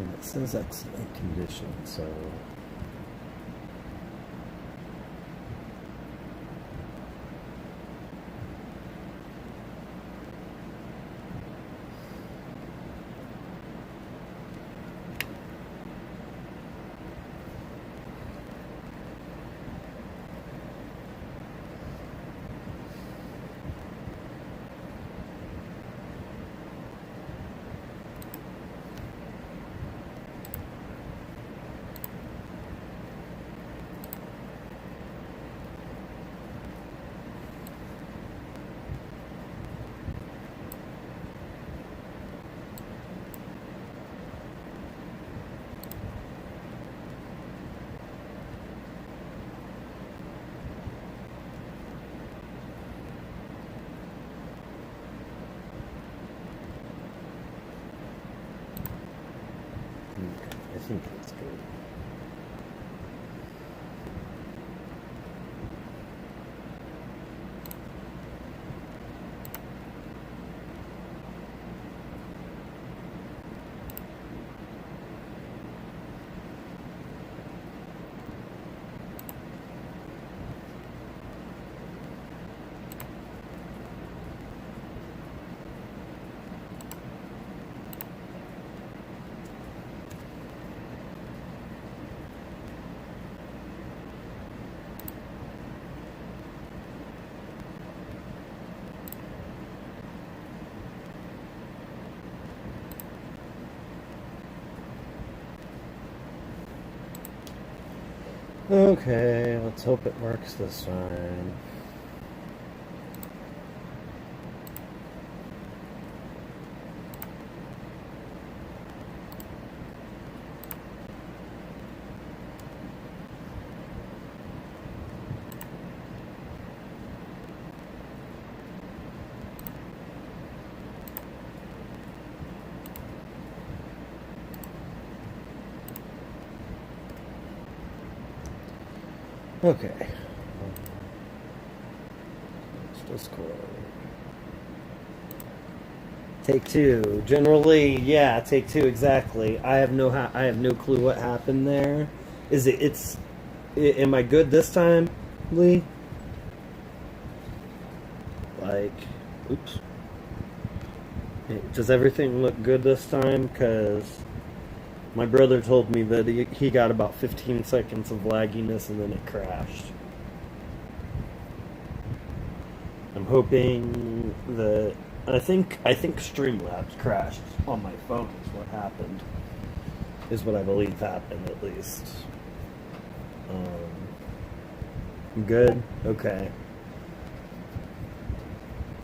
And it says excellent condition, so... I think that's good. Okay, let's hope it works this time. Okay. Discord. Take two. Generally, yeah, take two exactly. I have no clue what happened there. Am I good this time, Lee? Like, oops. Does everything look good this time? Because my brother told me that he got about 15 seconds of lagginess and then it crashed. I'm hoping that... I think Streamlabs crashed on my phone is what happened. Is what I believe happened, at least. Good? Okay.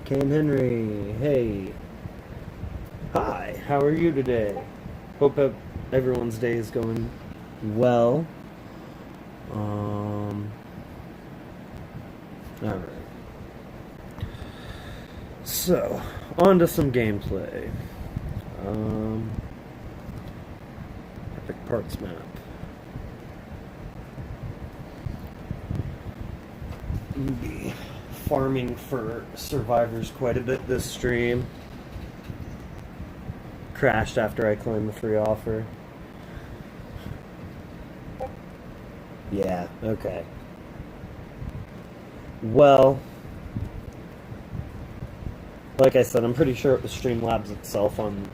Kane Henry, hey. Hi, how are you today? Hope everyone's day is going well. Alright. So, on to some gameplay. Epic Parts map. Be farming for survivors quite a bit this stream. Crashed after I claimed the free offer. Yeah, okay. Well, like I said, I'm pretty sure it was Streamlabs itself on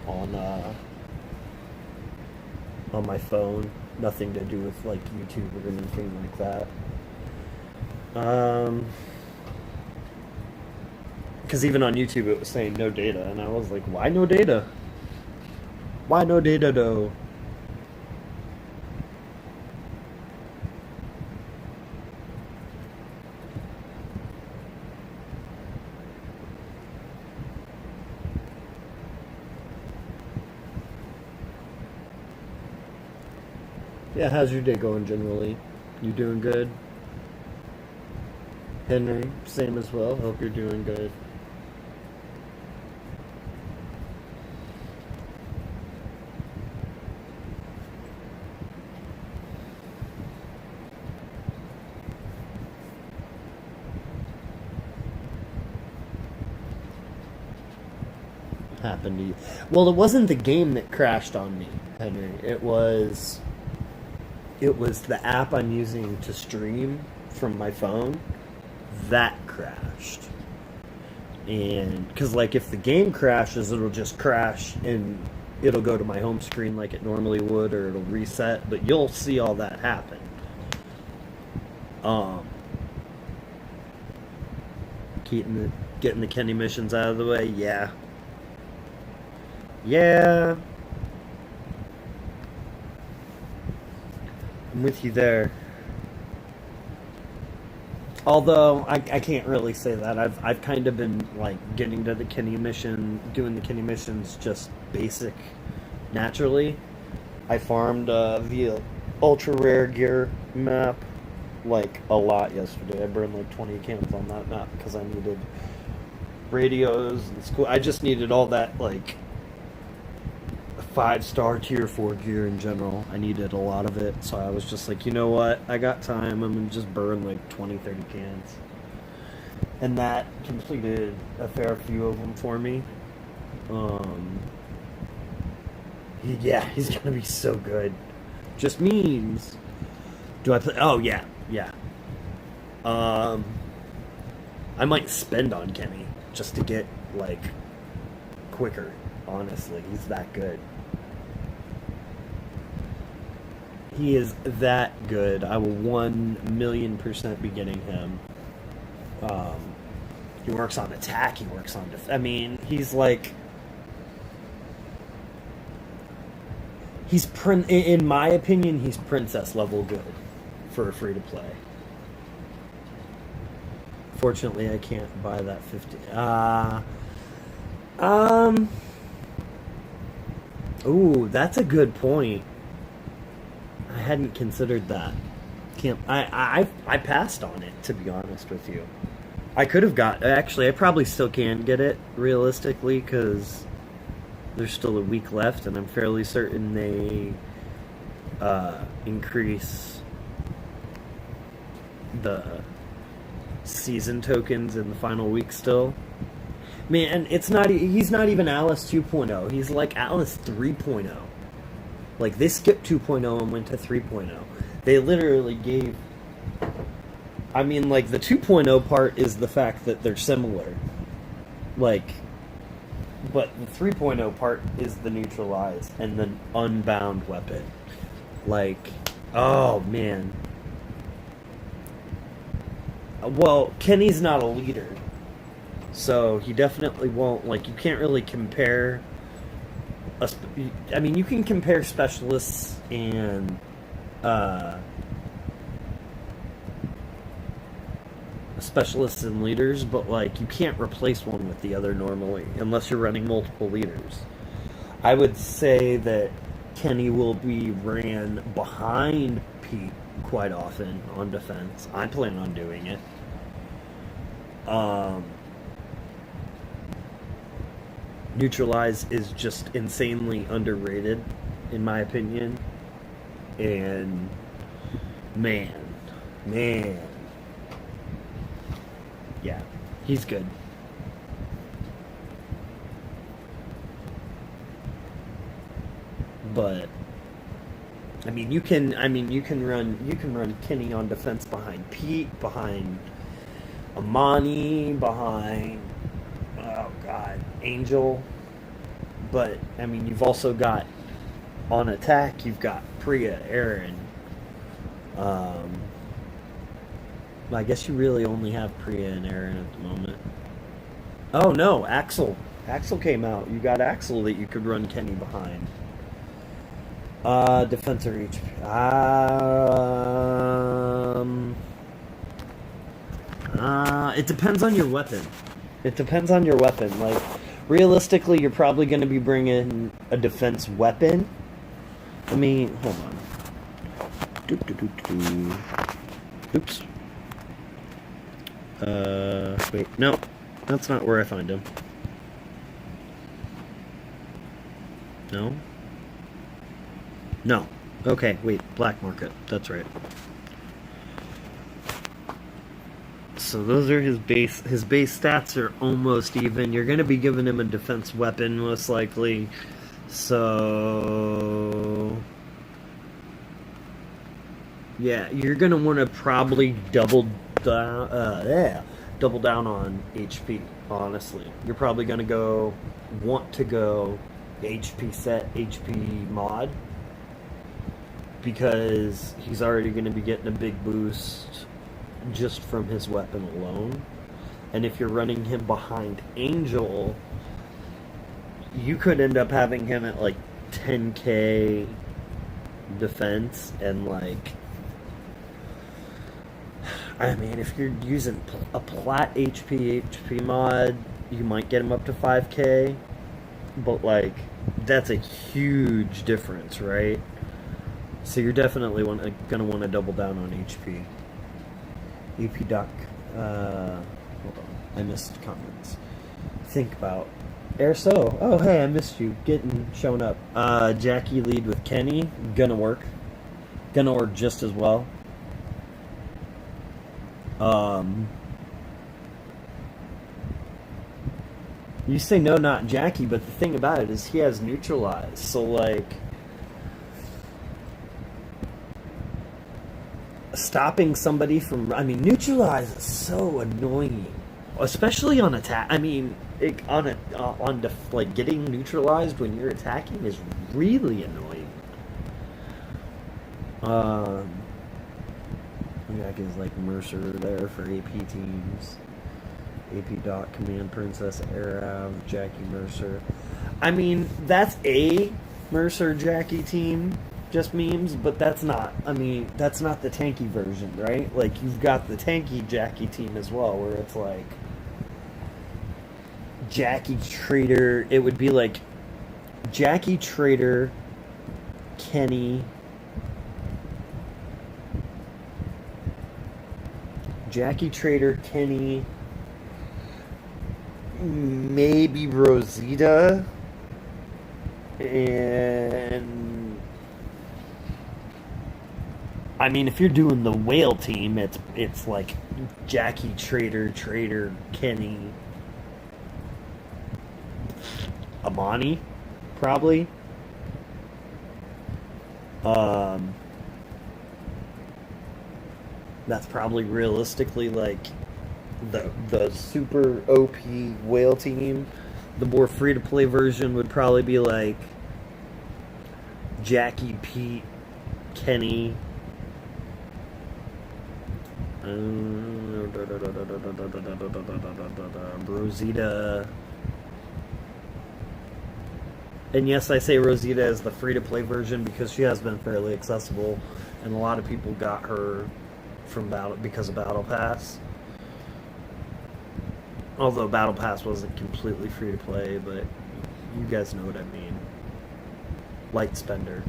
my phone. Nothing to do with like YouTube or anything like that. Because even on YouTube it was saying no data, and I was like, why no data? Why no data though? Yeah, how's your day going generally? You doing good? Henry, same as well. Hope you're doing good. happened to you? Well, it wasn't the game that crashed on me, Henry. It was the app I'm using to stream from my phone that crashed. And because like if the game crashes, it'll just crash and it'll go to my home screen like it normally would, or it'll reset. But you'll see all that happen. Getting the Kenny missions out of the way, yeah. Yeah. I'm with you there. Although I can't really say that. I've kind of been like getting to the Kenny mission, doing the Kenny missions just basic naturally. I farmed via ultra rare gear map like a lot yesterday. I burned like 20 cans on that map because I needed radios and school. I just needed all that like 5-star tier 4 gear in general. I needed a lot of it, so I was just like, you know what, I got time, I'm gonna just burn like 20-30 cans. And that completed a fair few of them for me. Yeah, he's gonna be so good. Just means, do I play? Oh yeah. I might spend on Kenny just to get like quicker. Honestly, he's that good. He is that good. I will 1,000,000% be getting him. He works on attack. He works on I mean, he's like, in my opinion, he's princess level good for a free to play. Fortunately, I can't buy that 50. Ooh, that's a good point. I hadn't considered that. I passed on it, to be honest with you. I could have actually, I probably still can get it, realistically, because there's still a week left, and I'm fairly certain they increase the season tokens in the final week still. Man, he's not even Alice 2.0. He's like Alice 3.0. Like, they skipped 2.0 and went to 3.0. They literally gave... I mean, like, the 2.0 part is the fact that they're similar. Like, but the 3.0 part is the neutralize and the unbound weapon. Like, oh, man. Well, Kenny's not a leader. So he definitely won't, like, you can't really compare... I mean, you can compare specialists and specialists and leaders, but like you can't replace one with the other normally unless you're running multiple leaders. I would say that Kenny will be ran behind Pete quite often on defense. I plan on doing it. Neutralize is just insanely underrated, in my opinion. And man, yeah, he's good. But I mean, you can run Kenny on defense behind Pete, behind Amani, behind Angel. But I mean, you've also got on attack, you've got Priya, Aaron. I guess you really only have Priya and Aaron at the moment. Oh no, Axel came out. You got Axel that you could run Kenny behind. Defense or reach. It depends on your weapon. Like, realistically, you're probably going to be bringing a defense weapon. Let me, hold on. Oops. Wait, no. That's not where I find him. No? No. Okay, wait, black market. That's right. So those are his base. His base stats are almost even. You're going to be giving him a defense weapon most likely. So yeah, you're going to want to probably double down on HP. Honestly, you're probably going to want to go HP set, HP mod, because he's already going to be getting a big boost just from his weapon alone. And if you're running him behind Angel, you could end up having him at like 10k defense, and like, I mean, if you're using a plat HP mod, you might get him up to 5k, but like, that's a huge difference, right? So you're definitely going to want to double down on HP. AP Doc, hold on, I missed comments. Think about Airso. Oh, hey, I missed you showing up. Jackie lead with Kenny, gonna work just as well. You say no, not Jackie, but the thing about it is he has neutralized, so like, stopping somebody from, I mean, neutralize is so annoying, especially on attack. I mean, like, getting neutralized when you're attacking is really annoying. Jack is like Mercer there for AP teams. AP Doc, Command Princess, Arav, Jackie Mercer. I mean, that's a Mercer Jackie team, just memes, but that's not, I mean, that's not the tanky version, right? Like, you've got the tanky Jackie team as well, where it's like Jackie Trader, it would be like Jackie Trader, Kenny, maybe Rosita, and I mean, if you're doing the whale team, it's like Jackie, Trader, Kenny, Amani, probably. That's probably realistically like the super OP whale team. The more free to play version would probably be like Jackie, Pete, Kenny, Rosita. And yes, I say Rosita is the free to play version because she has been fairly accessible, and a lot of people got her because of Battle Pass. Although Battle Pass wasn't completely free to play, but you guys know what I mean. Light Spender.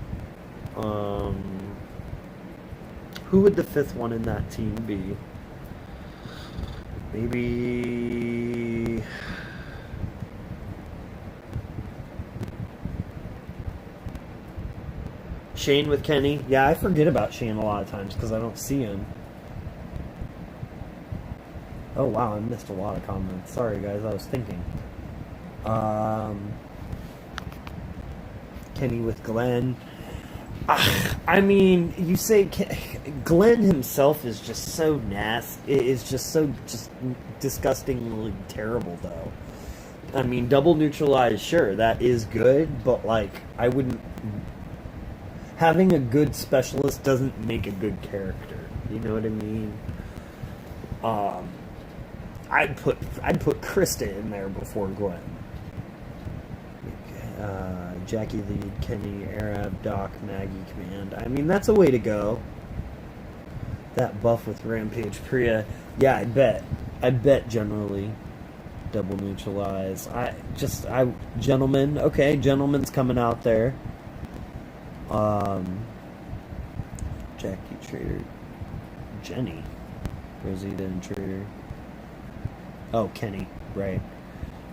Who would the fifth one in that team be? Maybe Shane with Kenny. Yeah, I forget about Shane a lot of times because I don't see him. Oh wow, I missed a lot of comments. Sorry guys, I was thinking. Kenny with Glenn. I mean, you say Glenn himself is just so nasty. It is just disgustingly terrible, though. I mean, double neutralize, sure, that is good, but like, I wouldn't. Having a good specialist doesn't make a good character. You know what I mean? I'd put Krista in there before Glenn. Jackie lead, Kenny, Arab, Doc, Maggie, Command. I mean, that's a way to go. That buff with Rampage Priya. Yeah, I bet generally double neutralize. Gentleman. Okay, Gentleman's coming out there. Jackie, Trader, Jenny, Rosita, and Trader. Oh, Kenny, right.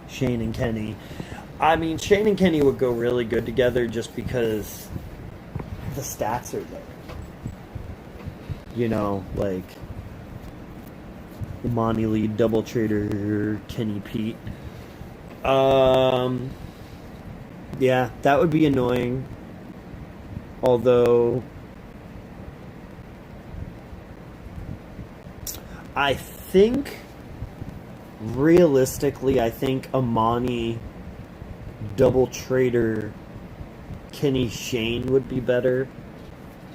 Shane and Kenny. I mean, Shane and Kenny would go really good together just because the stats are there. You know, like, Monty lead double trader Kenny Pete. Um, yeah, that would be annoying. Although I think realistically, I think Amani double trader Kenny Shane would be better,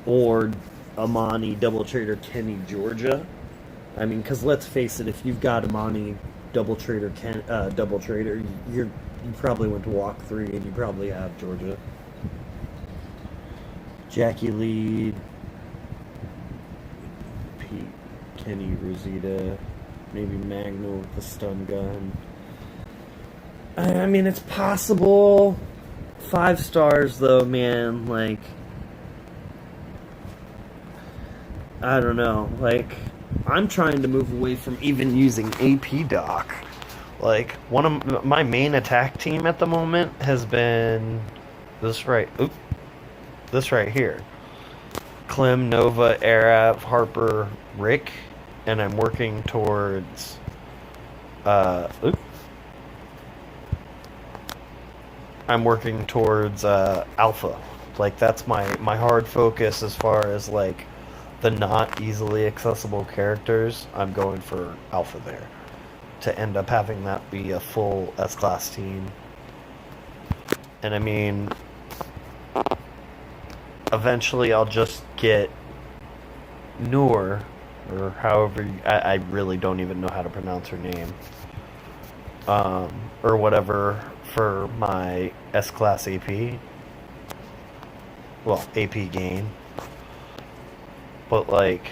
or Amani double trader Kenny Georgia. I mean, because let's face it, if you've got Amani double trader double trader, you probably went to walk 3 and you probably have Georgia. Jackie Lead, Pete, Kenny Rosita, maybe Magna with the stun gun. I mean, it's possible. 5 stars, though, man. Like, I don't know. Like, I'm trying to move away from even using AP Doc. Like, one of my main attack team at the moment has been this right here. Clem, Nova, Arab, Harper, Rick, and I'm working towards Alpha. Like, that's my hard focus as far as like the not easily accessible characters. I'm going for Alpha there to end up having that be a full S-Class team. And I mean, eventually I'll just get Noor, or however I really don't even know how to pronounce her name, or whatever, for my S-Class AP. Well, AP gain. But like,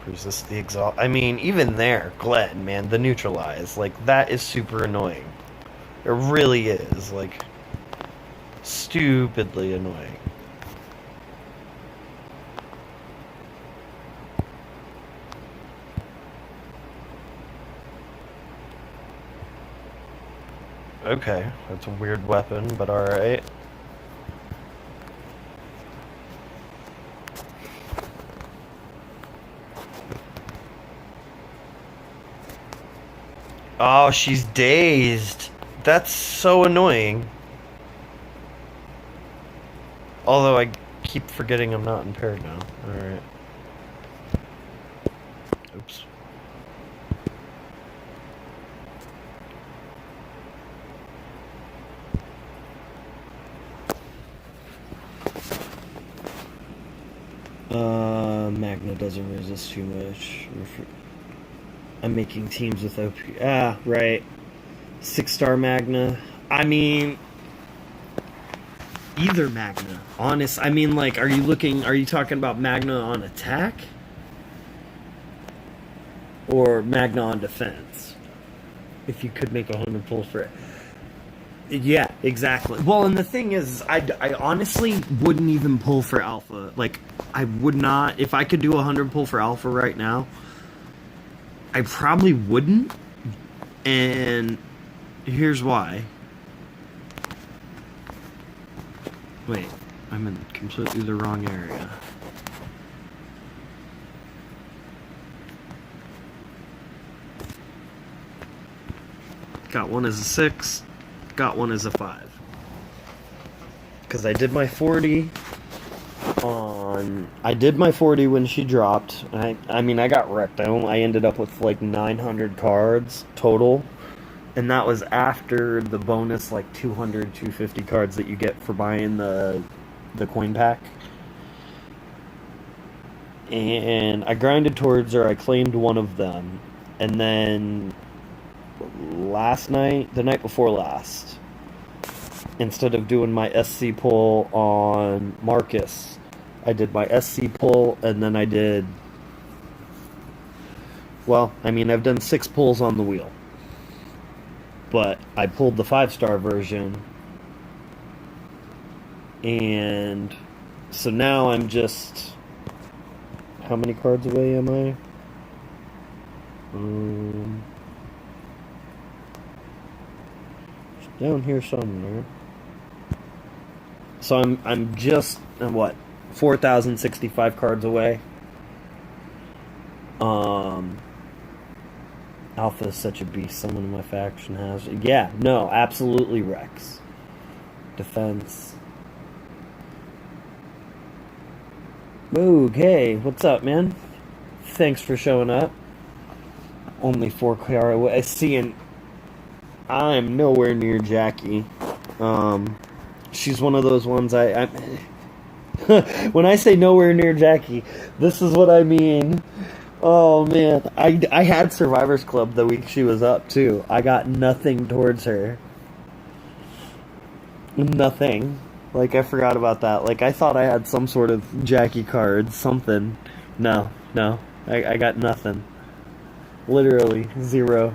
resist the exhaust. I mean, even there, Glenn, man, the neutralize, like, that is super annoying. It really is, like, stupidly annoying. Okay, that's a weird weapon, but alright. Oh, she's dazed. That's so annoying. Although I keep forgetting I'm not impaired now. Alright. Oops. Magna doesn't resist too much. I'm making teams with OP. Ah, right. 6-star Magna. I mean, either Magna. Honest. I mean, like, are you talking about Magna on attack? Or Magna on defense? If you could make 100 pulls for it. Yeah, exactly. Well, and the thing is, I honestly wouldn't even pull for Alpha. Like, I would not. If I could do 100 pull for Alpha right now, I probably wouldn't. And here's why. Wait, I'm in completely the wrong area. Got one as a 6. Got one as a 5. Because I did my 40 on... I did my 40 when she dropped. I mean, I got wrecked. I ended up with like 900 cards total. And that was after the bonus, like 200, 250 cards that you get for buying the coin pack. And I grinded towards her. I claimed one of them. And then the night before last, instead of doing my SC pull on Marcus, I did my SC pull, and then I did, well, I mean, I've done 6 pulls on the wheel, but I pulled the 5-star version, and so now I'm just, how many cards away am I? Down here somewhere. So I'm just what 4,065 cards away. Alpha is such a beast. Someone in my faction has. Yeah, no, absolutely Rex. Defense. Okay, what's up, man? Thanks for showing up. Only 4 car away. Seeing, I'm nowhere near Jackie. She's one of those ones I when I say nowhere near Jackie, this is what I mean. Oh man, I had Survivors Club the week she was up too. I got nothing towards her. Nothing. Like, I forgot about that. Like, I thought I had some sort of Jackie card, something. No. I got nothing. Literally, 0.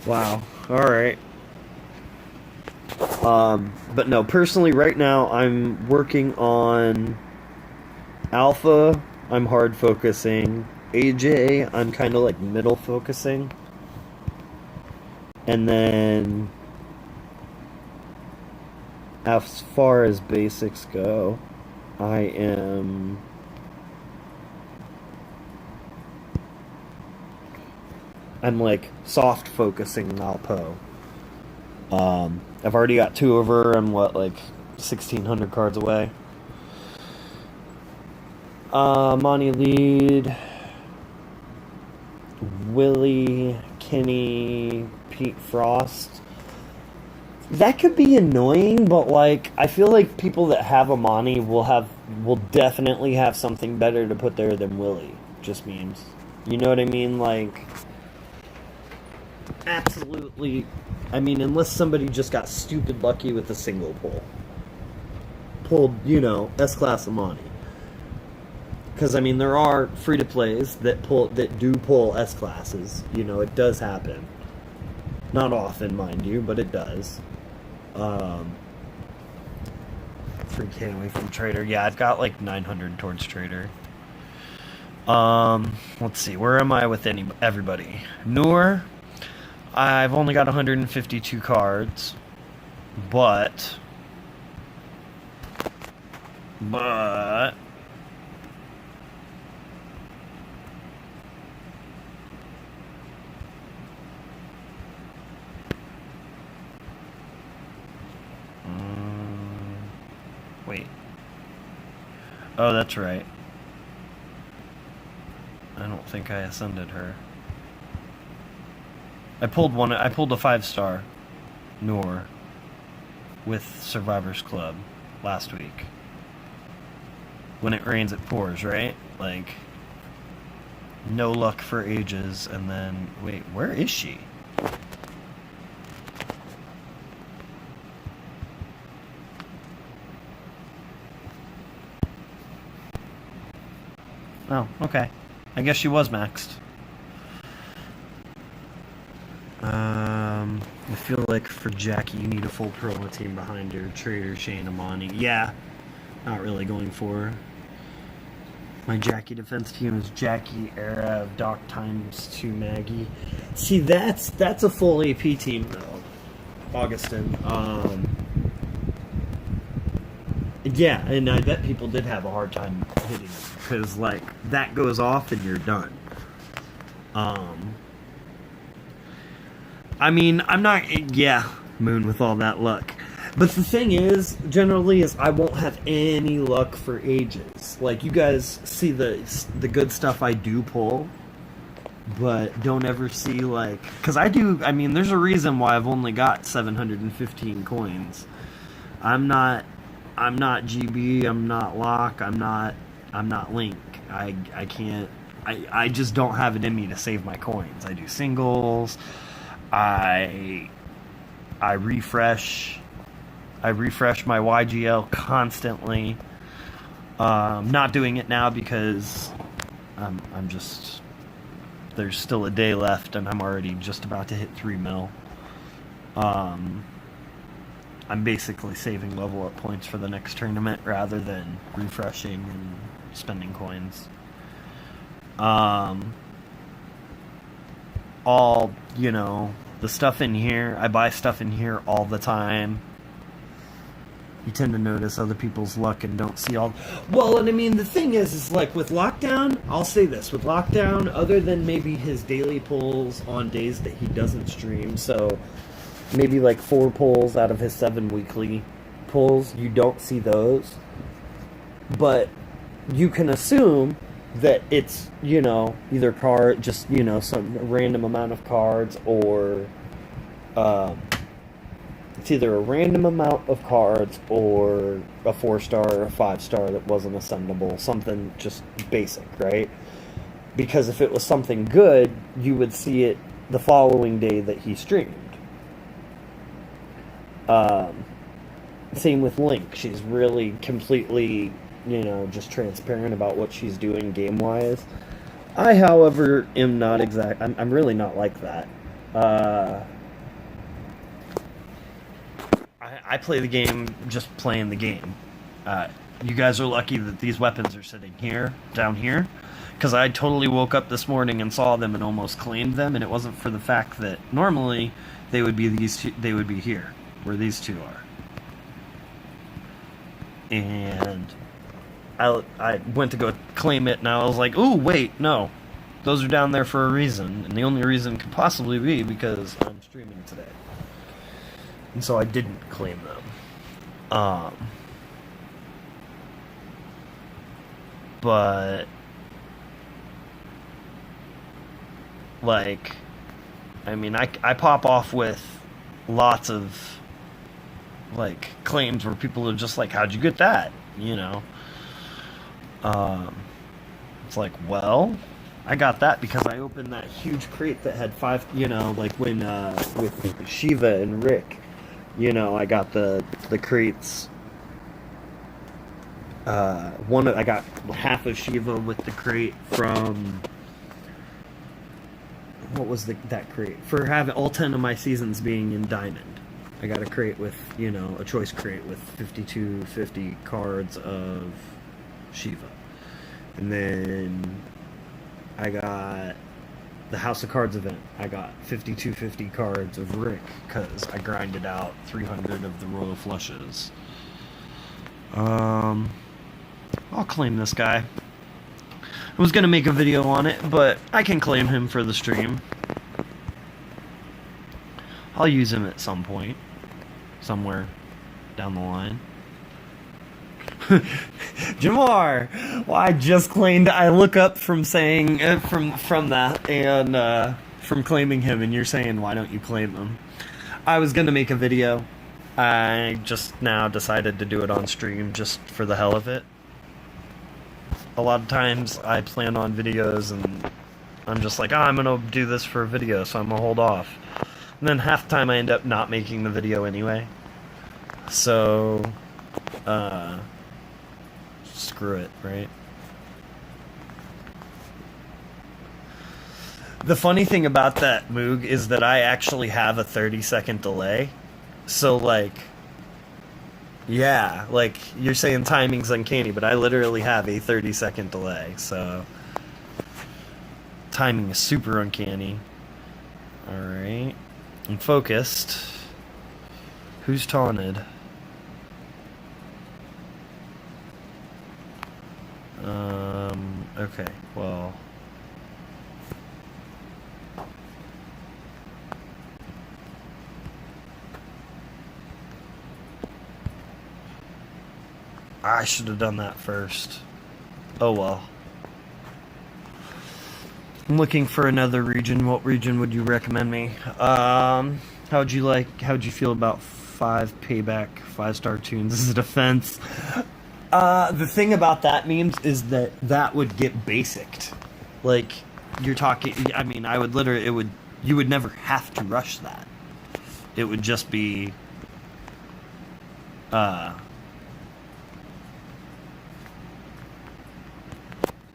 Wow. Alright. But no, personally, right now, I'm working on Alpha. I'm hard focusing. AJ, I'm kind of like middle focusing. And then, as far as basics go, I'm like soft focusing Malpo. I've already got 2 of her. I'm what, like 1,600 cards away. Monty lead, Willie, Kenny, Pete Frost. That could be annoying, but like I feel like people that have Amani will definitely have something better to put there than Willie. Just memes. You know what I mean? Like, absolutely. I mean, unless somebody just got stupid lucky with a single pull. Pulled, S-Class Amani. Because, I mean, there are free-to-plays that do pull S-Classes. It does happen. Not often, mind you, but it does. 3K away from Trader. Yeah, I've got like 900 towards Trader. Let's see. Where am I with everybody? Noor, I've only got 152 cards, but wait. Oh, that's right. I don't think I ascended her. I pulled a 5-star Noor with Survivors Club last week. When it rains, it pours, right? Like, no luck for ages, and then, wait, where is she? Oh, okay. I guess she was maxed. I feel like for Jackie, you need a full promo team behind her. Trader, Shane, Amani. Yeah, not really going for her. My Jackie defense team is Jackie, Arav, Doc times 2 Maggie. See, that's a full AP team though, Augustin. Yeah, and I bet people did have a hard time hitting it because like that goes off and you're done. I mean, I'm not. Yeah, Moon with all that luck. But the thing is, generally, is I won't have any luck for ages. Like, you guys see the good stuff I do pull, but don't ever see, like... Because I mean, there's a reason why I've only got 715 coins. I'm not GB, I'm not Locke, I'm not Link. I can't... I just don't have it in me to save my coins. I do singles, I refresh my YGL constantly. Not doing it now because I'm just... There's still a day left and I'm already just about to hit 3 mil. I'm basically saving level up points for the next tournament rather than refreshing and spending coins. All, the stuff in here, I buy stuff in here all the time. You tend to notice other people's luck and don't see all... Well, and I mean, the thing is like, with Lockdown, I'll say this, with Lockdown, other than maybe his daily pulls on days that he doesn't stream, so maybe like 4 pulls out of his 7 weekly pulls, you don't see those. But you can assume that it's, you know, either just, you know, some random amount of cards, or it's either a random amount of cards or a 4-star or a 5-star that wasn't ascendable, something just basic, right? Because if it was something good, you would see it the following day that he streamed. Same with Link. She's really completely, you know, just transparent about what she's doing game-wise. I, however, am not I'm really not like that. I play the game just playing the game. You guys are lucky that these weapons are sitting here, down here, because I totally woke up this morning and saw them and almost claimed them, and it wasn't for the fact that normally they would be they would be here, where these two are. And I went to go claim it, and I was like, ooh, wait, no. Those are down there for a reason, and the only reason could possibly be because I'm streaming today. And so I didn't claim them. But, like, I mean, I pop off with lots of, like, claims where people are just like, how'd you get that? You know? It's like, well, I got that because I opened that huge crate that had 5, you know, like when, with Shiva and Rick, you know, I got the crates, I got half of Shiva with the crate from, what was that crate? For having all 10 of my seasons being in Diamond. I got a crate with, you know, a choice crate with 5250 cards of Shiva. And then I got the House of Cards event. I got 5250 cards of Rick because I grinded out 300 of the Royal Flushes. I'll claim this guy. I was gonna make a video on it, but I can claim him for the stream. I'll use him at some point, somewhere down the line. Jamar, well, I just claimed. I look up from saying from that and from claiming him, and you're saying why don't you claim him? I was gonna make a video. I just now decided to do it on stream just for the hell of it. A lot of times I plan on videos and I'm just like, I'm gonna do this for a video, so I'm gonna hold off. And then half the time I end up not making the video anyway. So, screw it, right? The funny thing about that, Moog, is that I actually have a 30-second delay. So, like, yeah, like, you're saying timing's uncanny, but I literally have a 30-second delay, so timing is super uncanny. Alright. I'm focused. Who's taunted? Okay, well... I should have done that first. Oh well. I'm looking for another region. What region would you recommend me? How'd you feel about 5 payback 5-star tunes as a defense? The thing about that memes is that would get basicked. Like, you're talking, I mean, I would literally, you would never have to rush that. It would just be,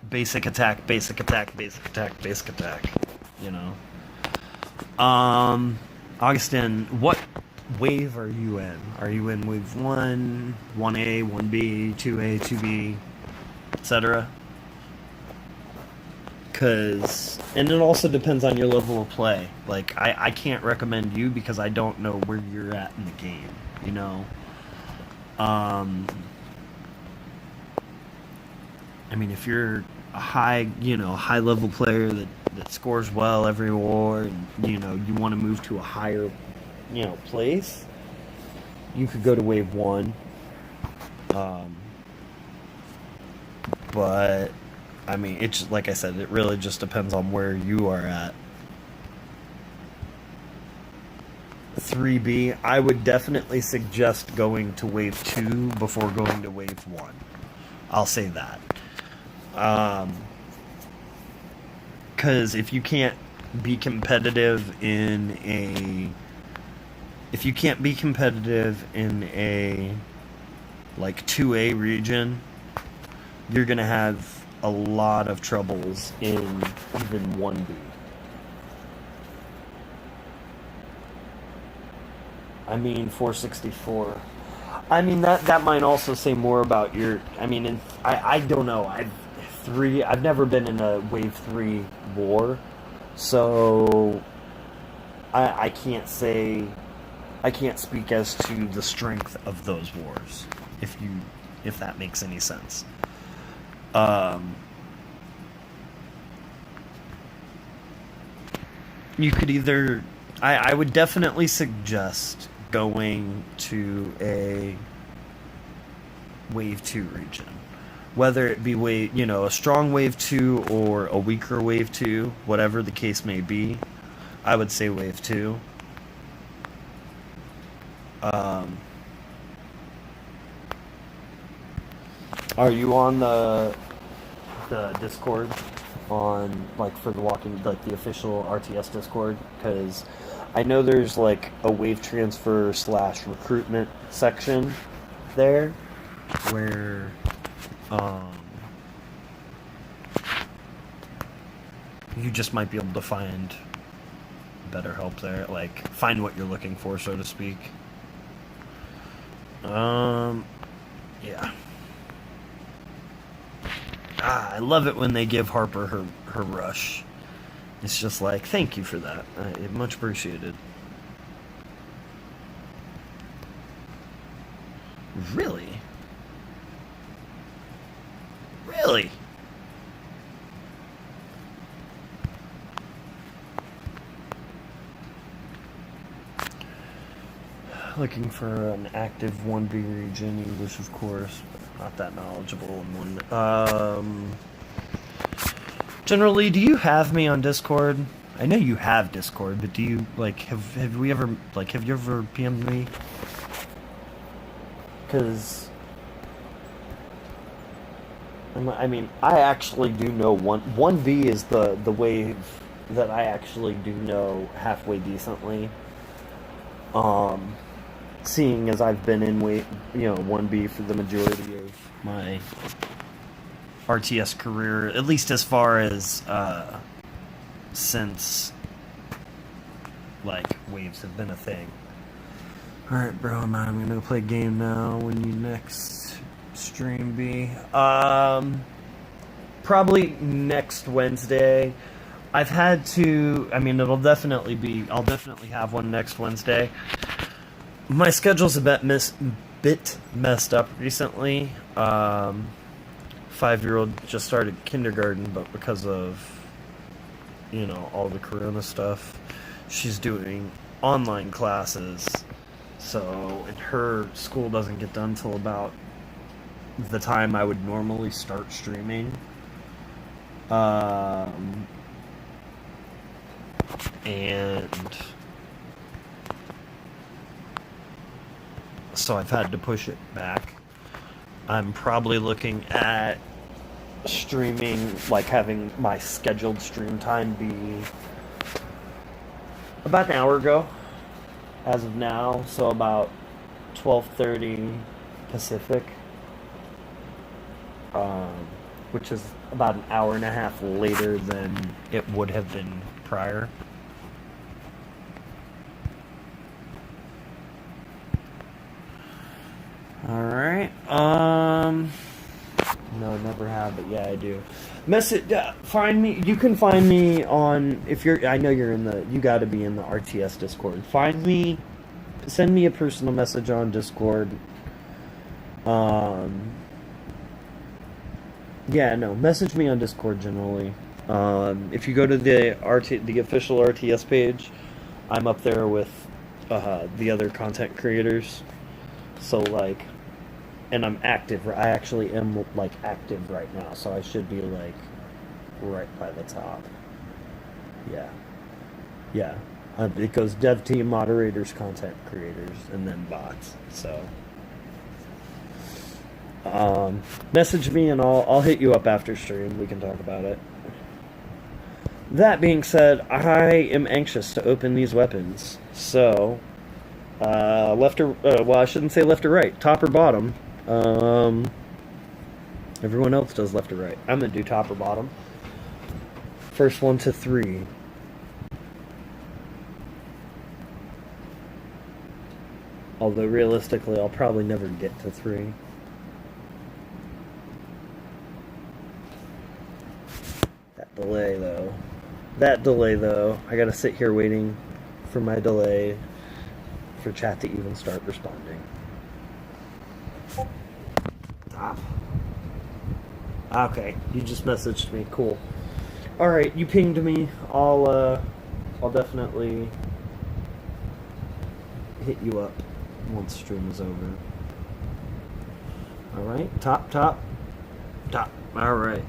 basic attack, basic attack, basic attack, basic attack, you know. Augustin, what wave are you in? Are you in wave 1, 1A, 1B, 2A, 2B, etc.? and it also depends on your level of play. Like, I can't recommend you because I don't know where you're at in the game, you know? I mean, if you're a high level player that scores well every war, and, you want to move to a higher, place, you could go to wave one. Um, but I mean, it's like I said, it really just depends on where you are at. 3B, I would definitely suggest going to wave 2 before going to wave 1. I'll say that. Because if you can't be competitive if you can't be competitive in a like 2A region, you're gonna have a lot of troubles in even 1B. I mean, 464. I mean, that might also say more about your. I mean, I don't know. I've never been in a wave 3 war, so I can't say. I can't speak as to the strength of those wars, if that makes any sense. You could either. I would definitely suggest going to a wave 2 region, whether it be a strong wave 2 or a weaker wave 2, whatever the case may be. I would say wave 2. Are you on the Discord on for the walking the official RTS Discord? Because I know there's a wave transfer / recruitment section there where you just might be able to find better help there, find what you're looking for, so to speak. Yeah. I love it when they give Harper her rush. It's just thank you for that. Much appreciated. Really? Really? Looking for an active 1B region, English of course, but not that knowledgeable in one. Generally, do you have me on Discord? I know you have Discord, but do you have you ever PM'd me? Because I mean, I actually do know 1B is the wave that I actually do know halfway decently. Seeing as I've been in 1B for the majority of my RTS career, at least as far as since waves have been a thing. Alright, bro, I'm gonna go play a game now. When you next stream be? Probably next Wednesday. I've had to, I mean, I'll definitely have one next Wednesday. My schedule's a bit messed up recently. 5-year-old just started kindergarten, but because of, all the corona stuff, she's doing online classes. So, and her school doesn't get done till about the time I would normally start streaming. And so I've had to push it back. I'm probably looking at streaming, having my scheduled stream time be about an hour ago, as of now, so about 12:30 Pacific, which is about an hour and a half later than it would have been prior. Alright, No, I never have, but yeah, I do. Message, find me. You can find me on if you're. I know you're in the. You got to be in the RTS Discord. Find me. Send me a personal message on Discord. Yeah, no. Message me on Discord generally. If you go to the official RTS page, I'm up there with the other content creators. So like. And I'm active. I actually am like active right now, so I should be like right by the top. Yeah, yeah. It goes dev team, moderators, content creators, and then bots. So, message me and I'll hit you up after stream. We can talk about it. That being said, I am anxious to open these weapons. So, left or well, I shouldn't say left or right, top or bottom. Everyone else does left or right. I'm gonna do top or bottom. First one to 3. Although realistically, I'll probably never get to 3. That delay though. I gotta sit here waiting for my delay for chat to even start responding. Okay, you just messaged me. Cool. All right, you pinged me. I'll definitely hit you up once stream is over. All right, top. All right.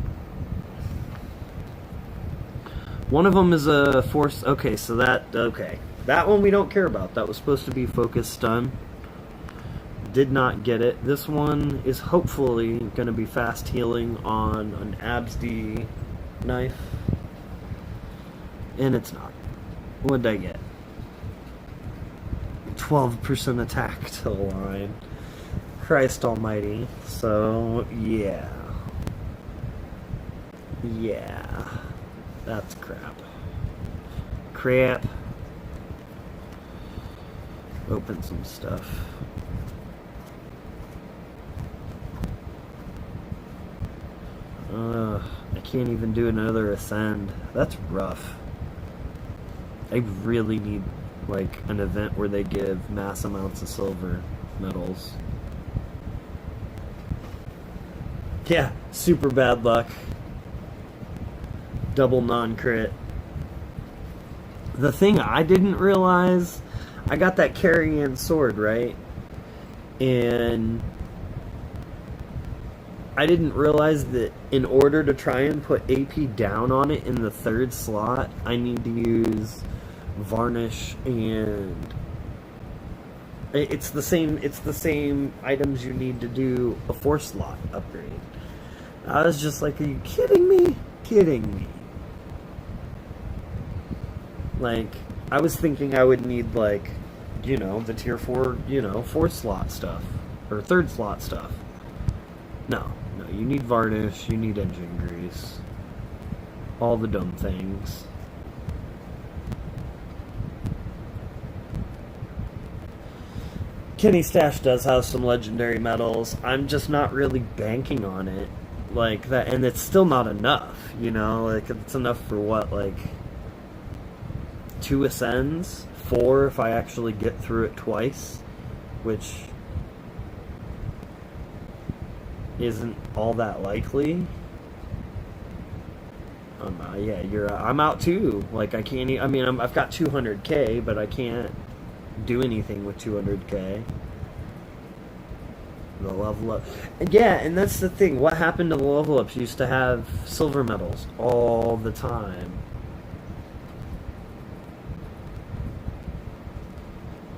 One of them is a force. Okay, so that one we don't care about. That was supposed to be focus stun. Did not get it. This one is hopefully going to be fast healing on an ABSD knife. And it's not. What did I get? 12% attack to the line. Christ almighty. So, yeah. Yeah. That's crap. Open some stuff. I can't even do another ascend. That's rough. I really need like an event where they give mass amounts of silver medals. Yeah, super bad luck. Double non-crit. The thing I didn't realize, I got that carry-in sword, right? And I didn't realize that in order to try and put AP down on it in the 3rd slot, I need to use varnish and it's the same items you need to do a 4th slot upgrade. I was just like, are you kidding me? Like, I was thinking I would need like, you know, the tier 4, you know, 4th slot stuff or 3rd slot stuff. No, you need varnish, you need engine grease, all the dumb things. Kenny Stash does have some legendary medals. I'm just not really banking on it like that, and it's still not enough, you know? Like, it's enough for what, like 2 ascends? 4 if I actually get through it twice, which isn't all that likely. Yeah, I'm out too. Like, I can't. I mean, I've got 200k, but I can't do anything with 200k. The level up, yeah, and that's the thing. What happened to the level ups? Used to have silver medals all the time.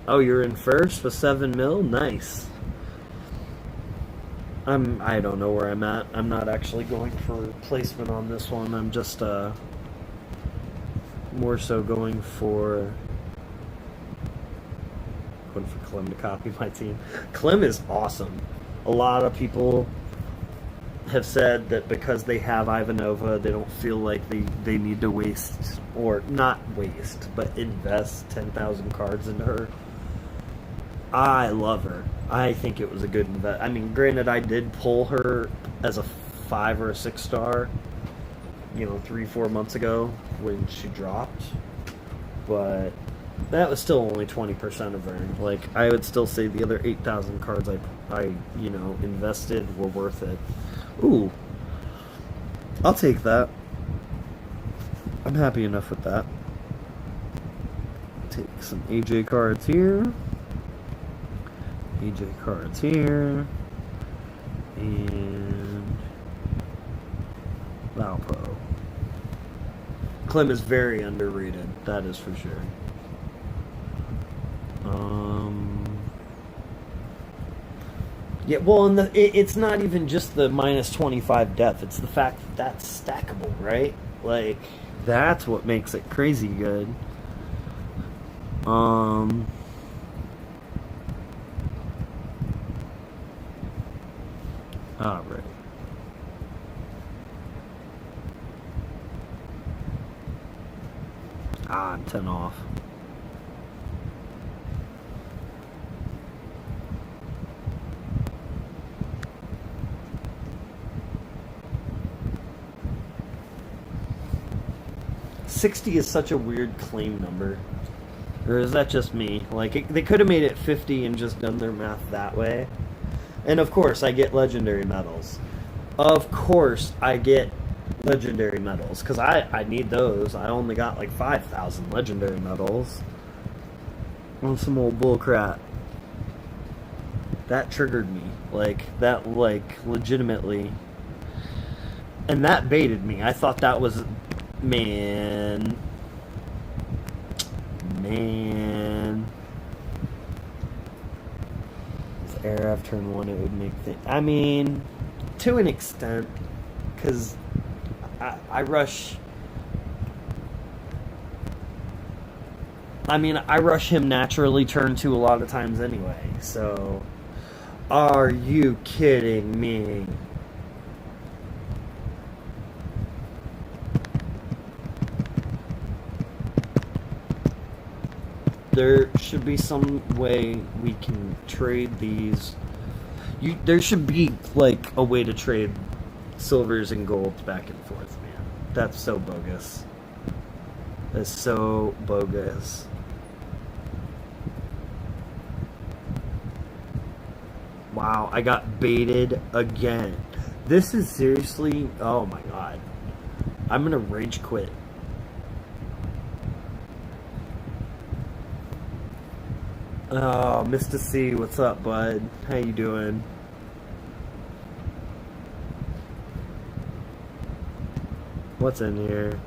Oh, you're in first with 7 mil? Nice. I don't know where I'm at. I'm not actually going for placement on this one. I'm just more so going for Clem to copy my team. Clem is awesome. A lot of people have said that because they have Ivanova, they don't feel like they need to waste, or not waste, but invest 10,000 cards into her. I love her. I think it was a good invest. I mean, granted, I did pull her as a 5 or a 6-star, 3-4 months ago when she dropped. But that was still only 20% of her. Like, I would still say the other 8,000 cards I invested were worth it. Ooh. I'll take that. I'm happy enough with that. Take some AJ cards here. AJ cards here. And Valpo. Clem is very underrated, that is for sure. Yeah, well, and it's not even just the minus 25 depth. It's the fact that that's stackable, right? Like, that's what makes it crazy good. All right. I'm 10 off. $60 is such a weird claim number. Or is that just me? Like, they could have made it 50 and just done their math that way. And of course, I get legendary medals. Of course, I get legendary medals. Because I need those. I only got like 5,000 legendary medals. On some old bullcrap. That triggered me. That legitimately. And that baited me. I thought that was... Man. With Araf turn 1, it would make things... I mean, to an extent, because I rush... I mean, I rush him naturally turn 2 a lot of times anyway, so... Are you kidding me? There should be some way we can trade these. There should be, like, a way to trade silvers and golds back and forth, man. That's so bogus. That's so bogus. Wow, I got baited again. This is seriously... Oh my god. I'm gonna rage quit. Oh, Mr. C, what's up, bud? How you doing? What's in here?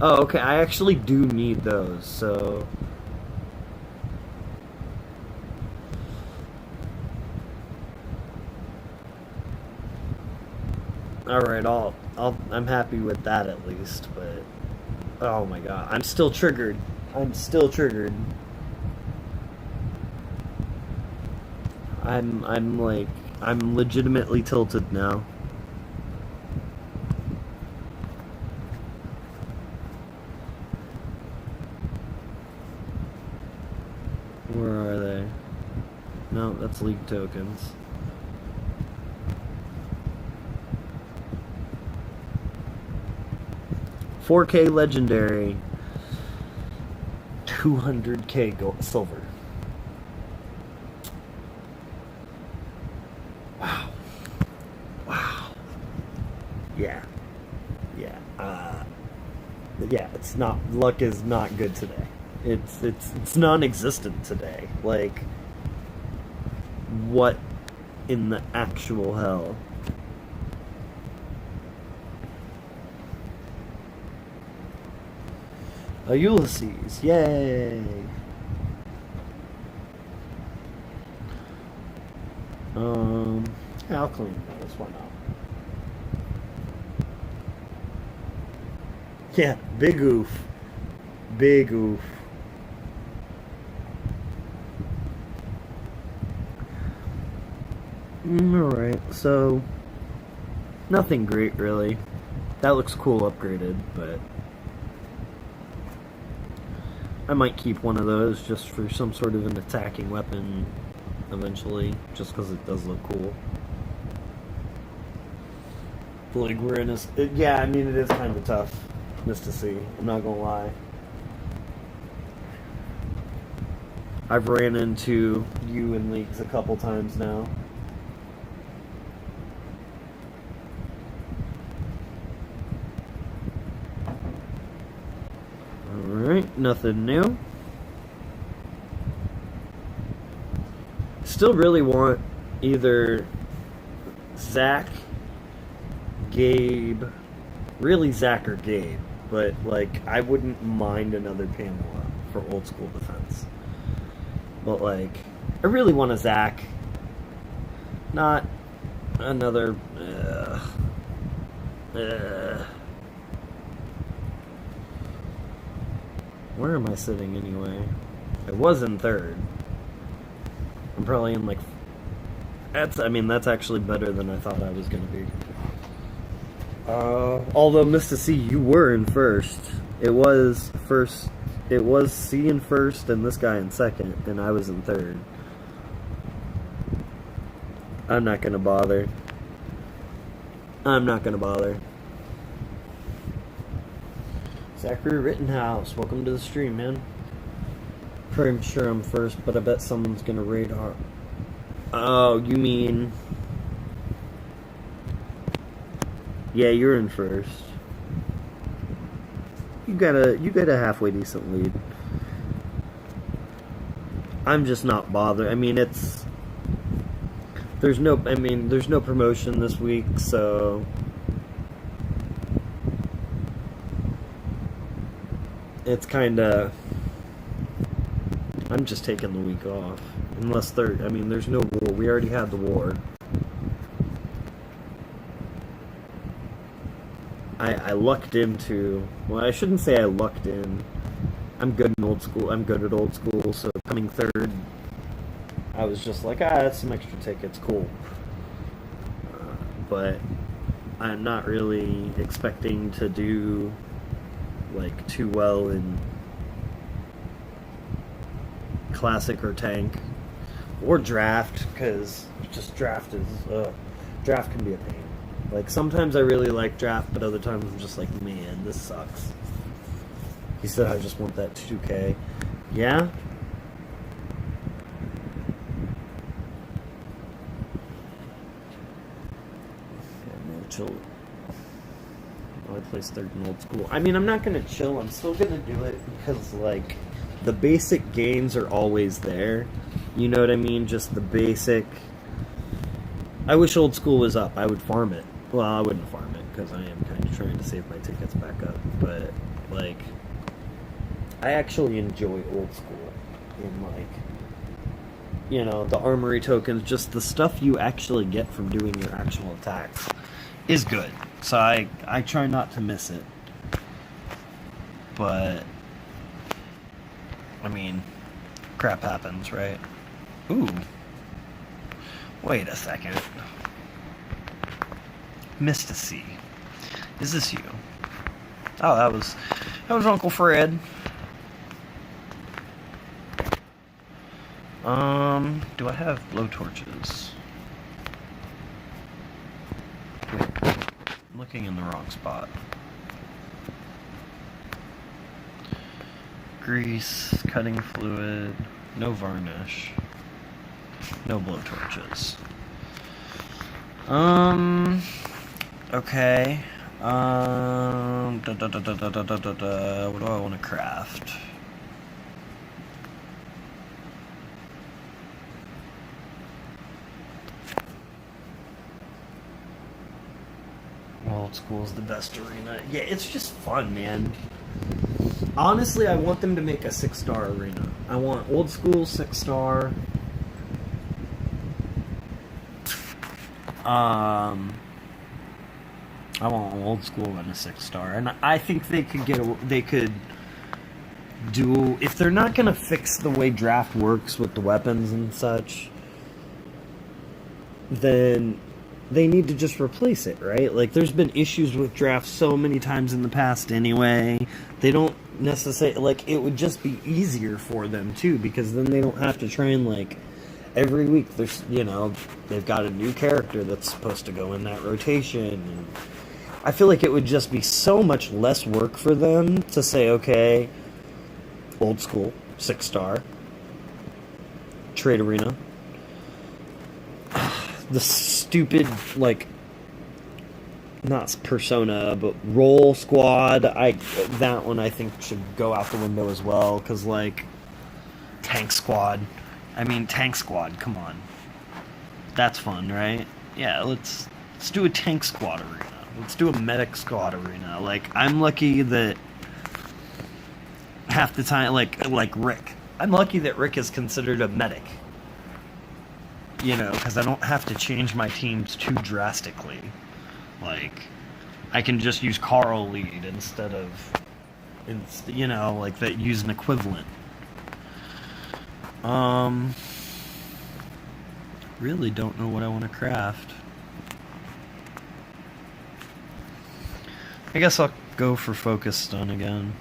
Oh, okay, I actually do need those, so... Alright, I'm happy with that at least, but... Oh my god, I'm still triggered. I'm legitimately tilted now. Where are they? No, that's league tokens. $4K legendary, 200K gold, silver. Yeah, it's not, luck is not good today. It's non-existent today. Like, what in the actual hell? Ulysses, yay! Yeah, I'll clean those, why not? Yeah, big oof. Big oof. Alright, so... Nothing great, really. That looks cool upgraded, but... I might keep one of those just for some sort of an attacking weapon eventually, just because it does look cool. Like, we're in a... Yeah, I mean, it is kind of tough, Mr. C. I'm not gonna lie. I've ran into you in leagues a couple times now. Alright, nothing new. Still really want either Zach, Gabe, really Zach or Gabe, but like I wouldn't mind another Pamela for old school defense. But like, I really want a Zach, not another. Where am I sitting anyway? I was in third. I'm probably in like. I mean, that's actually better than I thought I was gonna be. Although, Mr. C, you were in first. It was first. It was C in first and this guy in second, and I was in third. I'm not gonna bother. I'm not gonna bother. Zachary Rittenhouse, welcome to the stream, man. Pretty sure I'm first, but I bet someone's gonna raid our... Oh, you mean... Yeah, you're in first. You got a halfway decent lead. I'm just not bothered. I mean, there's no promotion this week, so it's kind of, I'm just taking the week off. Unless there's no war. We already had the war. I lucked into, well, I shouldn't say I lucked in. I'm good in old school. I'm good at old school, so coming third, I was just like, that's some extra tickets, cool. But I'm not really expecting to do like too well in classic or tank or draft, because just draft can be a pain. Like, sometimes I really like draft, but other times I'm just like, man, this sucks. He said I just want that 2K. Yeah? Chill. I place third in old school. I mean, I'm not gonna chill. I'm still gonna do it because, like, the basic gains are always there. You know what I mean? Just the basic. I wish old school was up. I would farm it. Well, I wouldn't farm it because I am kind of trying to save my tickets back up. But, like, I actually enjoy old school in, like, you know, the armory tokens, just the stuff you actually get from doing your actual attacks is good. So I try not to miss it. But, I mean, crap happens, right? Ooh. Wait a second. Mr. C. Is this you? Oh, that was Uncle Fred. Do I have blowtorches? Wait, I'm looking in the wrong spot. Grease, cutting fluid, no varnish, no blowtorches. Okay. What do I want to craft? Old school's the best arena. Yeah, it's just fun, man. Honestly, I want them to make a 6-star arena. I want old school 6-star. I want old school and a 6-star, and I think they could do, if they're not gonna fix the way draft works with the weapons and such, then they need to just replace it, right? Like, there's been issues with draft so many times in the past anyway. They don't necessarily, like, it would just be easier for them too, because then they don't have to try and, like, every week there's, you know, they've got a new character that's supposed to go in that rotation, and I feel like it would just be so much less work for them to say, okay, old school, 6-star, trade arena. The stupid, like, not persona, but roll squad. That one I think should go out the window as well, because, like, tank squad. I mean, tank squad, come on. That's fun, right? Yeah, let's do a tank squad arena. Let's do a medic squad arena. Like, I'm lucky that half the time, like Rick. I'm lucky that Rick is considered a medic. You know, because I don't have to change my teams too drastically. Like, I can just use Carl lead instead of, you know, like that. Use an equivalent. Really don't know what I want to craft. I guess I'll go for Focus Stun again.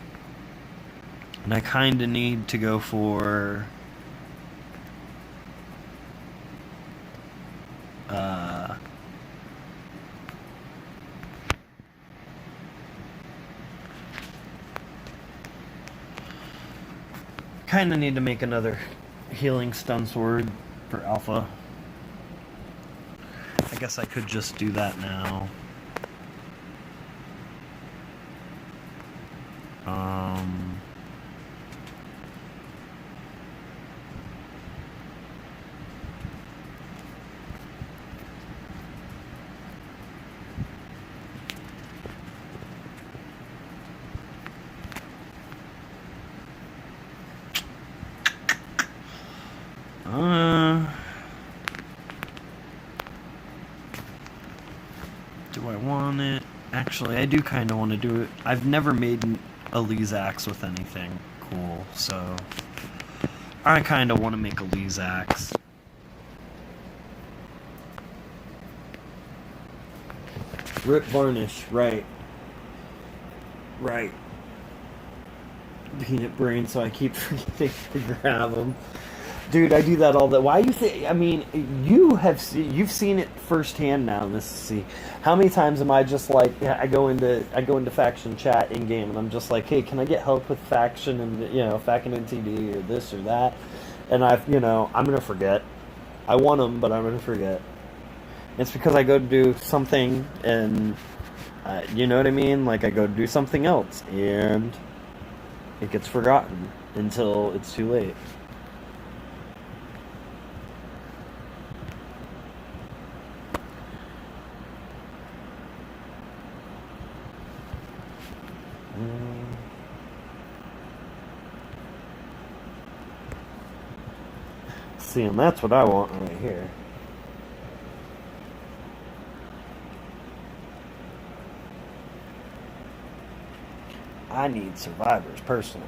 And I kind of need to go for kind of need to make another healing stun sword for Alpha. I guess I could just do that now. Do I want it? Actually, I do kind of want to do it. I've never made a Lee's Axe with anything cool, so I kind of want to make a Lee's Axe. Rip Varnish, right. Right. Peanut brain, so I keep forgetting to grab them. Dude, I do that all the. Why you think? I mean, you've seen it firsthand now. This see, how many times am I just like, I go into faction chat in game, and I'm just like, hey, can I get help with faction and faction and TD or this or that? And I'm gonna forget. I want them, but I'm gonna forget. It's because I go to do something, and you know what I mean. Like I go to do something else, and it gets forgotten until it's too late. See, and that's what I want right here. I need survivors, personally.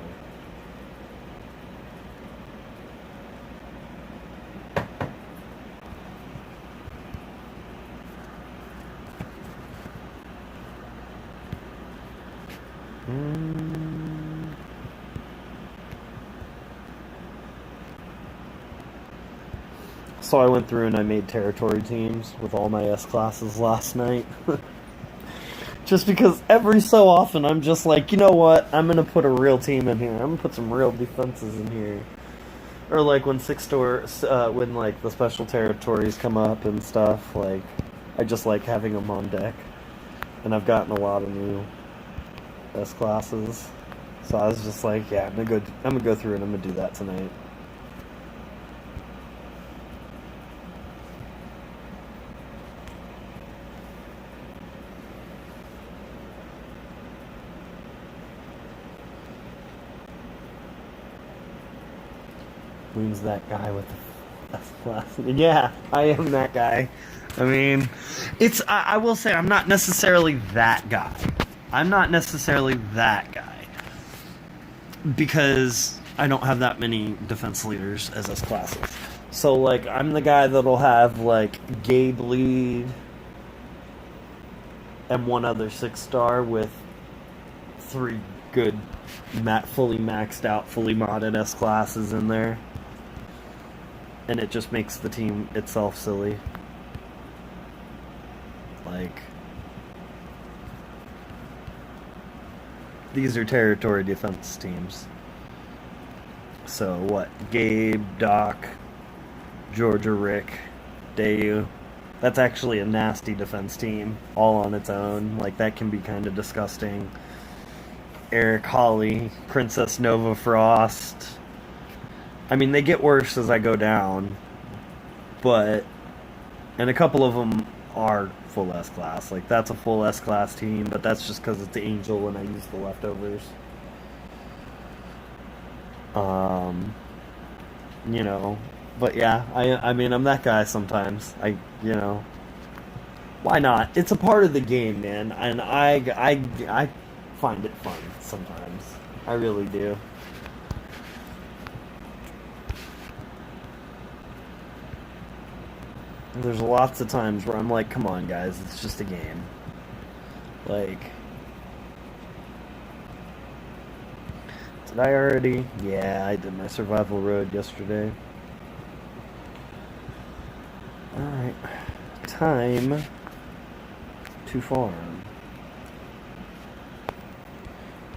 So I went through and I made territory teams with all my S-classes last night. Just because every so often I'm just like, you know what, I'm going to put a real team in here. I'm going to put some real defenses in here. Or like when when like the special territories come up and stuff, like I just like having them on deck. And I've gotten a lot of new S-classes. So I was just like, yeah, I'm gonna go through and I'm gonna do that tonight. Who's that guy with the S-class? Yeah, I am that guy. I mean, I will say I'm not necessarily that guy. I'm not necessarily that guy. Because I don't have that many defense leaders as S-classes. So, like, I'm the guy that'll have, like, Gabe lead and one other 6-star with 3 good, fully maxed out, fully modded S-classes in there. And it just makes the team itself silly. Like, these are territory defense teams. So what? Gabe, Doc, Georgia, Rick, Dayu. That's actually a nasty defense team, all on its own. Like, that can be kind of disgusting. Eric, Holly, Princess Nova Frost. I mean, they get worse as I go down, but... And a couple of them are full S-Class. Like, that's a full S-Class team, but that's just because it's Angel and I use the leftovers. You know, but yeah, I mean, I'm that guy sometimes. Why not? It's a part of the game, man, and I find it fun sometimes. I really do. There's lots of times where I'm like, come on, guys, it's just a game. Like, did I already? Yeah, I did my survival road yesterday. Alright, time to farm.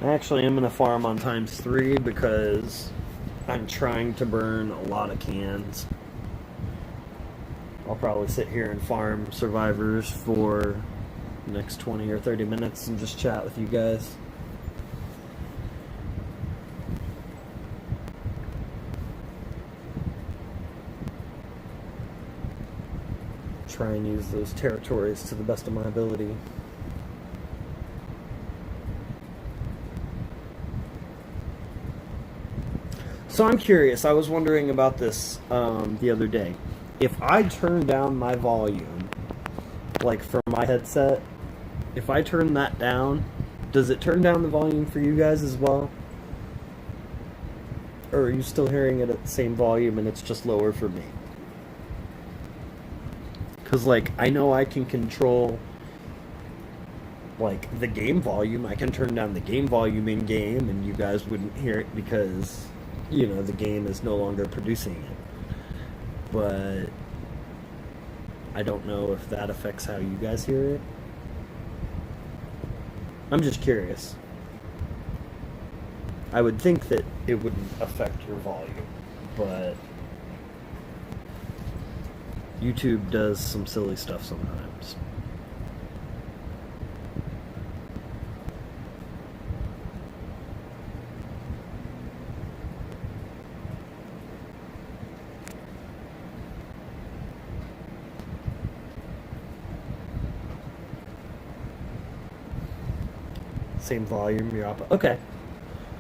Actually, I'm going to farm on ×3 because I'm trying to burn a lot of cans. I'll probably sit here and farm survivors for the next 20 or 30 minutes and just chat with you guys. Try and use those territories to the best of my ability. So I'm curious, I was wondering about this the other day. If I turn down my volume, like for my headset, if I turn that down, does it turn down the volume for you guys as well? Or are you still hearing it at the same volume and it's just lower for me? Because, like, I know I can control, like, the game volume. I can turn down the game volume in-game and you guys wouldn't hear it because, you know, the game is no longer producing it. But I don't know if that affects how you guys hear it. I'm just curious. I would think that it wouldn't affect your volume, but YouTube does some silly stuff sometimes. Same volume, you're up. Okay.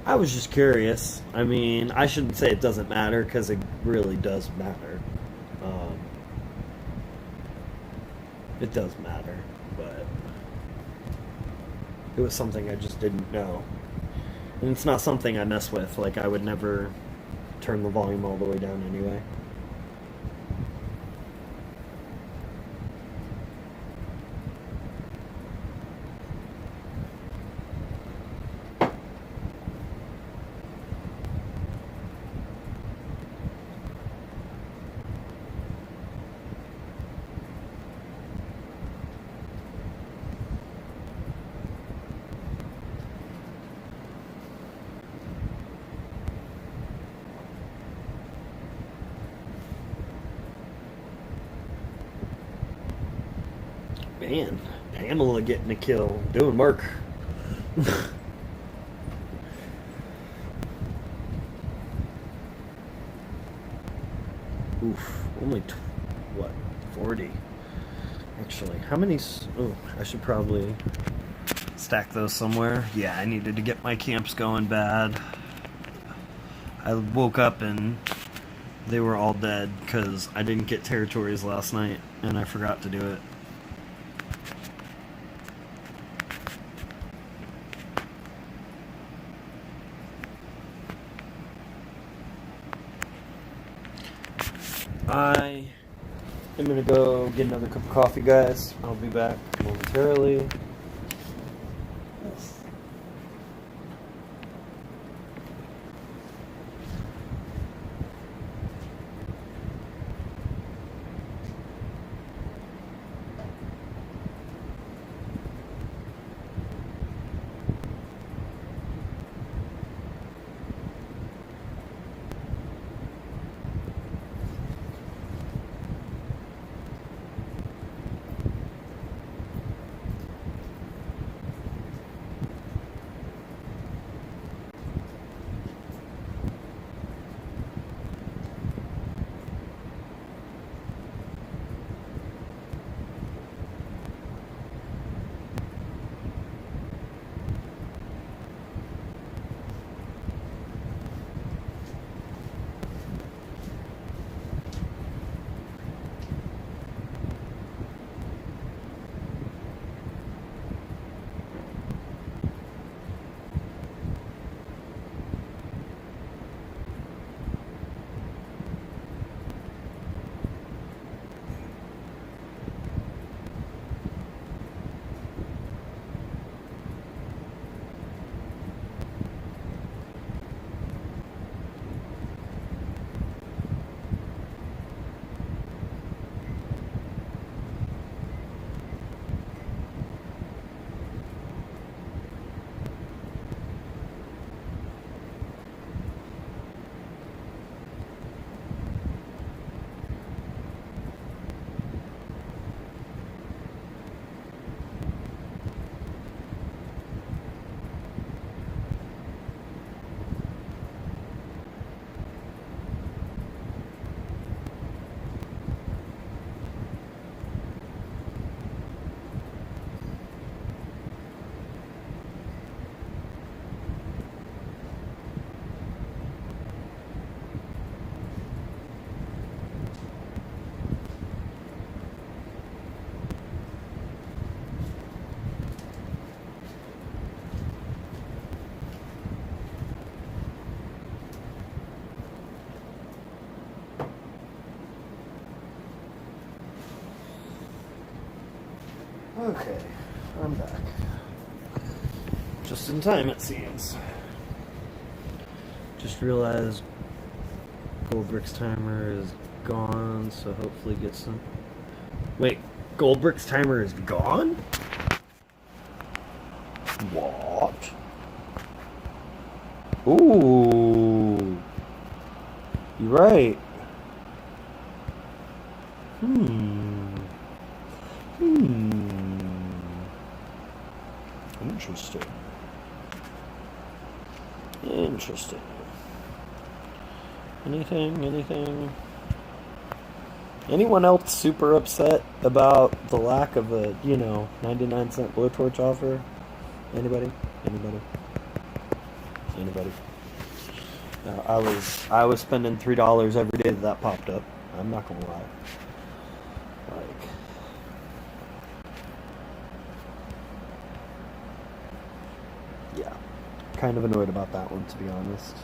I was just curious. I mean, I shouldn't say it doesn't matter, because it really does matter. It does matter, but it was something I just didn't know. And it's not something I mess with. Like, I would never turn the volume all the way down anyway. Man, Pamela getting a kill, doing work. Oof, only, 40. Actually, how many, oh, I should probably stack those somewhere. Yeah, I needed to get my camps going bad. I woke up and they were all dead because I didn't get territories last night and I forgot to do it. I am going to go get another cup of coffee, guys. I'll be back momentarily. Okay, I'm back. Just in time, it seems. Just realized Goldbrick's timer is gone, so hopefully get some... Wait, Goldbrick's timer is gone? What? Ooh. You're right. Interesting. Interesting. Anything? Anyone else super upset about the lack of a, 99-cent blowtorch offer? Anybody? I was spending $3 every day that popped up. I'm not gonna lie. Like, yeah, kind of annoyed about that one, to be honest.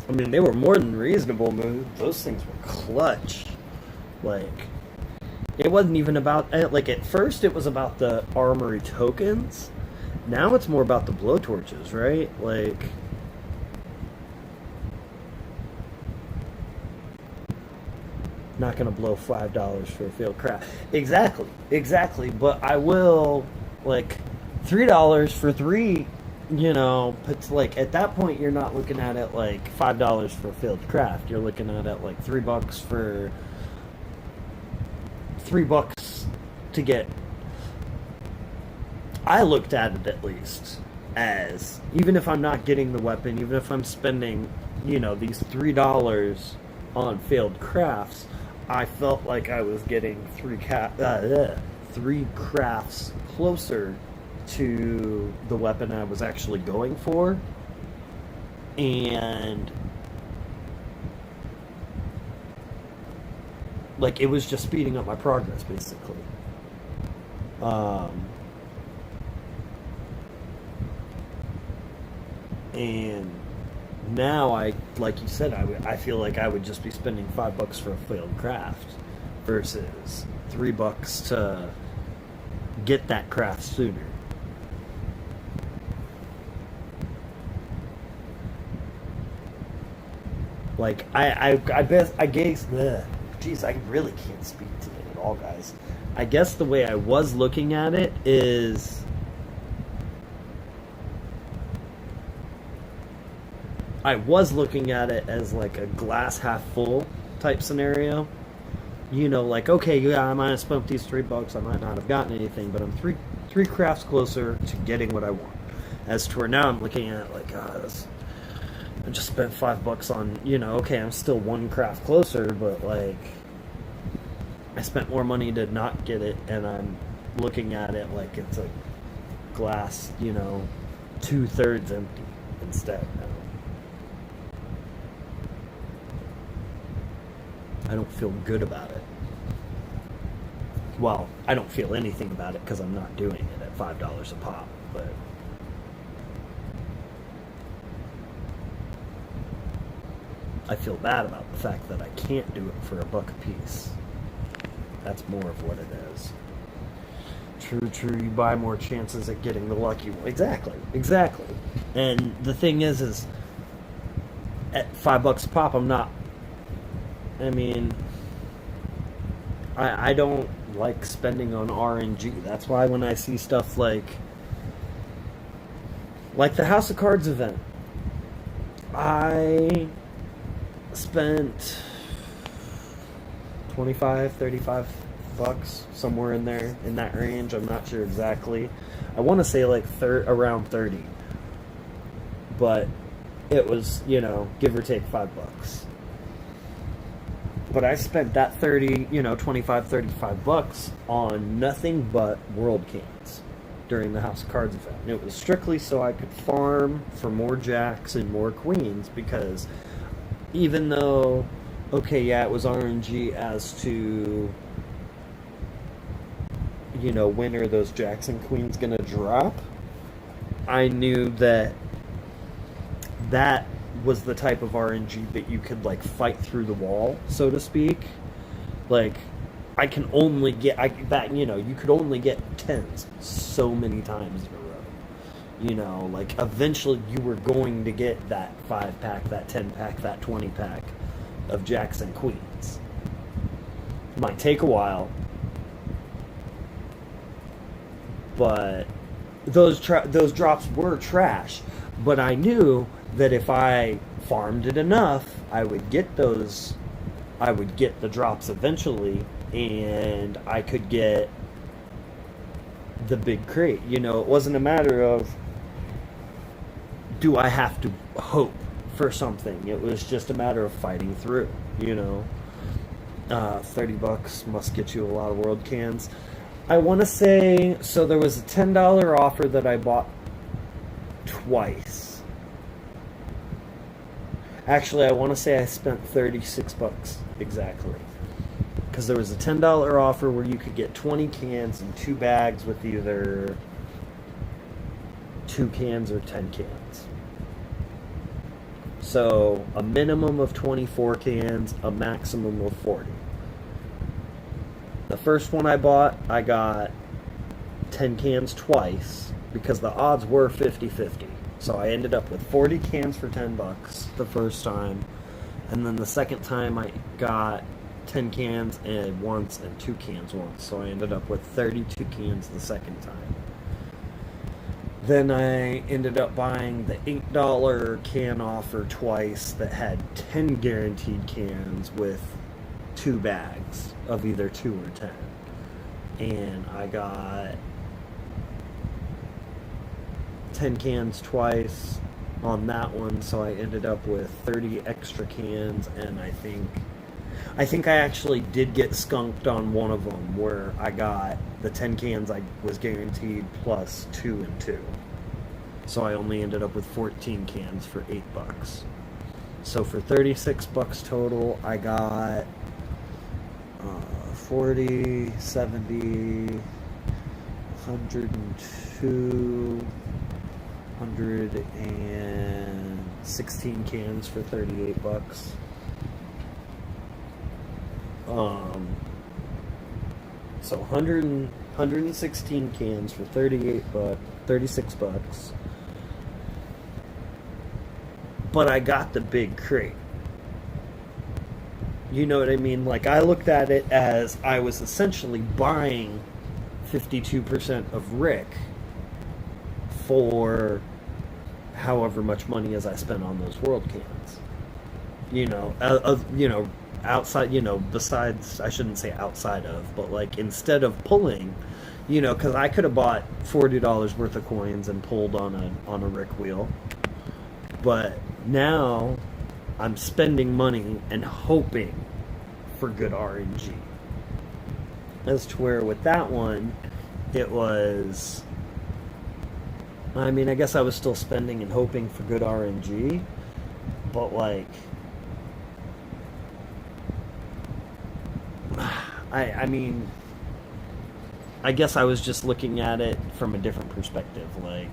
I mean, they were more than reasonable moves. Those things were clutch. Like, it wasn't even about... Like, at first it was about the armory tokens. Now it's more about the blowtorches, right? Like... Not gonna blow $5 for a field craft. Exactly. But I will, like, $3 for 3... it's like at that point you're not looking at it like $5 for a field craft. You're looking at it like $3 for $3 to get. I looked at it at least as, even if I'm not getting the weapon, even if I'm spending, these $3 on failed crafts, I felt like I was getting three crafts closer to the weapon I was actually going for, and like it was just speeding up my progress basically. And now like you said, I feel like I would just be spending $5 for a failed craft versus $3 to get that craft sooner. Like, I guess, jeez, I really can't speak today at all, guys. I guess the way I was looking at it is, I was looking at it as like a glass half full type scenario. Like, okay, yeah, I might have spent these $3, I might not have gotten anything, but I'm three crafts closer to getting what I want. As to where now I'm looking at it like, I just spent $5 on, okay, I'm still one craft closer, but like, I spent more money to not get it, and I'm looking at it like it's a glass, 2/3 empty instead. I don't feel good about it. Well, I don't feel anything about it because I'm not doing it at $5 a pop, but... I feel bad about the fact that I can't do it for $1 a piece. That's more of what it is. True, you buy more chances at getting the lucky one. Exactly. And the thing is at $5 a pop, I'm not... I mean... I don't like spending on RNG. That's why when I see stuff like the House of Cards event, I spent $25, $35, somewhere in there, in that range. I'm not sure exactly. I want to say like around 30, but it was, give or take $5. But I spent that 30, $25, $35 on nothing but world cans. during the House of Cards event. And it was strictly so I could farm for more jacks and more queens, because even though, okay, yeah, it was RNG as to, you know, when are those jacks and queens gonna drop, I knew that that was the type of RNG that you could, like, fight through the wall, so to speak. Like, I can only get that, you know, you could only get tens so many times in a row. You know, like, eventually you were going to get that 5-pack, that 10-pack, that 20-pack of jacks and queens. It might take a while, but those drops were trash. But I knew that if I farmed it enough, I would get the drops eventually, and I could get the big crate. You know, it wasn't a matter of, do I have to hope for something? It was just a matter of fighting through, you know. $30 must get you a lot of world cans. I want to say, so there was a $10 offer that I bought twice. Actually, I want to say I spent $36 exactly. Because there was a $10 offer where you could get 20 cans and 2 bags with either 2 cans or 10 cans. So a minimum of 24 cans, a maximum of 40. The first one I bought, I got 10 cans twice because the odds were 50-50. So I ended up with 40 cans for $10 the first time. And then the second time I got 10 cans and once and 2 cans once. So I ended up with 32 cans the second time. Then I ended up buying the $8 can offer twice that had 10 guaranteed cans with 2 bags of either 2 or 10. And I got 10 cans twice on that one, so I ended up with 30 extra cans, and I think I actually did get skunked on one of them, where I got the 10 cans I was guaranteed plus 2 and 2. So I only ended up with 14 cans for $8. So for $36 total, I got 40, 70, 102, 116 cans for $38. So 116 cans for $36. But I got the big crate. You know what I mean? Like, I looked at it as I was essentially buying 52% of Rick for however much money as I spent on those world cans. You know, outside, besides, I shouldn't say outside of, but like instead of pulling, because I could have bought $40 worth of coins and pulled on a Rick wheel. But now I'm spending money and hoping for good RNG. As to where with that one, it was, I mean, I guess I was still spending and hoping for good RNG, but like, I mean, I guess I was just looking at it from a different perspective, like,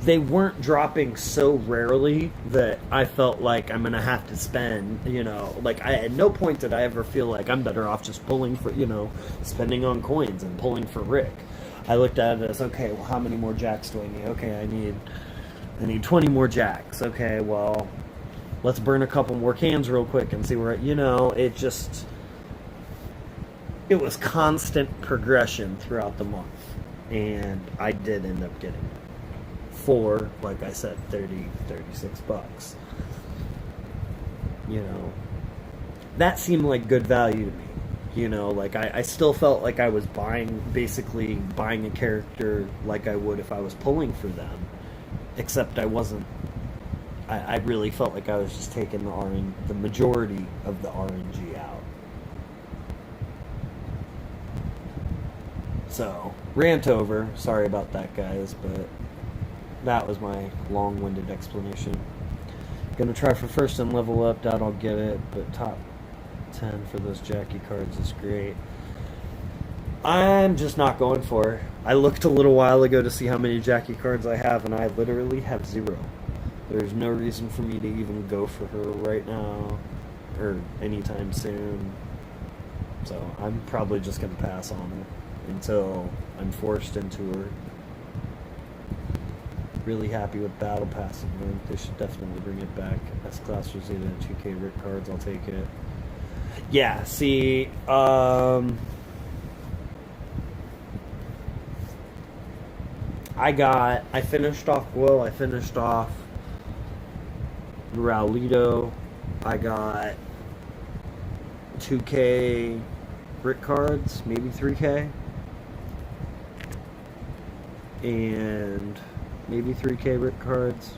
they weren't dropping so rarely that I felt like I'm gonna have to spend, like, at no point did I ever feel like I'm better off just pulling for, spending on coins and pulling for Rick. I looked at it as, okay, well, how many more jacks do I need? Okay, I need 20 more jacks. Okay, well, let's burn a couple more cans real quick and see where, it was constant progression throughout the month. And I did end up getting it. For, like I said, $36. That seemed like good value to me. Like I still felt like I was basically buying a character like I would if I was pulling for them. Except I wasn't I really felt like I was just taking the majority of the RNG out. So, rant over. Sorry about that, guys, but that was my long-winded explanation. Gonna try for first and level up. Doubt I'll get it, but top 10 for those Jackie cards is great. I'm just not going for it. I looked a little while ago to see how many Jackie cards I have, and I literally have 0. There's no reason for me to even go for her right now, or anytime soon. So I'm probably just going to pass on her until I'm forced into her. Really happy with Battle Pass event. They should definitely bring it back. S-Class Rosita and 2K Rick cards, I'll take it. Yeah, see, I finished off Will, I finished off Raulito, I got 2K Rick cards, maybe 3K, and maybe 3K Rick cards.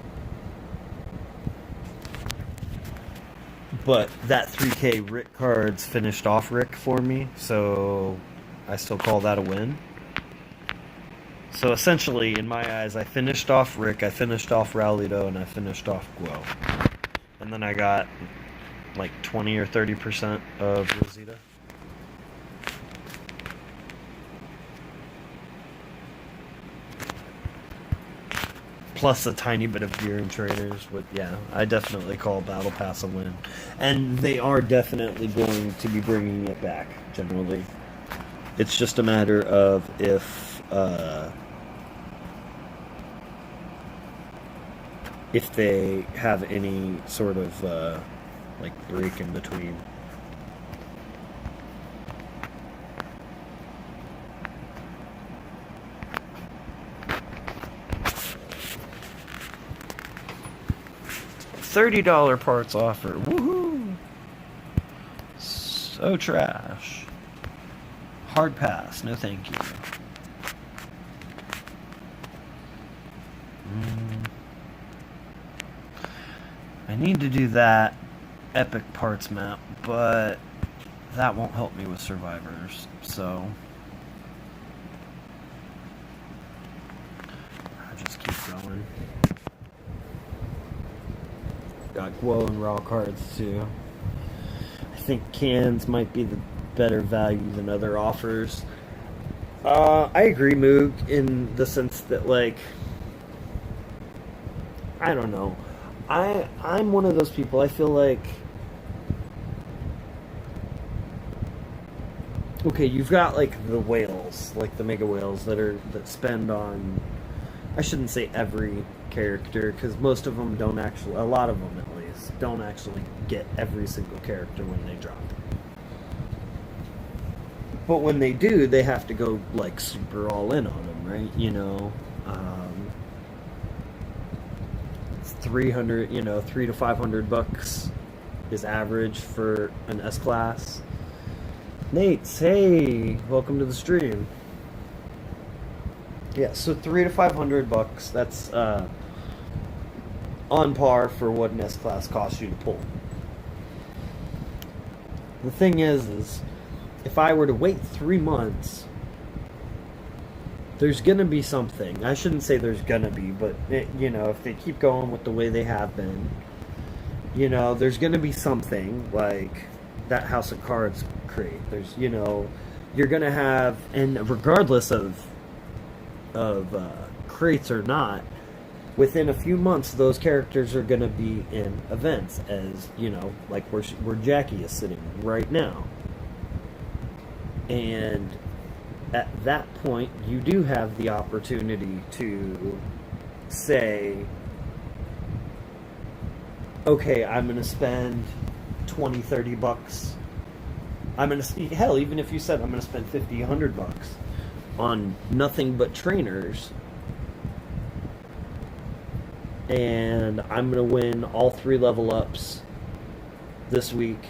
But that 3K Rick cards finished off Rick for me, so I still call that a win. So essentially, in my eyes, I finished off Rick, I finished off Raulito, and I finished off Guo. And then I got like 20 or 30% of Rosita. Plus a tiny bit of gear and trainers, but yeah, I definitely call Battle Pass a win. And they are definitely going to be bringing it back, generally. It's just a matter of if they have any sort of like break in between. $30 parts offer. Woohoo! So trash. Hard pass. No thank you. I need to do that epic parts map, but that won't help me with survivors, so I'll just keep going. Got Guo and Raw cards too. I think cans might be the better value than other offers. I agree, Moog, in the sense that, like, I don't know. I'm one of those people, I feel like, okay, you've got, like, the whales, like the mega whales that spend on, I shouldn't say every character, because most of them don't actually, a lot of them at least, don't actually get every single character when they drop. But when they do, they have to go, like, super all in on them, right? You know, it's 300, you know, $300 to $500 is average for an S-Class. Nate, hey, welcome to the stream. Yeah, so $300 to $500, that's on par for what an S-Class costs you to pull. The thing is if I were to wait 3 months, there's gonna be something. I shouldn't say there's gonna be, but you know, if they keep going with the way they have been, you know, there's gonna be something like that House of Cards crate. There's, you know, you're gonna have, and regardless of crates or not, within a few months, those characters are gonna be in events, as you know, like where Jackie is sitting right now. And at that point, you do have the opportunity to say, okay, I'm going to spend $20, $30. I'm going to, hell, even if you said I'm going to spend $50, $100 on nothing but trainers, and I'm going to win all 3 level ups this week,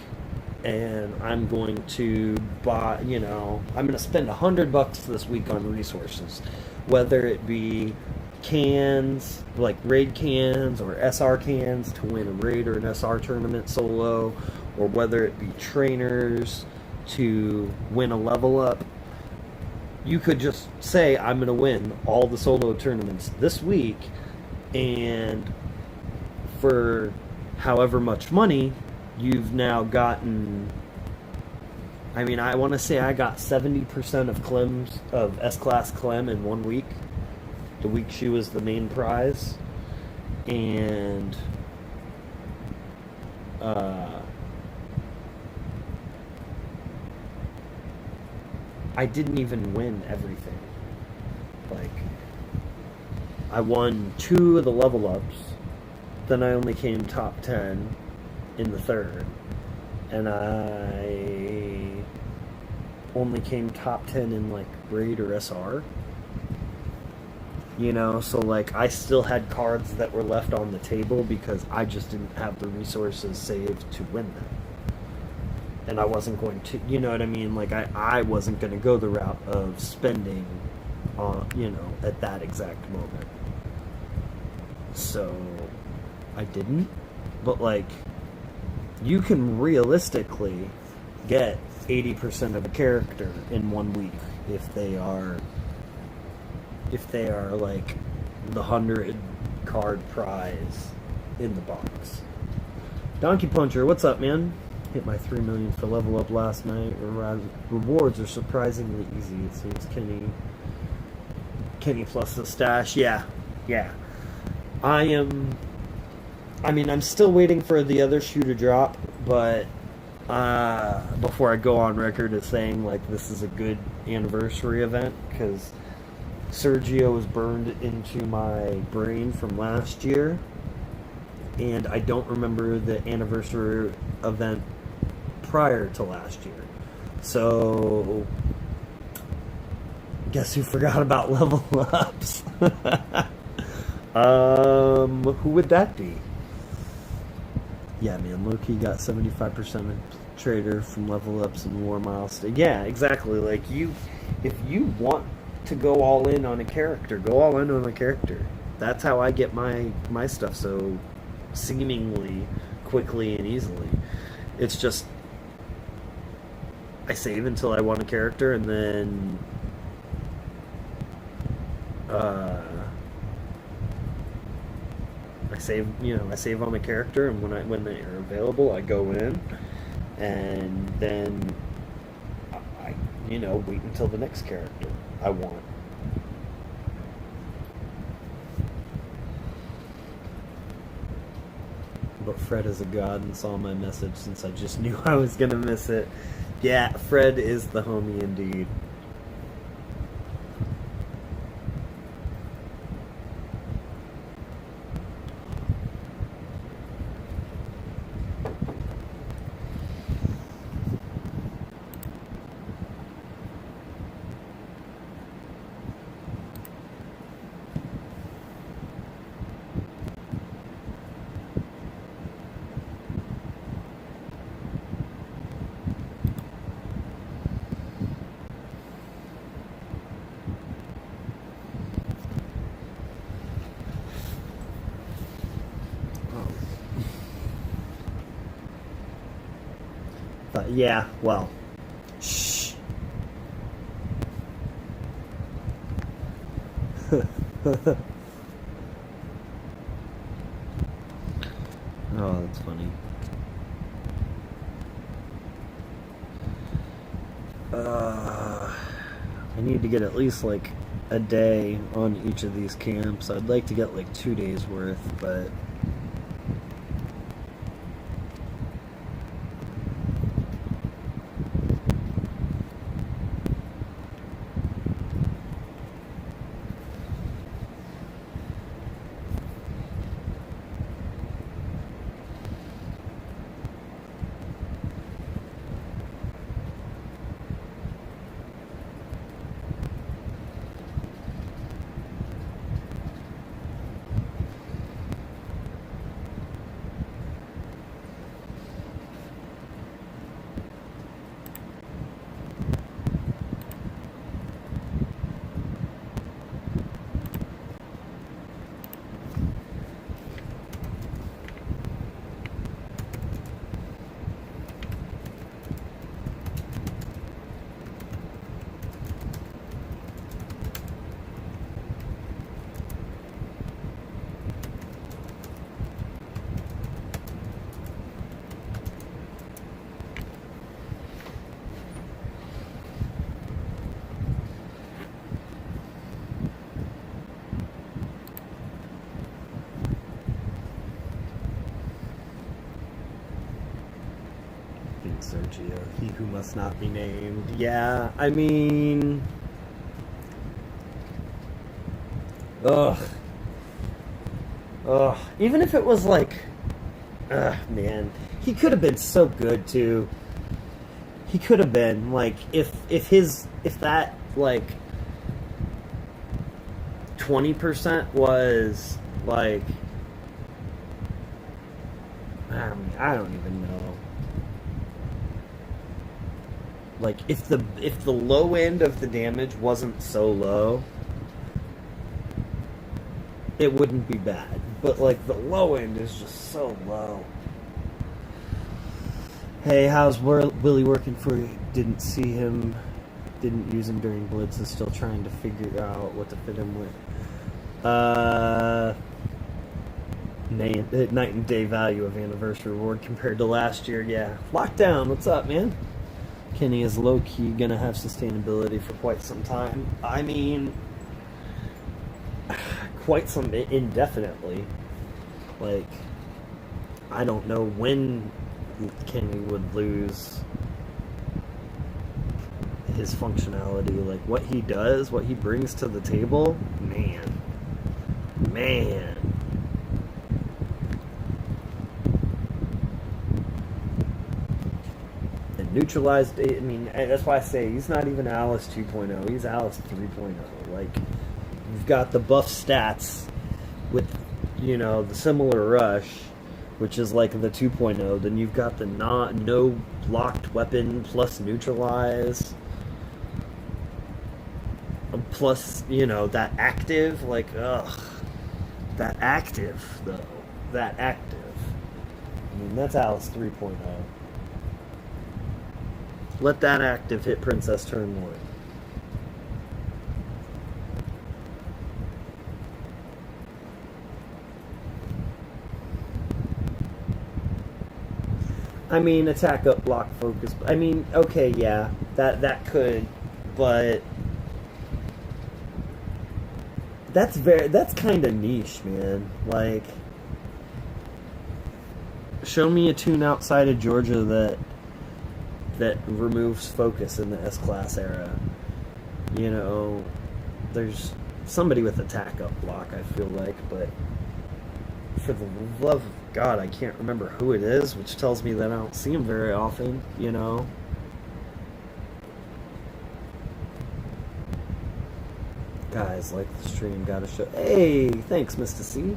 and I'm going to buy, you know, I'm going to spend $100 this week on resources, whether it be cans, like raid cans or SR cans to win a raid or an SR tournament solo, or whether it be trainers to win a level up. You could just say, I'm going to win all the solo tournaments this week, and for however much money, you've now gotten... I mean, I want to say I got 70% of Clem's, of S-Class Clem in 1 week. The week she was the main prize. And... I didn't even win everything. Like, I won 2 of the level ups, then I only came top 10 in the 3rd, and I only came top 10 in, like, raid or SR. You know, so, like, I still had cards that were left on the table because I just didn't have the resources saved to win them. And I wasn't going to, you know what I mean? Like, I wasn't going to go the route of spending on, you know, at that exact moment. So, I didn't. But, like, you can realistically get 80% of a character in 1 week if they are, like, the 100 card prize in the box. Donkey Puncher, what's up, man? Hit my 3 million for level up last night. Rewards are surprisingly easy. It seems Kenny plus the stash. Yeah. I'm still waiting for the other shoe to drop, but before I go on record as saying, like, this is a good anniversary event, because Sergio was burned into my brain from last year, and I don't remember the anniversary event prior to last year. So, guess who forgot about level ups? Who would that be? Yeah, man, Loki got 75% of trader from level ups and war milestone. Yeah, exactly. Like, if you want to go all in on a character, go all in on a character. That's how I get my stuff so seemingly quickly and easily. It's just, I save until I want a character, and then I save on a character, and when they are available, I go in, and then I wait until the next character I want. But Fred is a god and saw my message since I just knew I was gonna miss it. Yeah, Fred is the homie indeed. Yeah, well. Shh. Oh, that's funny. I need to get at least like a day on each of these camps. I'd like to get like 2 days worth, but Sergio, he who must not be named. Yeah, I mean... Ugh. Ugh. Even if it was like... Ugh, man. He could have been so good, too. He could have been, like, if that, like, 20% was, like... I don't even know. Like, if the low end of the damage wasn't so low, it wouldn't be bad. But, like, the low end is just so low. Hey, how's Willie working for you? Didn't see him, didn't use him during blitzes, still trying to figure out what to fit him with. Night and day value of anniversary reward compared to last year. Yeah. Lockdown, what's up, man? Kenny is low-key gonna have sustainability for quite some time. I mean, quite some indefinitely. Like, I don't know when Kenny would lose his functionality. Like, what he does, what he brings to the table, man. Neutralized, I mean, that's why I say he's not even Alice 2.0, he's Alice 3.0. Like, you've got the buff stats with, you know, the similar rush, which is like the 2.0, then you've got the no blocked weapon plus neutralize, plus, you know, that active, like, ugh, that active, though, that active. I mean, that's Alice 3.0. Let that active hit Princess turn 1. I mean, attack up, block, focus. I mean, okay, yeah, that could, but that's kind of niche, man. Like, show me a tune outside of Georgia that removes focus in the S-Class era. You know, there's somebody with attack up block, I feel like, but for the love of God, I can't remember who it is, which tells me that I don't see him very often, you know. Guys, like the stream, gotta show. Hey, thanks, Mr. C.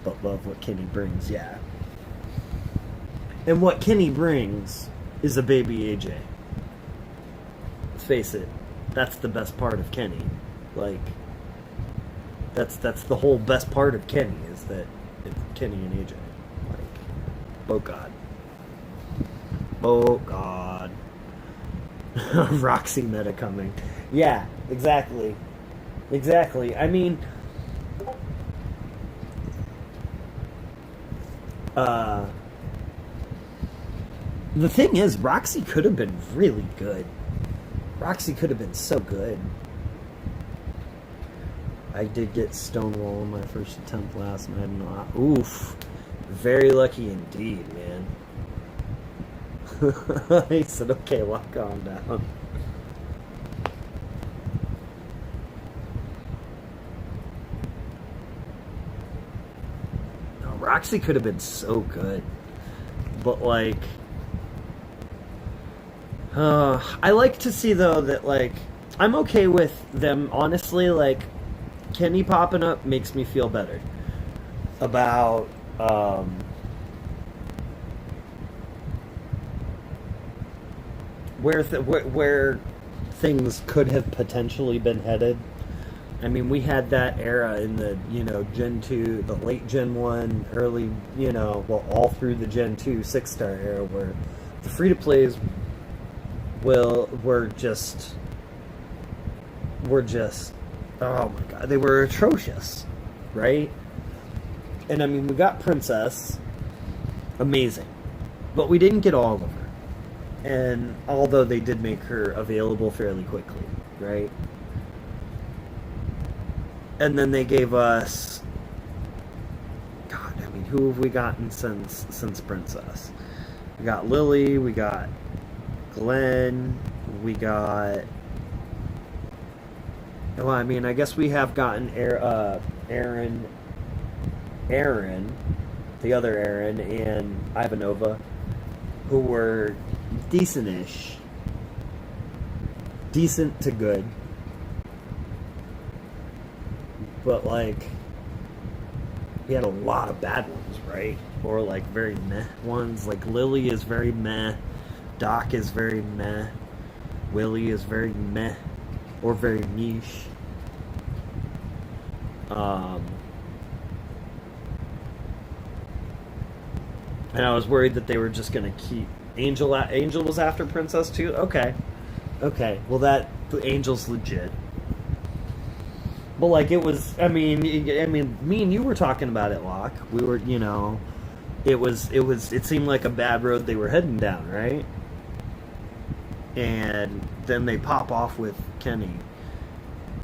But love what Kenny brings, yeah. And what Kenny brings is a baby AJ. Let's face it, that's the best part of Kenny. Like, that's the whole best part of Kenny, is that it's Kenny and AJ. Like, oh God. Oh God. Roxy meta coming. Yeah, exactly. Exactly. I mean, the thing is, Roxy could have been really good. Roxy could have been so good. I did get Stonewall in my first attempt last night. Oof. Very lucky indeed, man. He said, okay, well, calm down. No, Roxy could have been so good. But, like, I like to see, though, that, like, I'm okay with them, honestly, like, Kenny popping up makes me feel better about, where things could have potentially been headed. I mean, we had that era in the, you know, Gen 2, the late Gen 1, early, you know, well, all through the Gen 2 6-star era, where the free-to-plays were just, oh my God, they were atrocious, right? And I mean, we got Princess, amazing, but we didn't get all of her. And although they did make her available fairly quickly, right? And then they gave us, God, mean, who have we gotten since Princess? We got Lily, we got Glenn, we got. Well, I mean, I guess we have gotten Aaron, the other Aaron, and Ivanova, who were decent-ish. Decent to good. But, like, we had a lot of bad ones, right? Or, like, very meh ones. Like, Lily is very meh. Doc is very meh. Willie is very meh. Or very niche. And I was worried that they were just going to keep... Angel was after Princess, too? Okay. Well, Angel's legit. But, like, it was... I mean, me and you were talking about it, Locke. We were, you know... It seemed like a bad road they were heading down, right? And then they pop off with Kenny.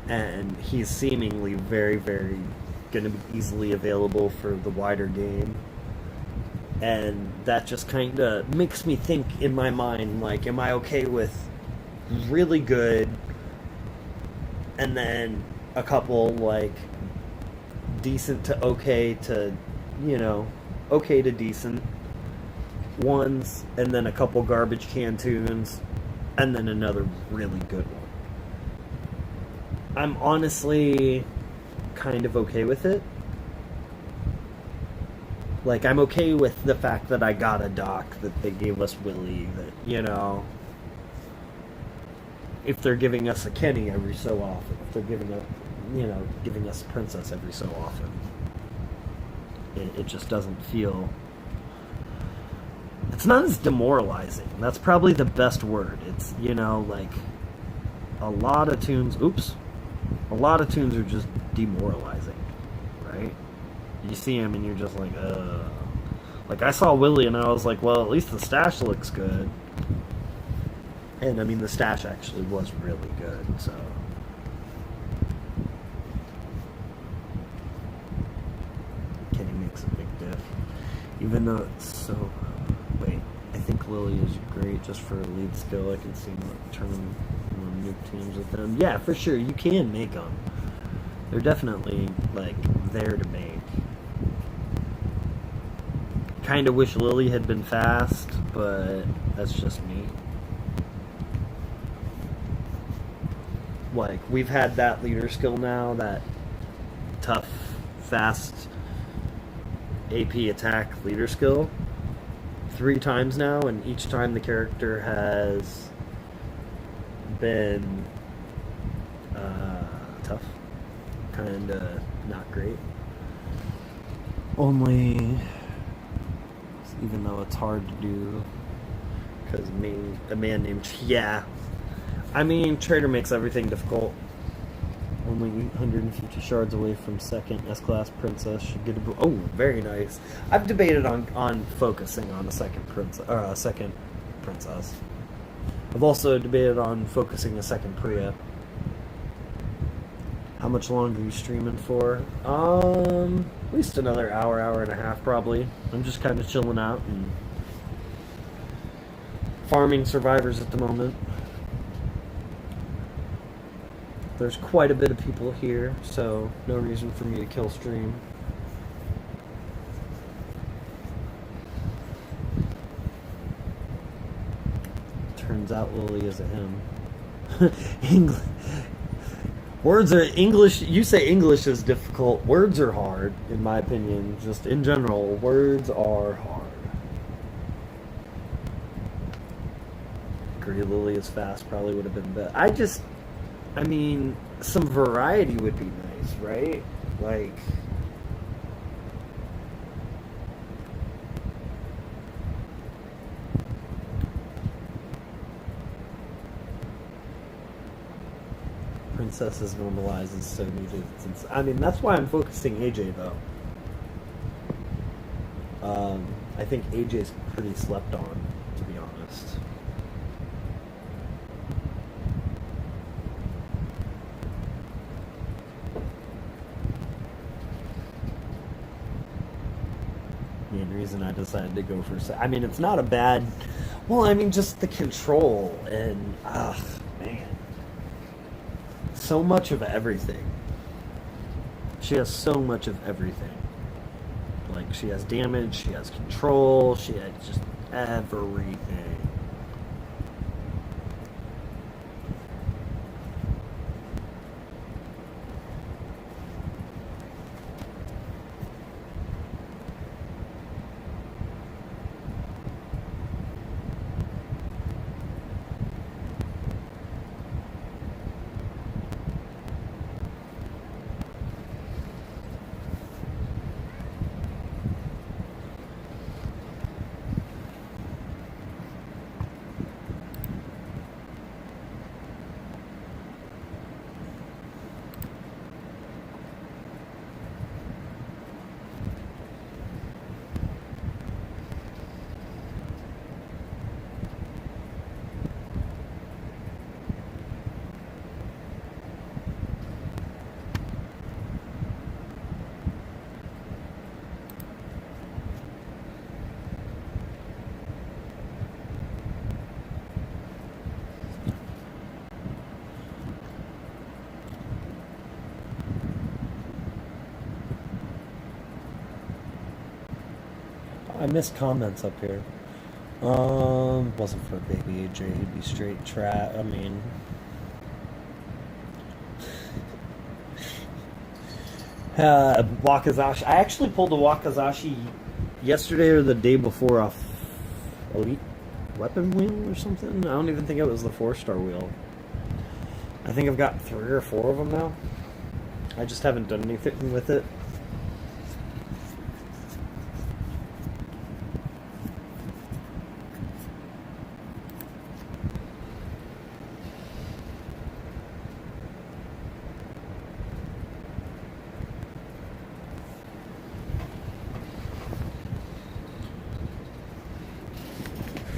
And he's seemingly very, very going to be easily available for the wider game. And that just kind of makes me think in my mind, like, am I okay with really good and then a couple, like, decent to okay to, you know, okay to decent ones, and then a couple garbage can tunes, and then another really good one. I'm honestly kind of okay with it. Like, I'm okay with the fact that I got a Doc, that they gave us Willie, that, you know, if they're giving us a Kenny every so often, if they're giving us Princess every so often, it just doesn't feel... It's not as demoralizing. That's probably the best word. It's, you know, like, a lot of tunes are just demoralizing, right? You see him and you're just like, Like, I saw Willie and I was like, well, at least the stash looks good. And, I mean, the stash actually was really good, so... Kenny makes a big diff. Even though it's so... Wait, I think Lily is great just for lead skill. I can see turning nuke teams with them. Yeah, for sure, you can make them. They're definitely, like, there to make. Kind of wish Lily had been fast, but that's just me. Like, we've had that leader skill now, that tough, fast AP attack leader skill 3 times now, and each time the character has been tough. Kinda not great. Only... Even though it's hard to do, because a man named... Yeah. I mean, Trader makes everything difficult. Only 850 shards away from second S-Class Princess. Should get a... Oh, very nice. I've debated on focusing on a second Princess. I've also debated on focusing a second Priya. How much longer are you streaming for? At least another hour and a half, probably. I'm just kind of chilling out and farming survivors at the moment. There's quite a bit of people here, so no reason for me to kill stream. Turns out Lily is a him. Words are English. You say English is difficult. Words are hard, in my opinion. Just in general, words are hard. Agree, Lily is fast. Probably would have been better. I mean, some variety would be nice, right? Like, Princess is normalized and so needed. I mean, that's why I'm focusing AJ, though. I think AJ's pretty slept on, to be honest. reason I decided to go for. I mean, it's not a bad. Well, I mean, just the control and man, so much of everything. She has so much of everything. Like she has damage, she has control, she has just everything. I missed comments up here. Wasn't for baby AJ, he'd be straight trap. I mean, Wakazashi. I actually pulled a Wakazashi yesterday or the day before off Elite Weapon Wheel or something. I don't even think it was the 4-star wheel. I think I've got 3 or 4 of them now. I just haven't done anything with it.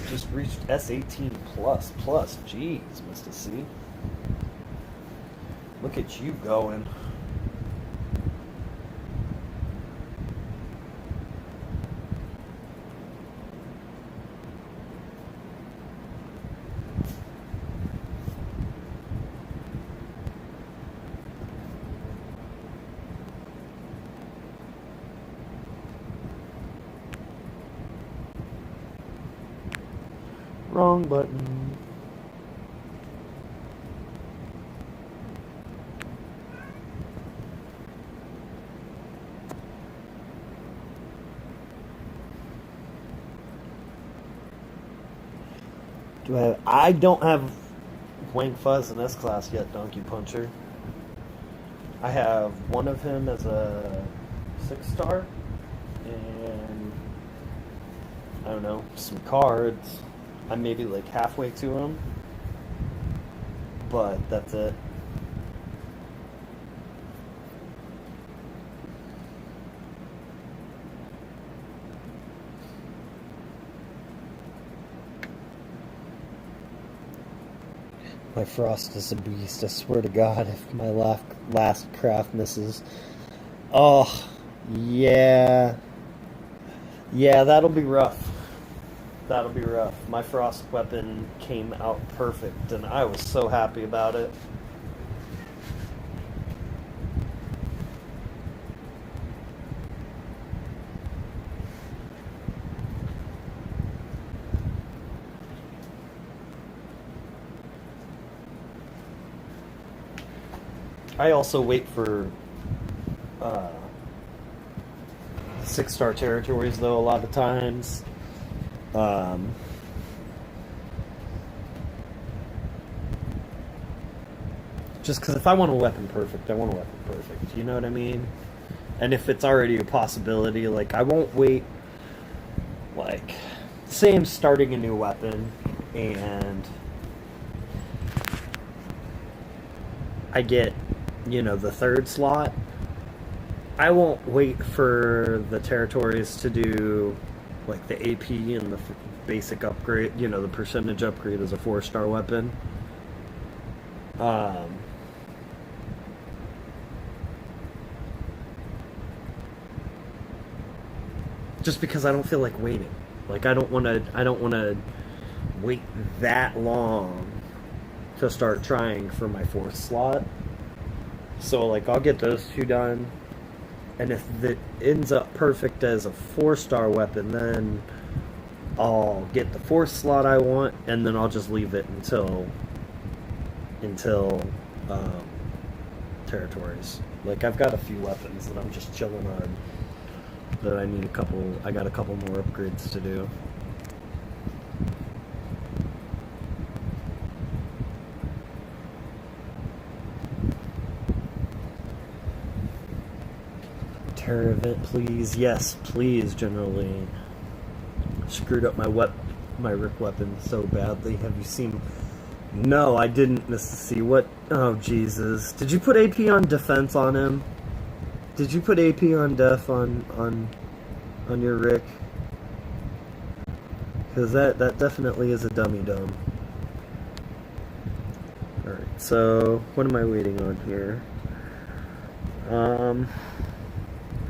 Just reached S18 plus. Jeez, Mr. C. Look at you going. Wrong button. I don't have Wang Fuzz in this class yet, Donkey Puncher. I have one of him as a 6-star, and I don't know, some cards. I'm maybe like halfway to him, but that's it. My Frost is a beast, I swear to God, if my last craft misses. Oh, yeah. Yeah, that'll be rough. That'll be rough. My Frost weapon came out perfect, and I was so happy about it. I also wait for 6-star territories, though, a lot of times. Just because if I want a weapon perfect, I want a weapon perfect. You know what I mean? And if it's already a possibility, like, I won't wait, like, say I'm starting a new weapon, and I get, you know, the 3rd slot. I won't wait for the territories to do, like, the AP and the basic upgrade, you know, the percentage upgrade as a 4-star weapon. just because I don't feel like waiting. Like I don't want to wait that long to start trying for my fourth slot. So like I'll get those two done, and if it ends up perfect as a 4-star weapon, then I'll get the fourth slot I want, and then I'll just leave it until territories. Like I've got a few weapons that I'm just chilling on that I got a couple more upgrades to do. Terror event, please. Yes, please, generally. Screwed up my Rick weapon so badly. Have you seen? No, I didn't miss to see what. Oh Jesus! Did you put AP on defense on him? Did you put AP on def on your Rick? Because that definitely is a dummy dumb. All right. So what am I waiting on here?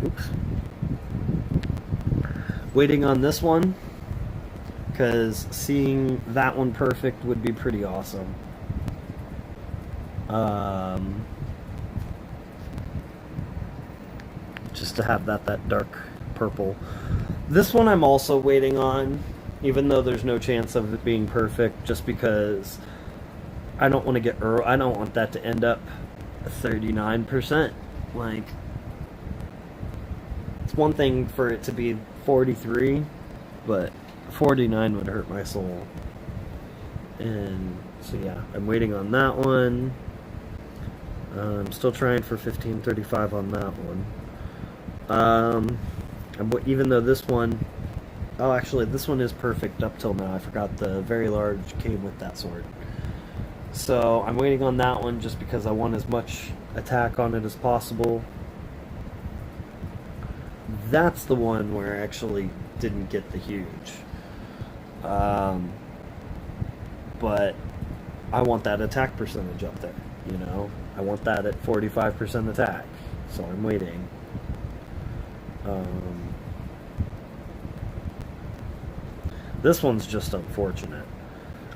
Oops. Waiting on this one, because seeing that one perfect would be pretty awesome. Just to have that dark purple. This one I'm also waiting on, even though there's no chance of it being perfect, just because I don't want to get I don't want that to end up 39%. Like, it's one thing for it to be 43, but 49 would hurt my soul. And so yeah, I'm waiting on that one. I'm still trying for 1535 on that one. Even though this one, oh actually this one is perfect up till now. I forgot the very large came with that sword. So I'm waiting on that one just because I want as much attack on it as possible. That's the one where I actually didn't get the huge. But I want that attack percentage up there, you know? I want that at 45% attack, so I'm waiting. This one's just unfortunate.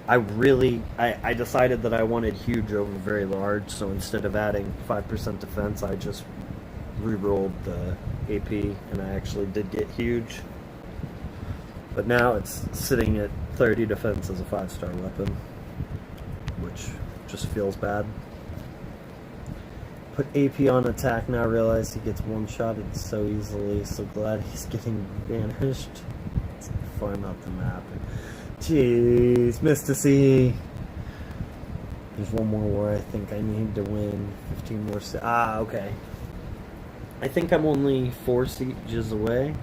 I decided that I wanted huge over very large, so instead of adding 5% defense, I just re-rolled the AP, and I actually did get huge. But now it's sitting at 30 defense as a 5-star weapon, which just feels bad. Put AP on attack, now realize he gets one-shotted so easily, so glad he's getting banished. Let's farm out the map. Jeez, missed to see. There's one more where I think I need to win. 15 more. Okay. I think I'm only 4 sieges away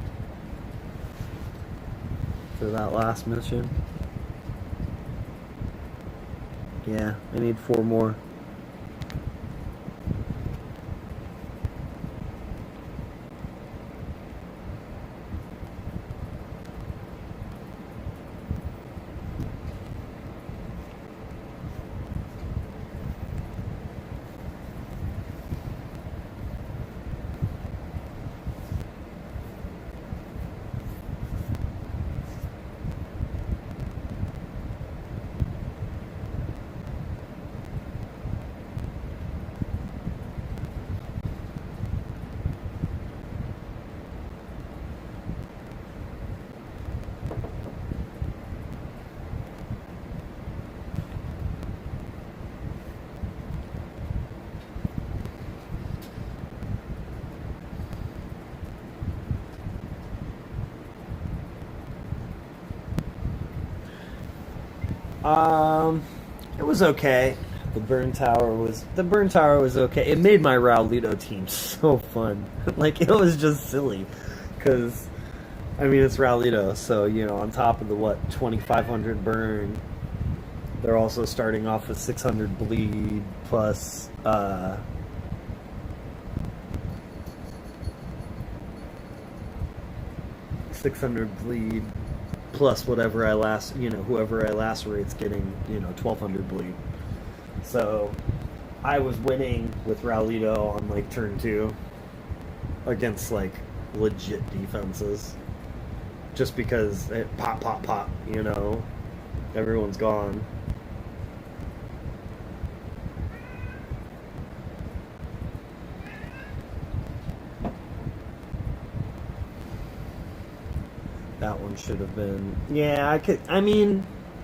for that last mission. Yeah, I need 4 more. It was okay. The burn tower was okay. It made my Raulito team so fun. Like, it was just silly, because I mean it's Raulito, so you know, on top of the 2500 burn, they're also starting off with 600 bleed plus 600 bleed plus whatever whoever I lacerate's getting, 1200 bleed. So I was winning with Raulito on like turn 2 against like legit defenses. just because it pop, pop, pop, everyone's gone. That one should have been. Yeah,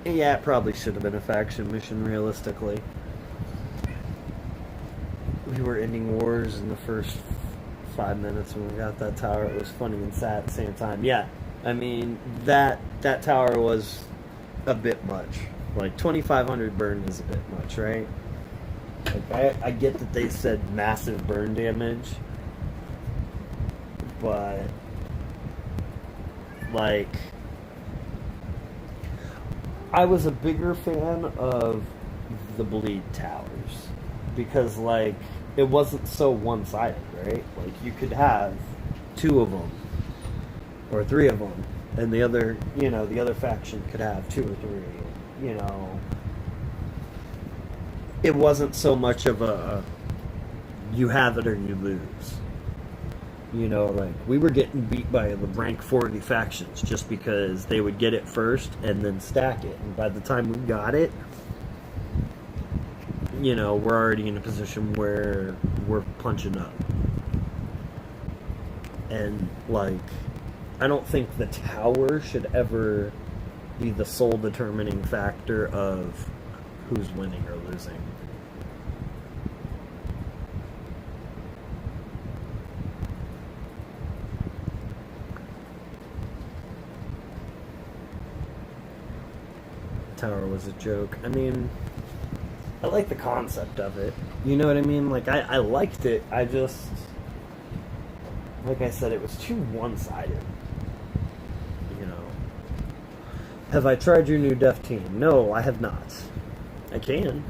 yeah, it probably should have been a faction mission, realistically. We were ending wars in the first 5 minutes when we got that tower. It was funny and sad at the same time. Yeah, that tower was a bit much. Like, 2,500 burn is a bit much, right? Like, I get that they said massive burn damage, but like, I was a bigger fan of the bleed towers because, like, it wasn't so one-sided, right? Like, you could have two of them or three of them, and the other faction could have two or three. It wasn't so much of a you have it or you lose. Like, we were getting beat by the rank 40 factions just because they would get it first and then stack it. And by the time we got it, we're already in a position where we're punching up. And, like, I don't think the tower should ever be the sole determining factor of who's winning or losing. Tower was a joke. I like the concept of it. You know what I mean? Like, I liked it. I just, like I said, it was too one-sided. Have I tried your new Def Team? No, I have not. I can.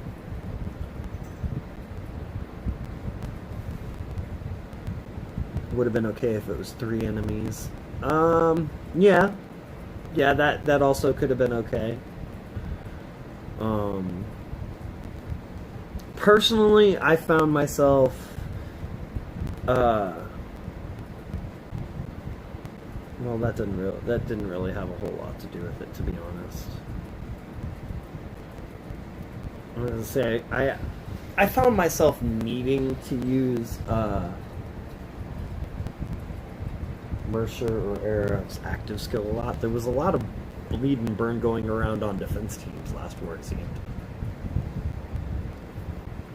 Would have been okay if it was 3 enemies. Yeah. Yeah, that also could have been okay. Personally, I found myself, well, that didn't really have a whole lot to do with it, to be honest. I was gonna say, I found myself needing to use Mercer or Arrow's active skill a lot. There was a lot of bleed and burn going around on defense teams last war, it seemed.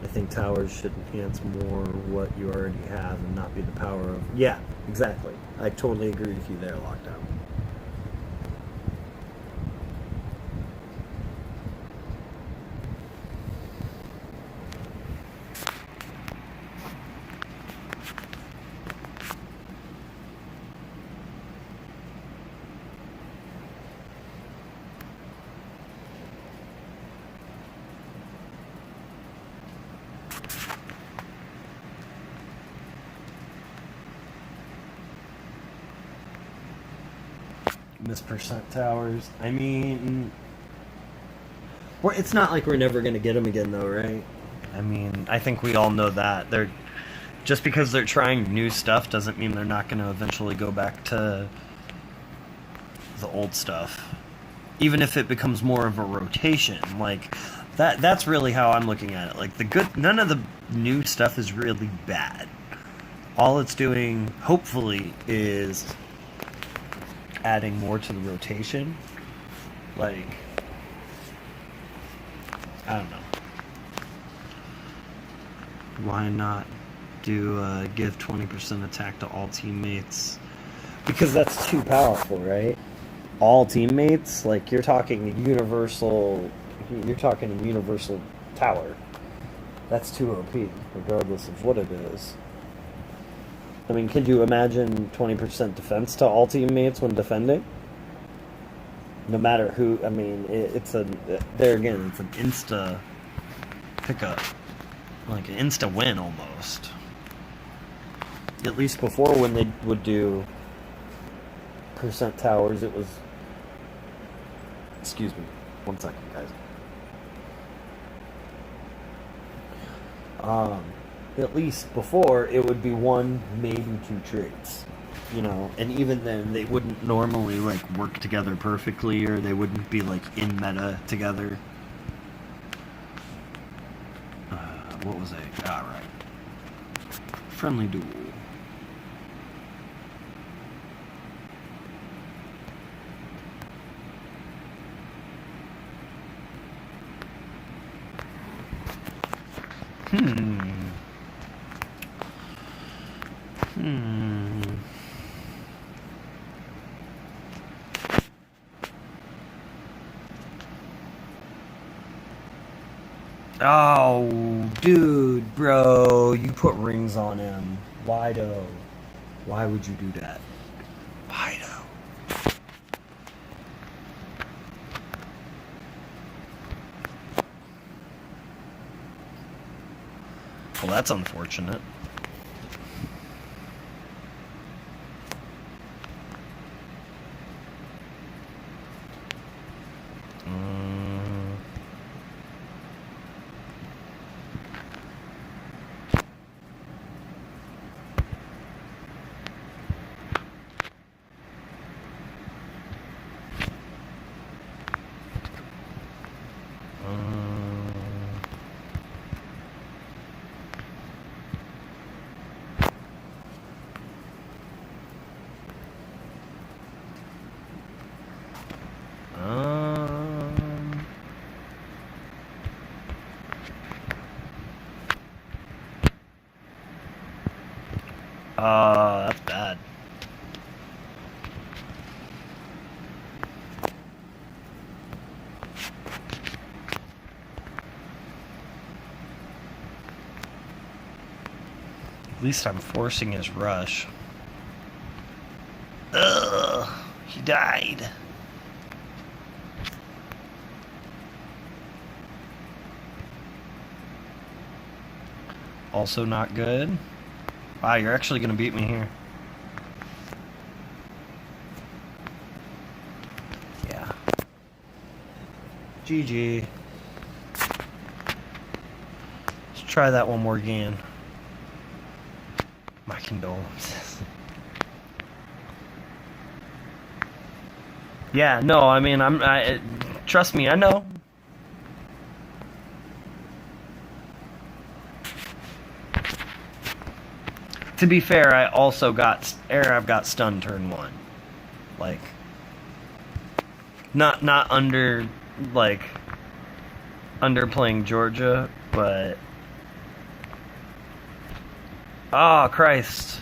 I think towers should enhance more what you already have and not be the power of... Yeah, exactly. I totally agree with you there, Lockdown. Mispercent towers. It's not like we're never going to get them again, though, right? I think we all know that. Just because they're trying new stuff doesn't mean they're not going to eventually go back to the old stuff. Even if it becomes more of a rotation. Like, that's really how I'm looking at it. Like, none of the new stuff is really bad. All it's doing, hopefully, is adding more to the rotation. Like, I don't know. Why not give 20% attack to all teammates? Because that's too powerful, right? All teammates? Like, you're talking a universal tower. That's too OP, regardless of what it is. Could you imagine 20% defense to all teammates when defending? No matter who, it's an insta pickup. Like an insta win, almost. At least before, when they would do percent towers, it was... Excuse me. 1 second, guys. At least before, it would be 1, maybe 2 traits. you know, and even then they wouldn't normally like work together perfectly, or they wouldn't be like in meta together. What was I? All right. Friendly duel. Oh, dude, bro, you put rings on him. Why though? Why would you do that? Why though? Well, that's unfortunate. That's bad. At least I'm forcing his rush. Ugh, he died. Also not good. Wow, you're actually gonna beat me here. Yeah. GG. Let's try that one more again. My condolences. Yeah, no, I mean, trust me, I know. To be fair, I also got I've got stun turn 1. Like, not underplaying Georgia, but oh Christ.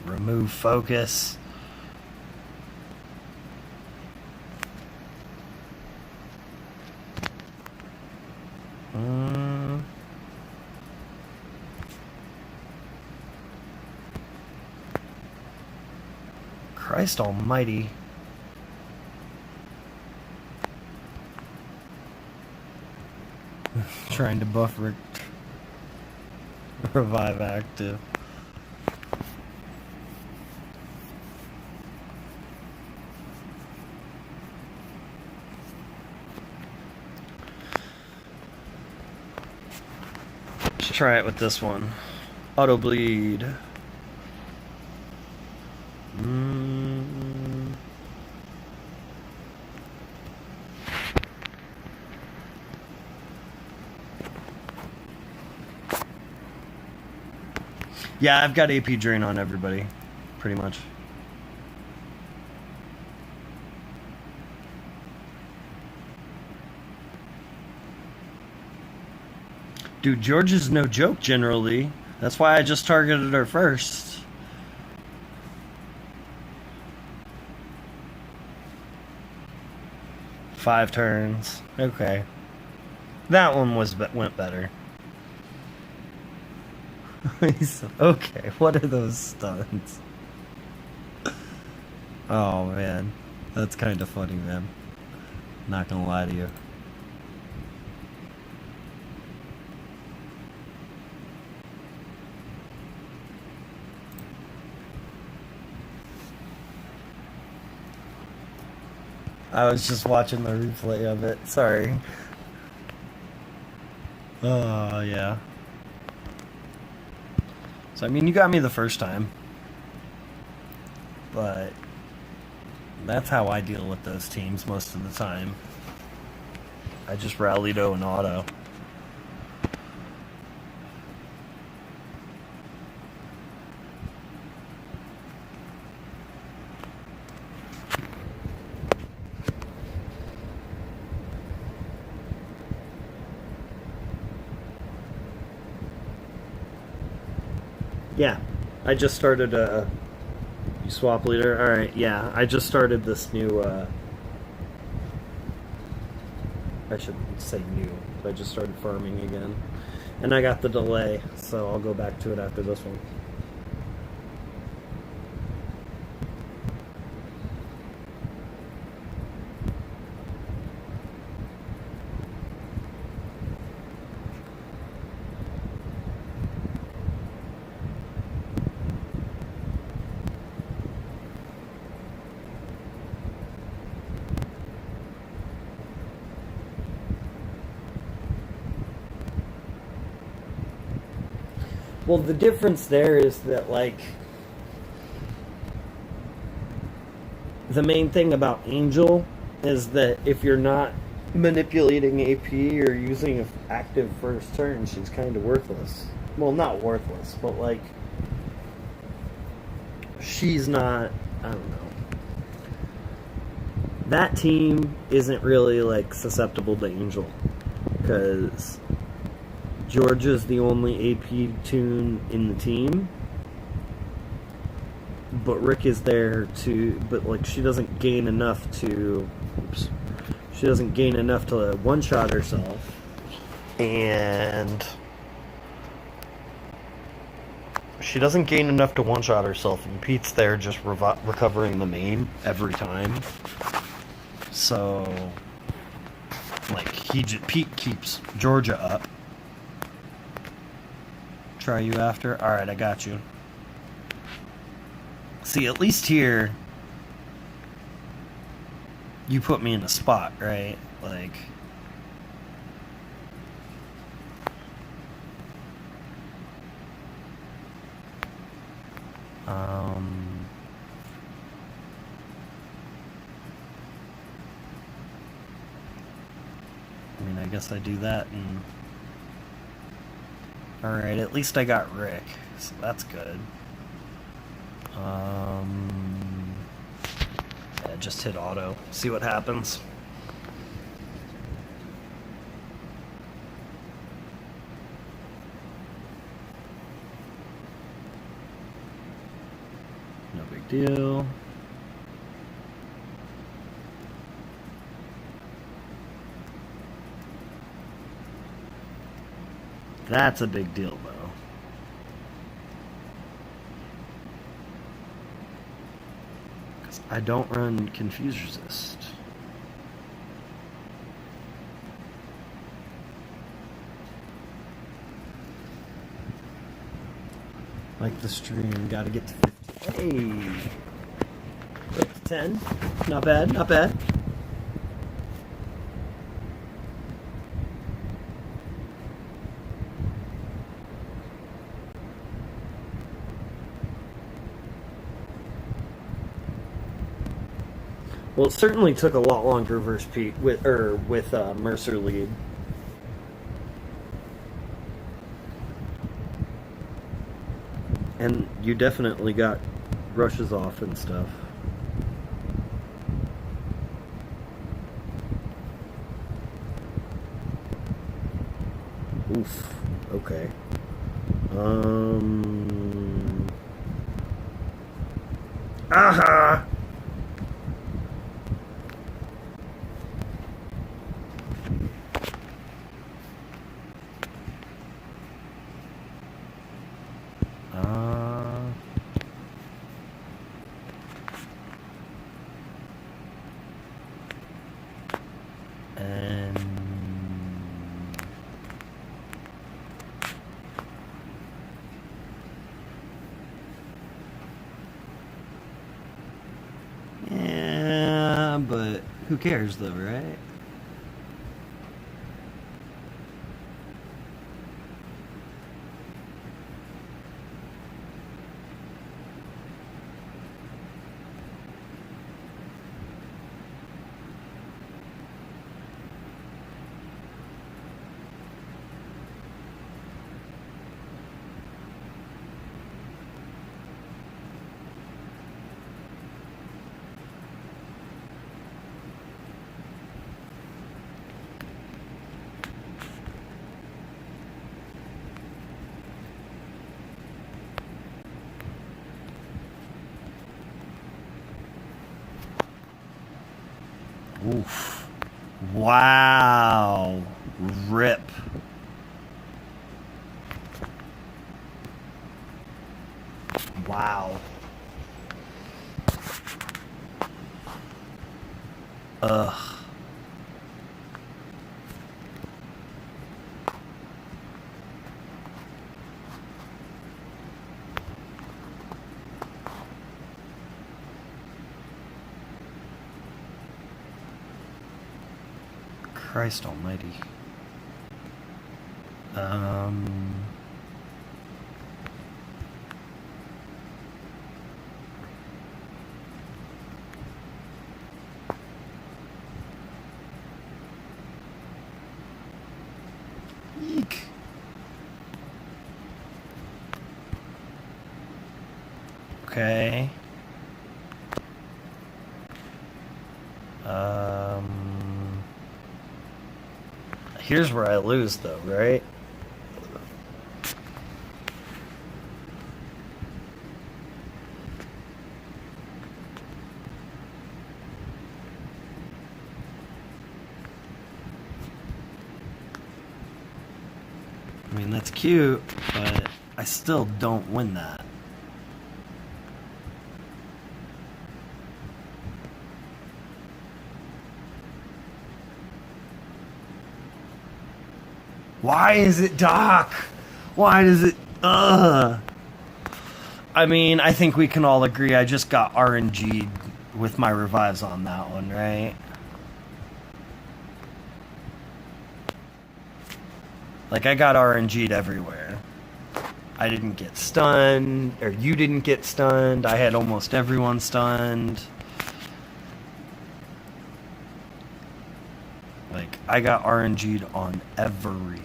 Remove focus. Christ almighty. Trying to buff revive active. Let's try it with this one. Auto bleed. Yeah, I've got AP drain on everybody, pretty much. Dude, George is no joke generally. That's why I just targeted her first. 5 turns. Okay. That one went better. Okay, what are those stuns? Oh man, that's kind of funny, man. Not gonna lie to you. I was just watching the replay of it. Sorry. Oh, yeah. So, I mean, you got me the first time. But that's how I deal with those teams most of the time. I just rallied O and auto. Yeah, I just started a... You swap leader? Alright, yeah, I just started this new, I shouldn't say new, but I just started farming again. And I got the delay, so I'll go back to it after this one. Well, the difference there is that, like, the main thing about Angel is that if you're not manipulating AP or using an active first turn, she's kind of worthless. Well, not worthless, but, like, she's not, I don't know. That team isn't really, like, susceptible to Angel, because Georgia's the only AP tune in the team, but Rick is there to, but like she doesn't gain enough to, she doesn't gain enough to one-shot herself, and she doesn't gain enough to one-shot herself, and Pete's there just recovering the main every time, so like Pete keeps Georgia up. Try you after? Alright, I got you. See, at least here, you put me in a spot, right? Like, I mean, I guess I do that and... Alright, at least I got Rick, so that's good. Yeah, just hit auto. See what happens. No big deal. That's a big deal, though. Because I don't run Confuse Resist. Like the stream, gotta get to 50. Hey! Up to 10. Not bad, not bad. Well, it certainly took a lot longer versus Pete with Mercer lead. And you definitely got rushes off and stuff. Oof. Okay. Aha! Uh, and yeah, but who cares though, right? Oof. Wow. Rip. Wow. Ugh. Christ almighty. Eek. Okay. Here's where I lose though, right? I mean, that's cute, but I still don't win that. Why is it Doc? Why does it... Ugh. I mean, I think we can all agree I just got RNG'd with my revives on that one, right? Like, I got RNG'd everywhere. I didn't get stunned, or you didn't get stunned. I had almost everyone stunned. Like, I got RNG'd on everything.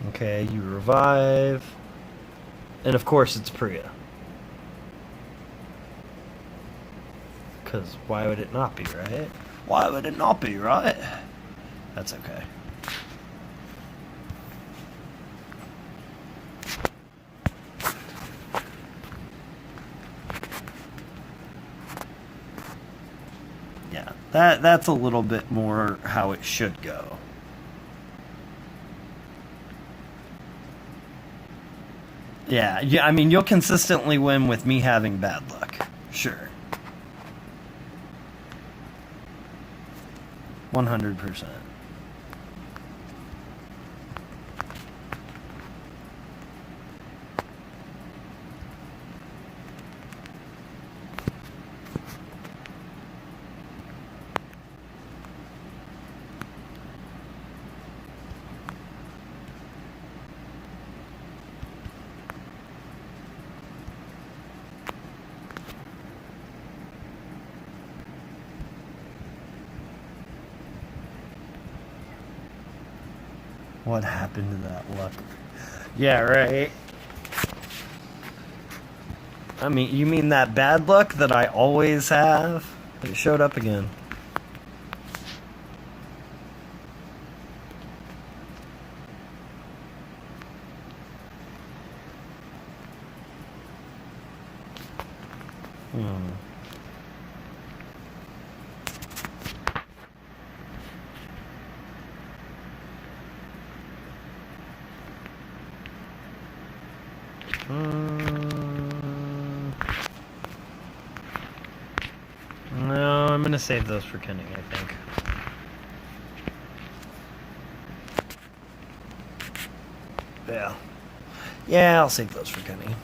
Okay, you revive. And of course it's Priya. Because why would it not be, right? Why would it not be, right? That's okay. Yeah, that's a little bit more how it should go. Yeah, I mean, you'll consistently win with me having bad luck. Sure. 100%. What happened to that luck? Yeah, right. I mean, you mean that bad luck that I always have? It showed up again. No, I'm gonna save those for Kenny, I think. Yeah. Yeah, I'll save those for Kenny.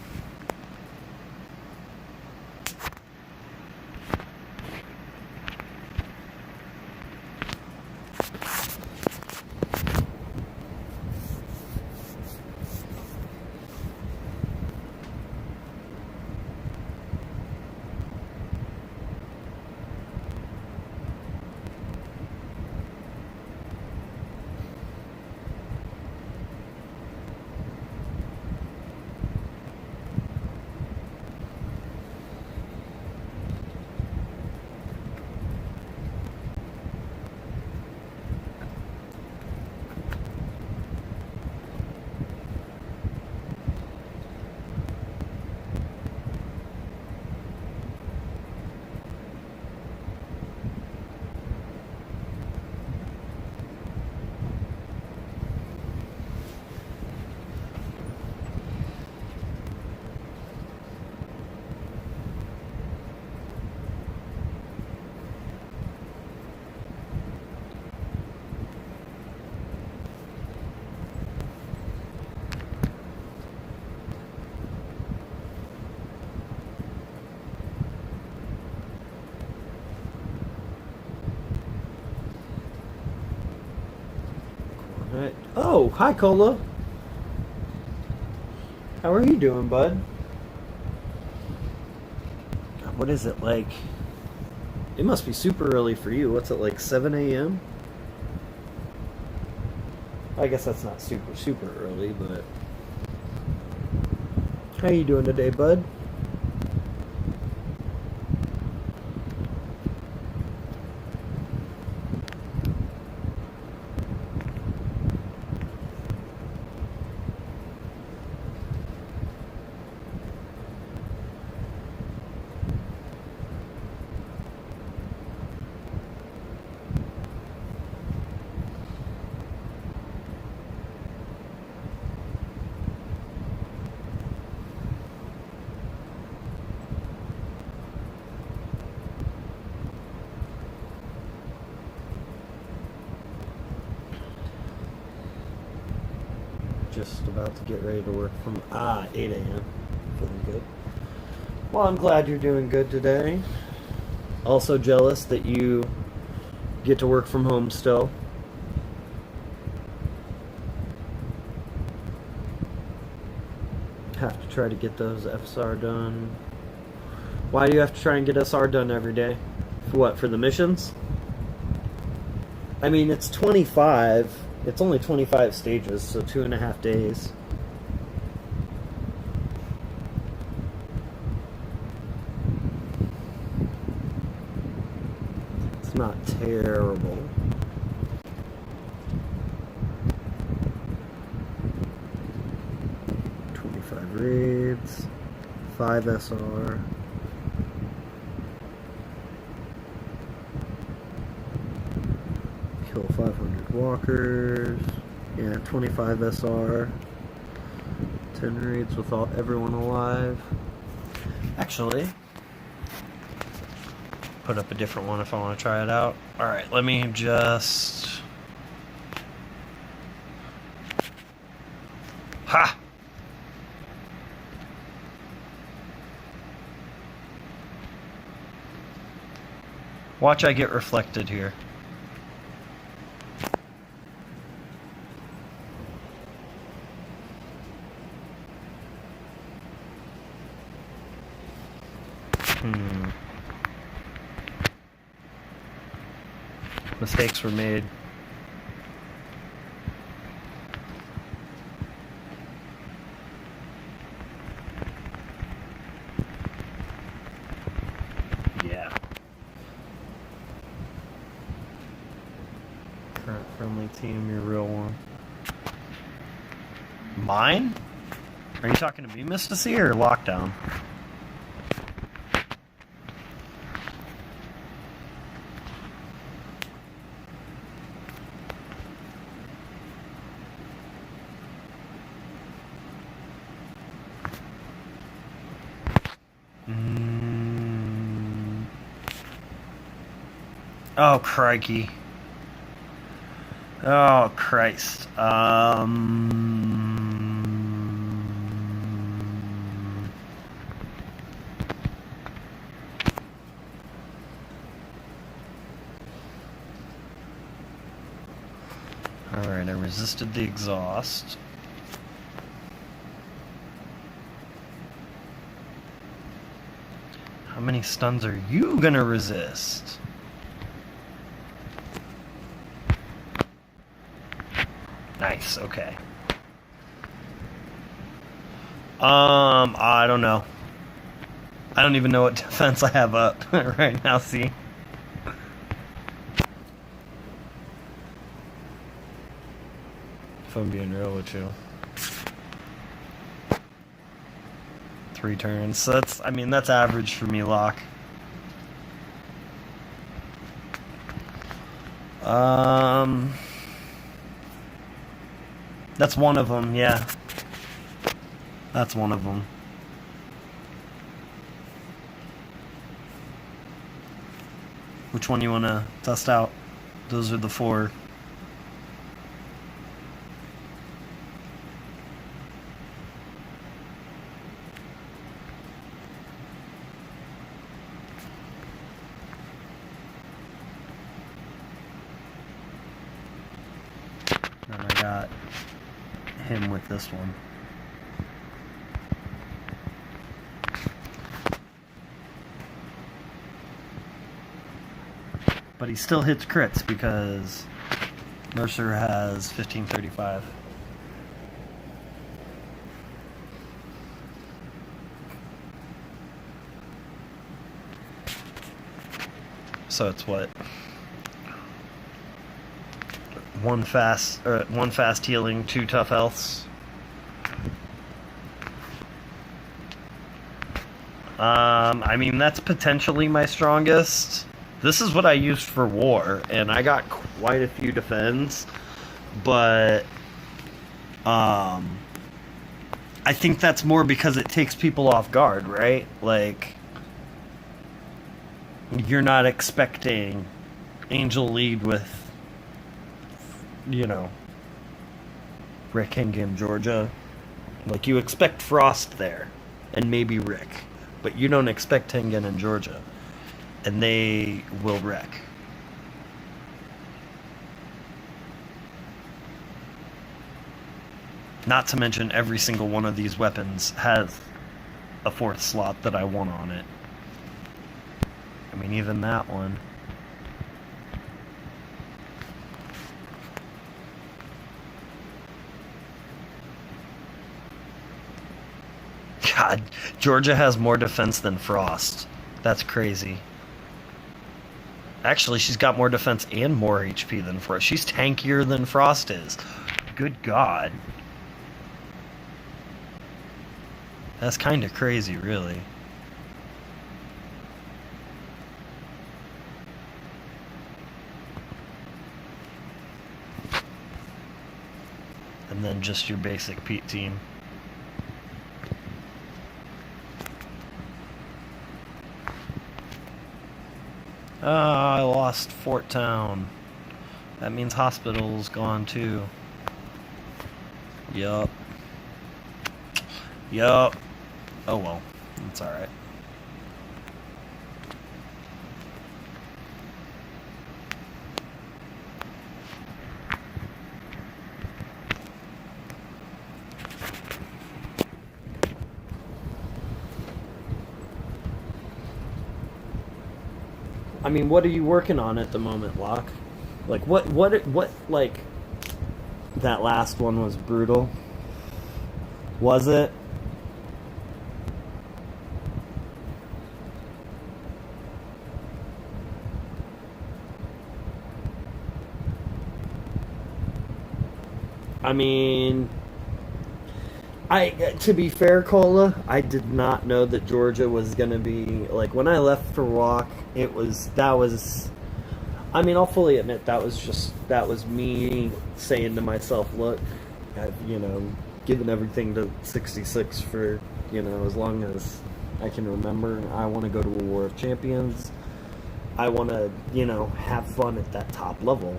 Alright. Oh, hi, Cola. How are you doing, bud? What is it like? It must be super early for you. What's it like, 7 a.m.? I guess that's not super early, but how you doing today, bud? Just about to get ready to work from 8 a.m. Feeling good. Well, I'm glad you're doing good today. Also jealous that you get to work from home still. Have to try to get those FSR done. Why do you have to try and get SR done every day? For what, for the missions? I mean, it's 25. It's only 25 stages, so 2.5 days. It's not terrible. Raids, 5 SR, kill 500 walkers, yeah, 25 SR, 10 raids with everyone alive. Actually, put up a different one if I want to try it out. Alright, let me just... Ha! Watch I get reflected here. Mistakes were made. Yeah. Current friendly team, your real one. Mine? Are you talking to me, Mr. C, or Lockdown? Oh, crikey. Oh, Christ. Alright, I resisted the exhaust. How many stuns are you gonna resist? Nice, okay. I don't know. I don't even know what defense I have up right now, see? If I'm being real with you. 3 turns. So that's average for me, Locke. That's one of them, yeah. That's one of them. Which one you want to test out? Those are the 4. And I got him with this one. But he still hits crits because Mercer has 1535. So it's what? One fast healing, 2 tough healths. I mean, that's potentially my strongest. This is what I used for war, and I got quite a few defends, but I think that's more because it takes people off guard, right? Like, you're not expecting Angel lead with, Rick Hingham, Georgia. Like, you expect Frost there, and maybe Rick, but you don't expect Tengen in Georgia, and they will wreck. Not to mention every single one of these weapons has a 4th slot that I want on it. I mean, even that one. God, Georgia has more defense than Frost. That's crazy. Actually, she's got more defense and more HP than Frost. She's tankier than Frost is. Good God. That's kind of crazy, really. And then just your basic Pete team. I lost Fort Town. That means hospital's gone too. Yup. Yup. Oh well. It's alright. I mean, what are you working on at the moment, Locke? Like, what, like, that last one was brutal. Was it? I mean, to be fair, Cola, I did not know that Georgia was gonna be like when I left for walk. I mean, I'll fully admit that was me saying to myself, look, I've given everything to 66 for as long as I can remember. I want to go to a War of Champions. I want to, have fun at that top level.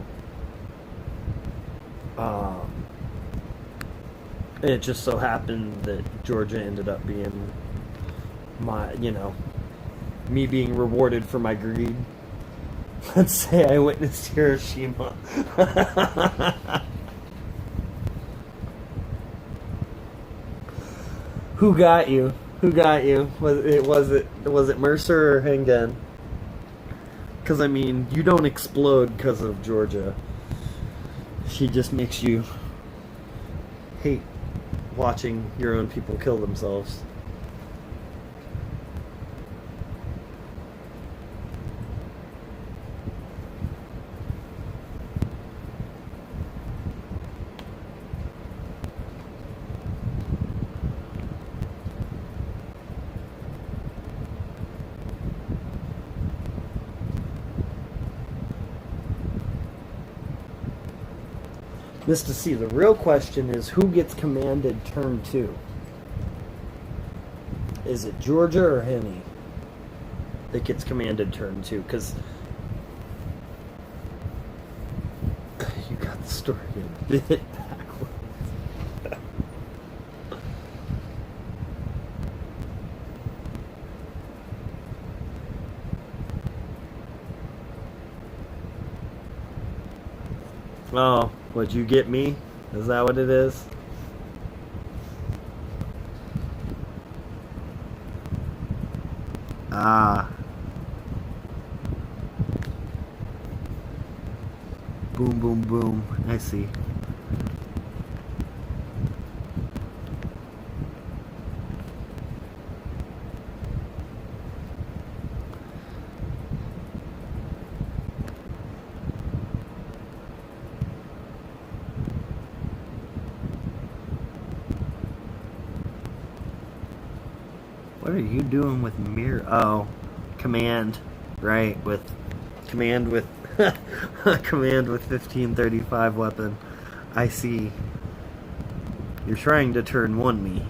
It just so happened that Georgia ended up being me being rewarded for my greed. Let's say I witnessed Hiroshima. Who got you? Who got you? Was it Mercer or Hengen? Because I mean, you don't explode because of Georgia. She just makes you hate watching your own people kill themselves. Mr. C, the real question is who gets commanded turn 2? Is it Georgia or Henny that gets commanded turn 2? Because you got the story a bit backwards. Oh. Would you get me? Is that what it is? Ah. Boom, boom, boom. I see. What are you doing with mirror? Oh, command, right? With command with command with 1535 weapon. I see. You're trying to turn 1 me.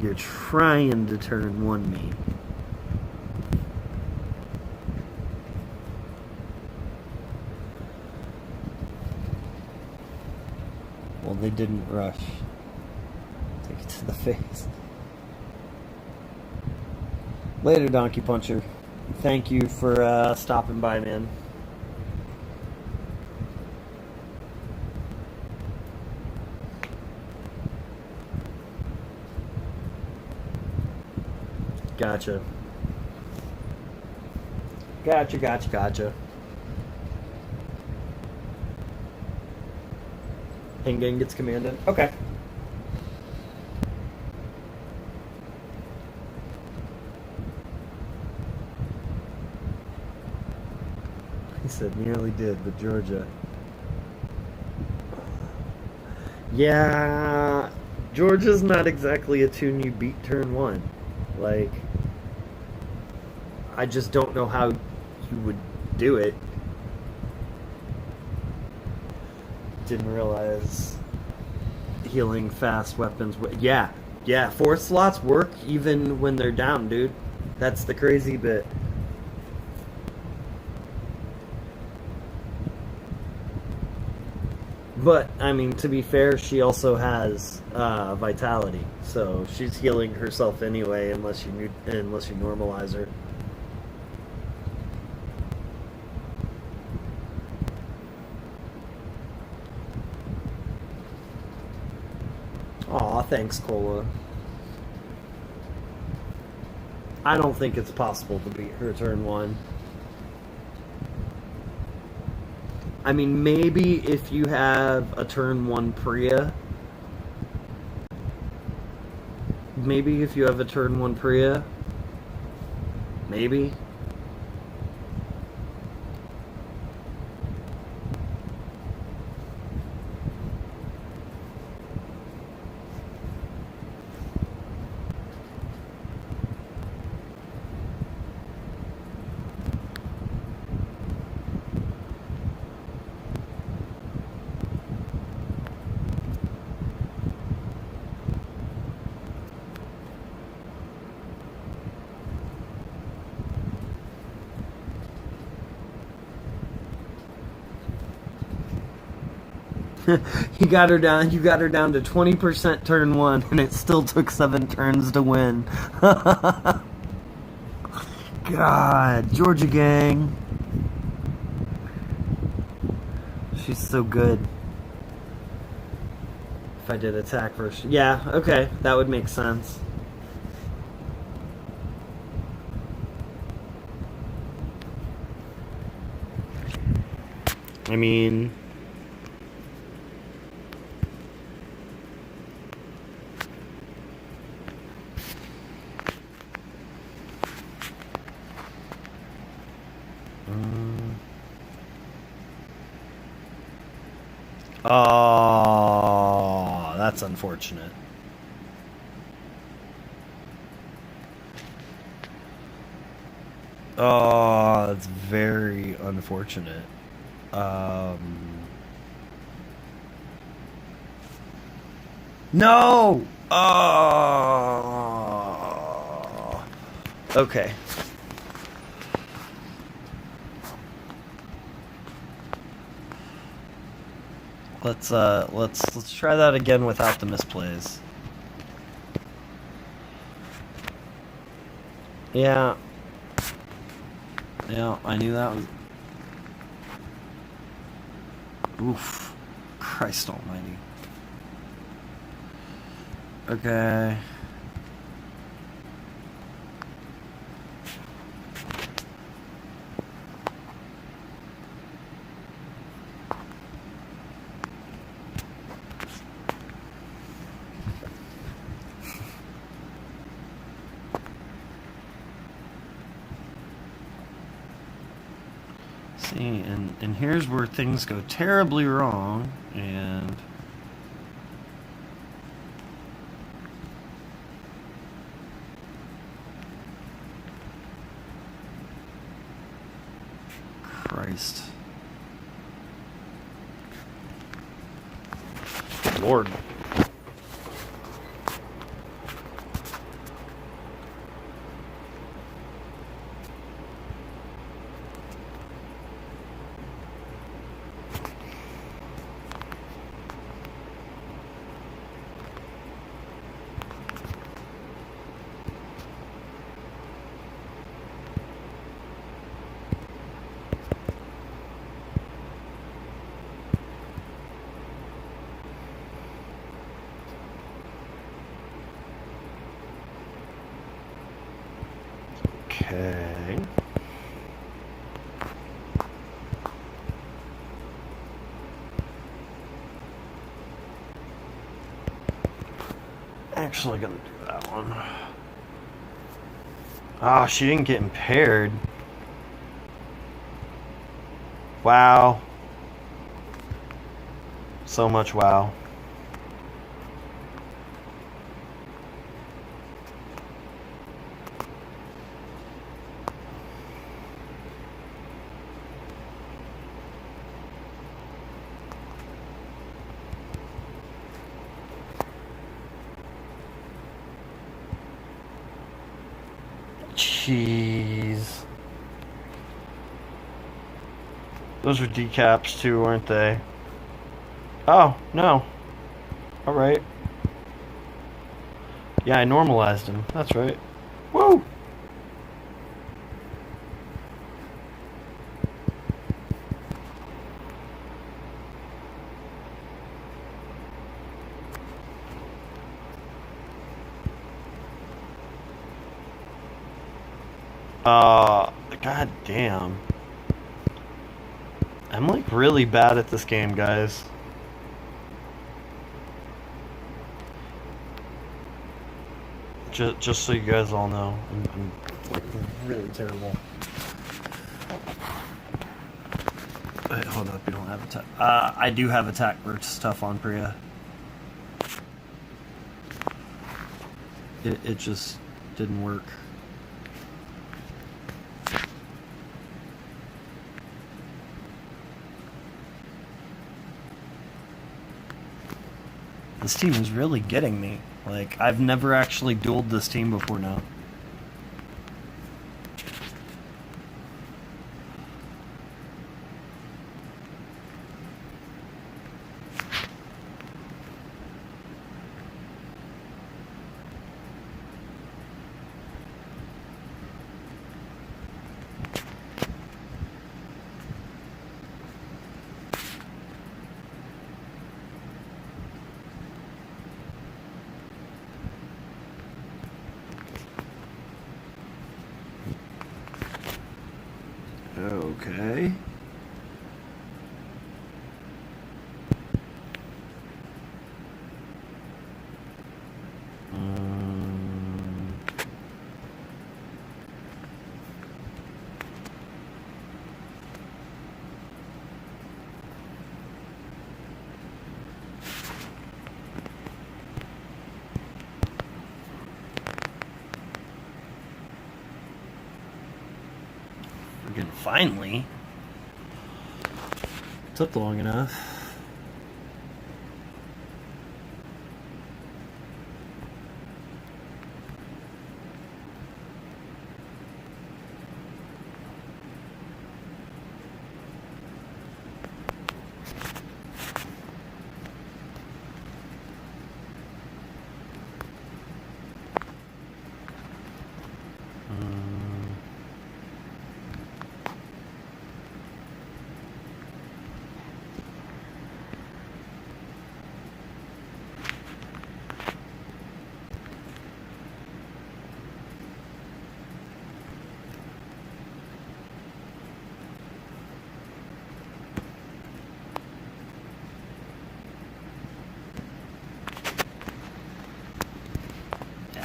You're trying to turn 1 me. Well, they didn't rush. Take it to the face. Later, Donkey Puncher. Thank you for stopping by, man. Gotcha. Gotcha. Hengen gets commanded. Okay. He said nearly did, but Georgia. Yeah, Georgia's not exactly a tune you beat turn 1. Like, I just don't know how you would do it. Didn't realize healing fast weapons. Yeah, 4 slots work even when they're down, dude. That's the crazy bit. But, I mean, to be fair, she also has vitality, so she's healing herself anyway unless you normalize her. Aw, thanks, Cola. I don't think it's possible to beat her turn 1. I mean, maybe if you have a turn 1 Priya. Maybe if you have a turn 1 Priya. Maybe. You got her down to 20% turn 1, and it still took 7 turns to win. God, Georgia gang. She's so good. If I did attack versus... Yeah, okay, that would make sense. I mean... Oh, that's unfortunate. Oh, that's very unfortunate. No! Oh. Okay. Let's try that again without the misplays. Yeah. Yeah, I knew that was... Oof. Christ almighty. Okay. See, and here's where things go terribly wrong, and... Christ. Good Lord. Okay. Actually gonna do that one. Ah, she didn't get impaired. Wow. So much wow. Jeez. Those were decaps too, weren't they? Oh, no. Alright. Yeah, I normalized him. That's right. Woo! God damn. I'm like really bad at this game, guys. Just so you guys all know, I'm like really terrible. Wait, hold up, you don't have attack. I do have attack versus stuff on Priya. It just didn't work. This team is really getting me. Like, I've never actually dueled this team before now. Okay. Friggin' finally. Took long enough.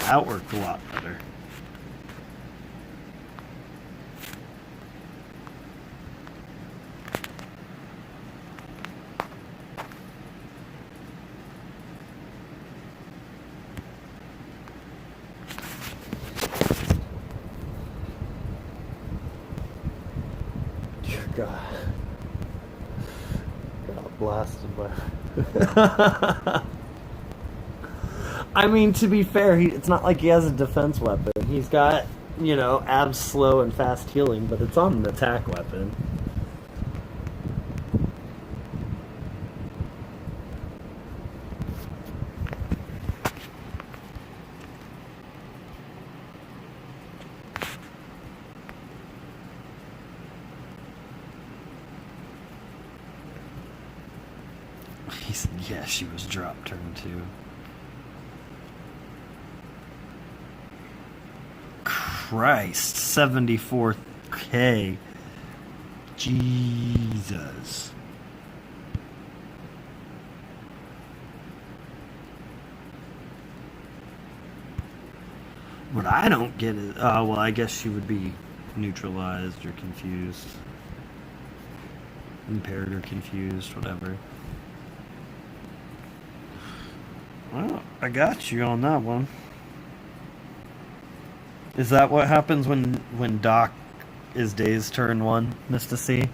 That worked a lot better. Dear God. Got blasted by... I mean, to be fair, it's not like he has a defense weapon. He's got, abs slow and fast healing, but it's on an attack weapon. He said, yeah, she was drop turn 2. Christ, 74K. Jesus. What I don't get is, well, I guess she would be neutralized or confused. Impaired or confused, whatever. Well, I got you on that one. Is that what happens when Doc is Day's turn 1, Mr. C?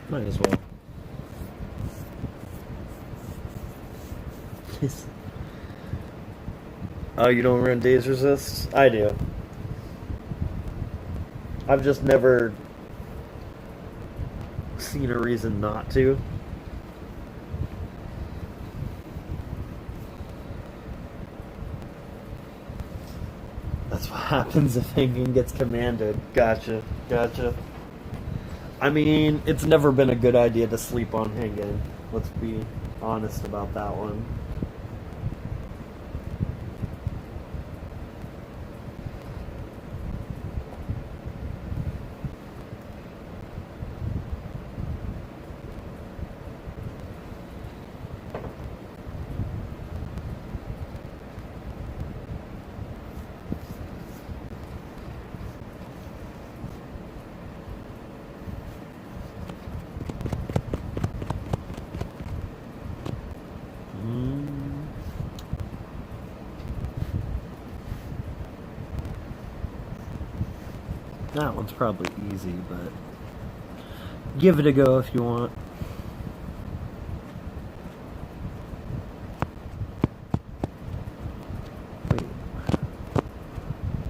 Might as well. Oh, you don't run Days Resist? I do. I've just never seen a reason not to. That's what happens if Hingen gets commanded. Gotcha. I mean, it's never been a good idea to sleep on Hingen. Let's be honest about that one. That one's probably easy, but give it a go if you want. Wait.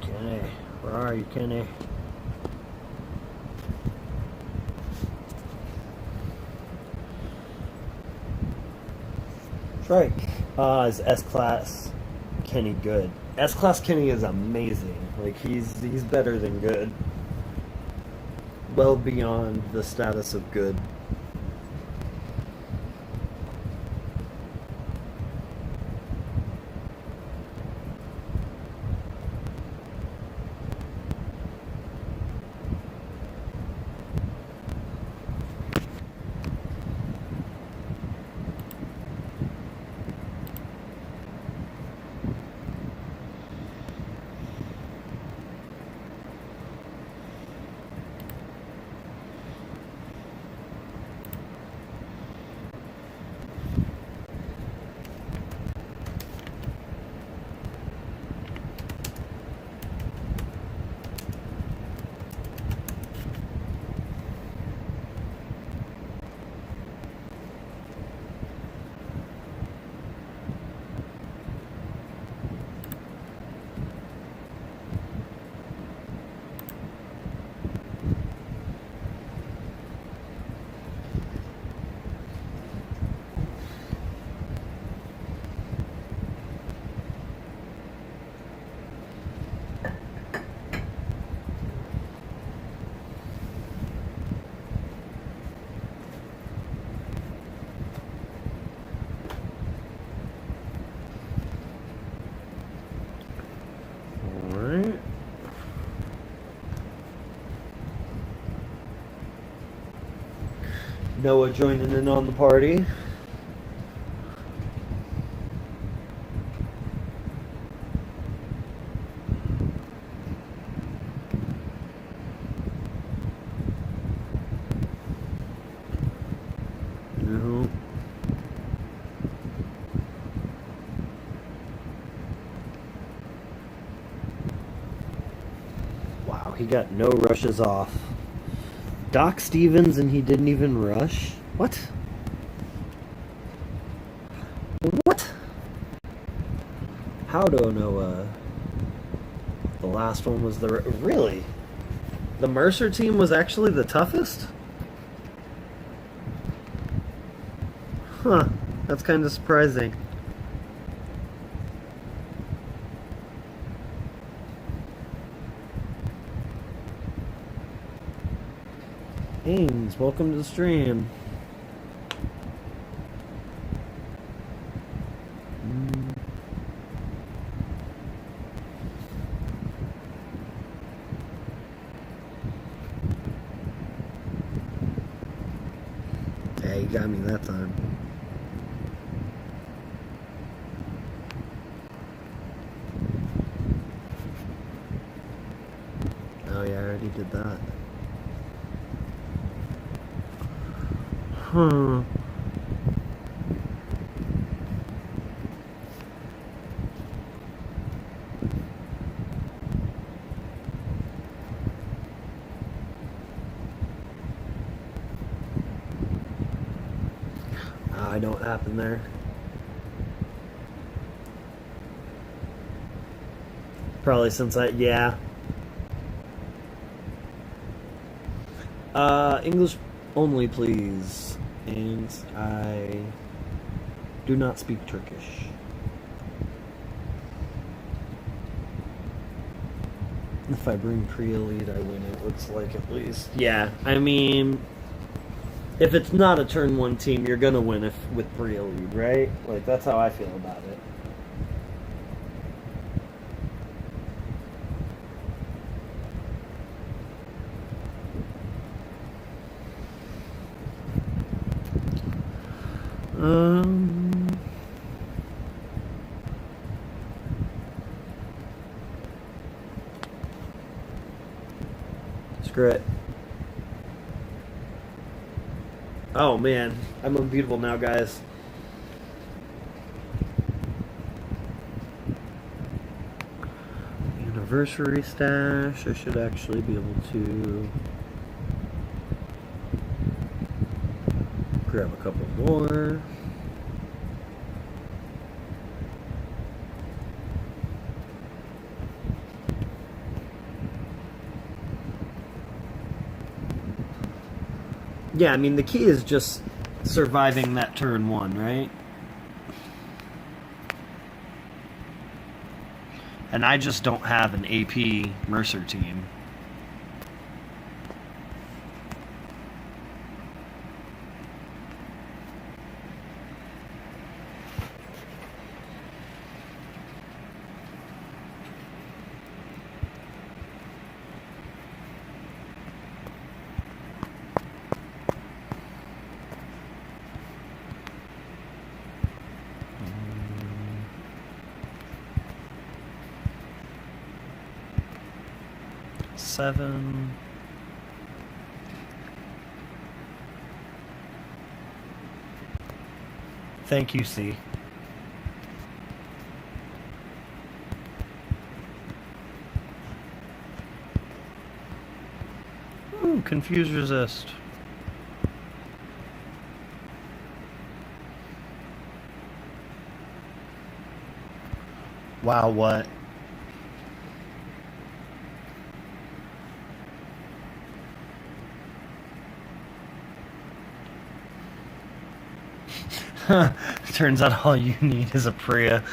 Kenny, where are you, Kenny? Right. Is S-Class Kenny good? S-Class Kenny is amazing. Like, he's better than good. Well beyond the status of good. Alright. Noah joining in on the party. No. Wow, he got no rushes off. Doc Stevens and he didn't even rush? What? What? How do I know the last one was the... Really? The Mercer team was actually the toughest? Huh. That's kind of surprising. Haynes, welcome to the stream. Yeah, you got me that time. Oh yeah, I already did that. Huh. I don't happen there. Probably since yeah. English only, please. And I do not speak Turkish. If I bring pre-elite, I win, it looks like, at least. Yeah, I mean, if it's not a turn one team, you're gonna win with pre-elite, right? Like, that's how I feel about it. Screw it. Oh man, I'm unbeatable now, guys. Anniversary stash. I should actually be able to grab a couple more. Yeah, I mean, the key is just surviving that turn one, right? And I just don't have an AP Mercer team. Seven. Thank you, C. Ooh, confuse resist. Wow, what? Turns out all you need is a Priya.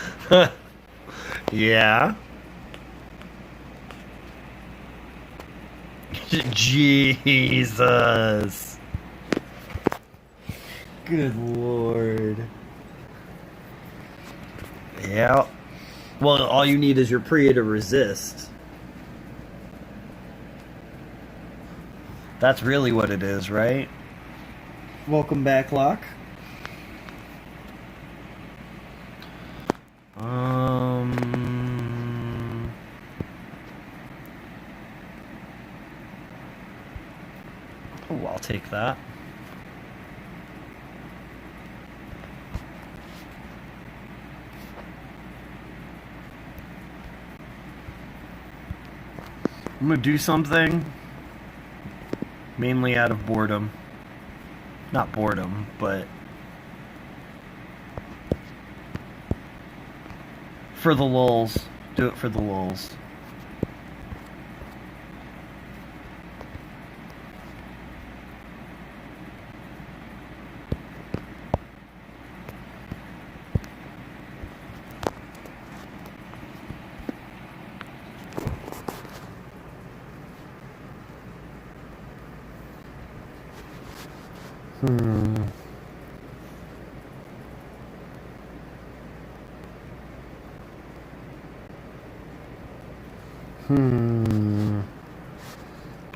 Yeah. Jesus. Good Lord. Yeah. Well, all you need is your Priya to resist. That's really what it is, right? Welcome back, Locke. Oh, I'll take that. I'm gonna do something mainly out of boredom. Not boredom, but for the lulz. Do it for the lulz.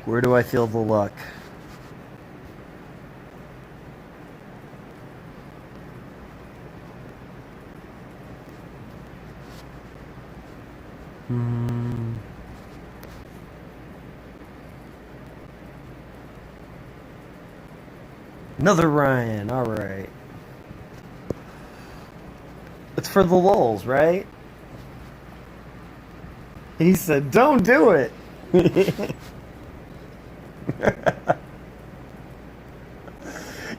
Where do I feel the luck? Another Ryan, alright. It's for the lulz, right? He said, don't do it!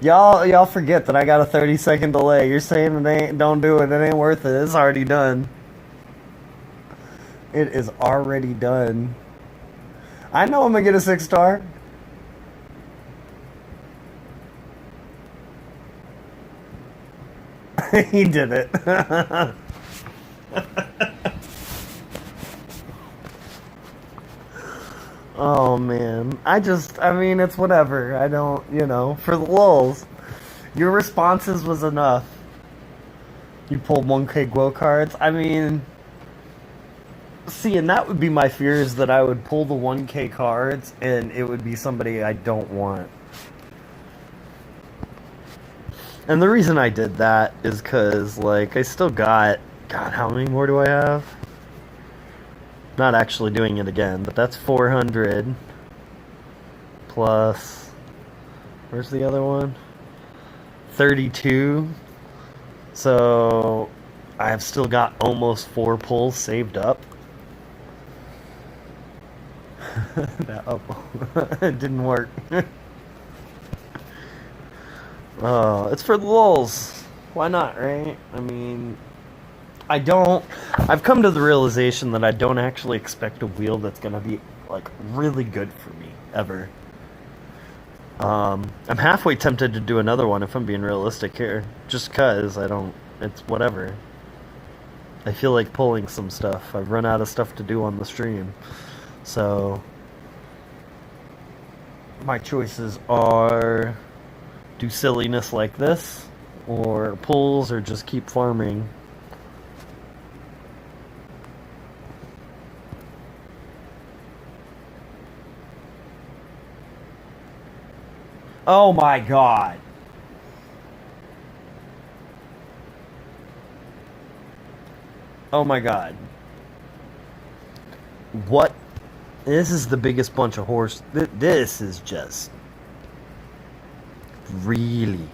Y'all forget that I got a 30-second delay. You're saying don't do it, it ain't worth it. It's already done. It is already done. I know I'm gonna get a 6-star. He did it. Oh man, I mean, it's whatever. I don't, for the lulz. Your responses was enough. You pulled 1K Guo cards. I mean, see, and that would be my fear, is that I would pull the 1K cards and it would be somebody I don't want. And the reason I did that is because, like, I still got... God, how many more do I have? Not actually doing it again, but that's 400. Plus... Where's the other one? 32. So... I've still got almost 4 pulls saved up. That up... It didn't work. Oh, it's for the lulz. Why not, right? I mean, I've come to the realization that I don't actually expect a wheel that's gonna be, like, really good for me, ever. I'm halfway tempted to do another one, if I'm being realistic here. Just cause it's whatever. I feel like pulling some stuff. I've run out of stuff to do on the stream. So my choices are do silliness like this, or pulls, or just keep farming. Oh my god. Oh my god. What? This is the biggest bunch of horse. This is just really.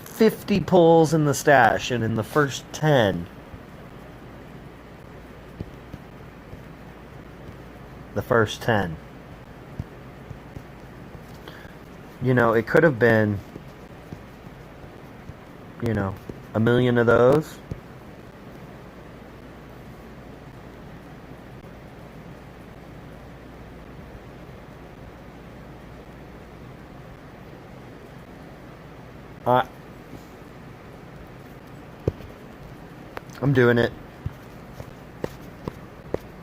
$50 pulls in the stash, and in the first 10. The first 10. You know, it could have been, you know, a million of those. I'm doing it.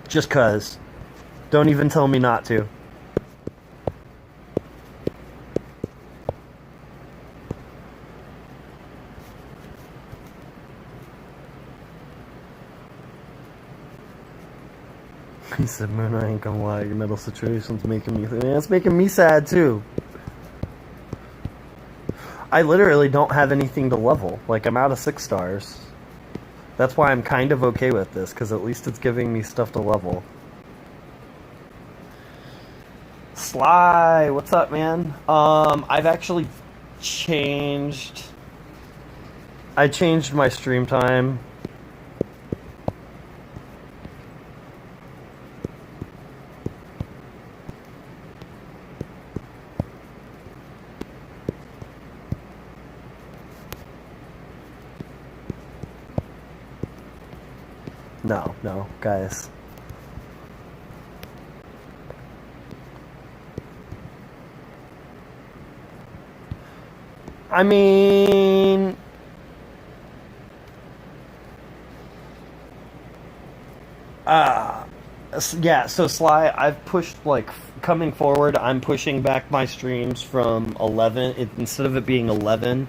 Just 'cause. Don't even tell me not to. He said, "Man, I ain't gonna lie, your mental situation's making me... Yeah, it's making me sad, too. I literally don't have anything to level. Like, I'm out of 6 stars. That's why I'm kind of okay with this, because at least it's giving me stuff to level." Sly, what's up, man? I've actually changed... I changed my stream time. No, guys. I mean... yeah, so Sly, I've pushed, like, coming forward, I'm pushing back my streams from 11. Instead of it being 11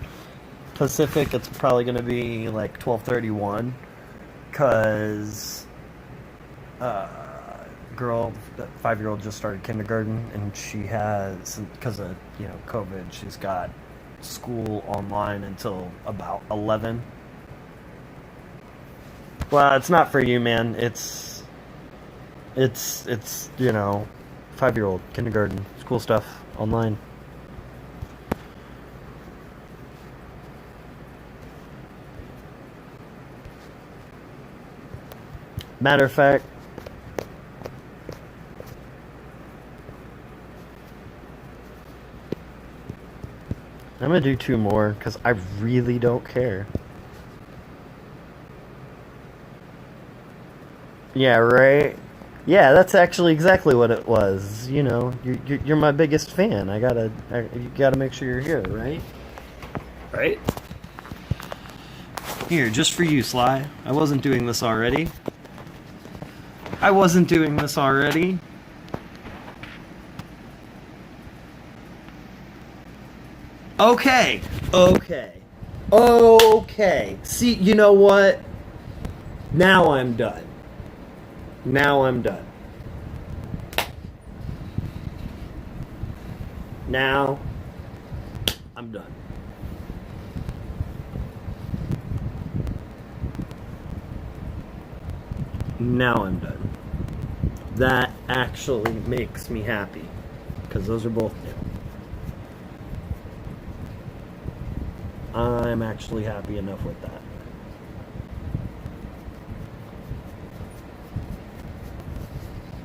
Pacific, it's probably going to be, like, 12:31. Because girl, that 5-year-old just started kindergarten, and she has, because of, you know, COVID, she's got school online until about 11. Well, it's not for you, man. It's you know, 5-year-old kindergarten school stuff online. Matter of fact, I'm gonna do 2 more because I really don't care. Yeah, right? Yeah, that's actually exactly what it was. You know, you're my biggest fan. You gotta make sure you're here, right? Right? Here, just for you, Sly. I wasn't doing this already. Okay. See, you know what? Now I'm done. Now I'm done. Now I'm done. That actually makes me happy, because those are both new. I'm actually happy enough with that.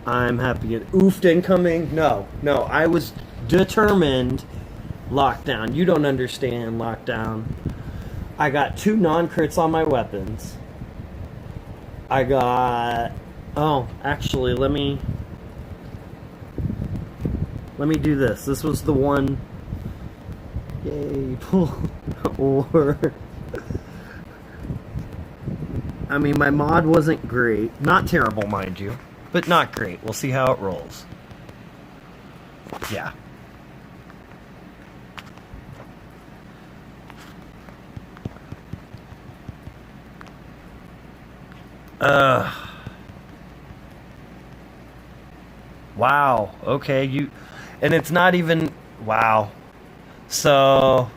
I'm happy at oofed incoming. No, I was determined. Lockdown. You don't understand lockdown. I got 2 non-crits on my weapons. I got... Oh, actually, let me... Let me do this. This was the one. Yay, pull. Or. I mean, my mod wasn't great. Not terrible, mind you. But not great. We'll see how it rolls. Yeah. Wow. Okay, you. And it's not even. Wow. So.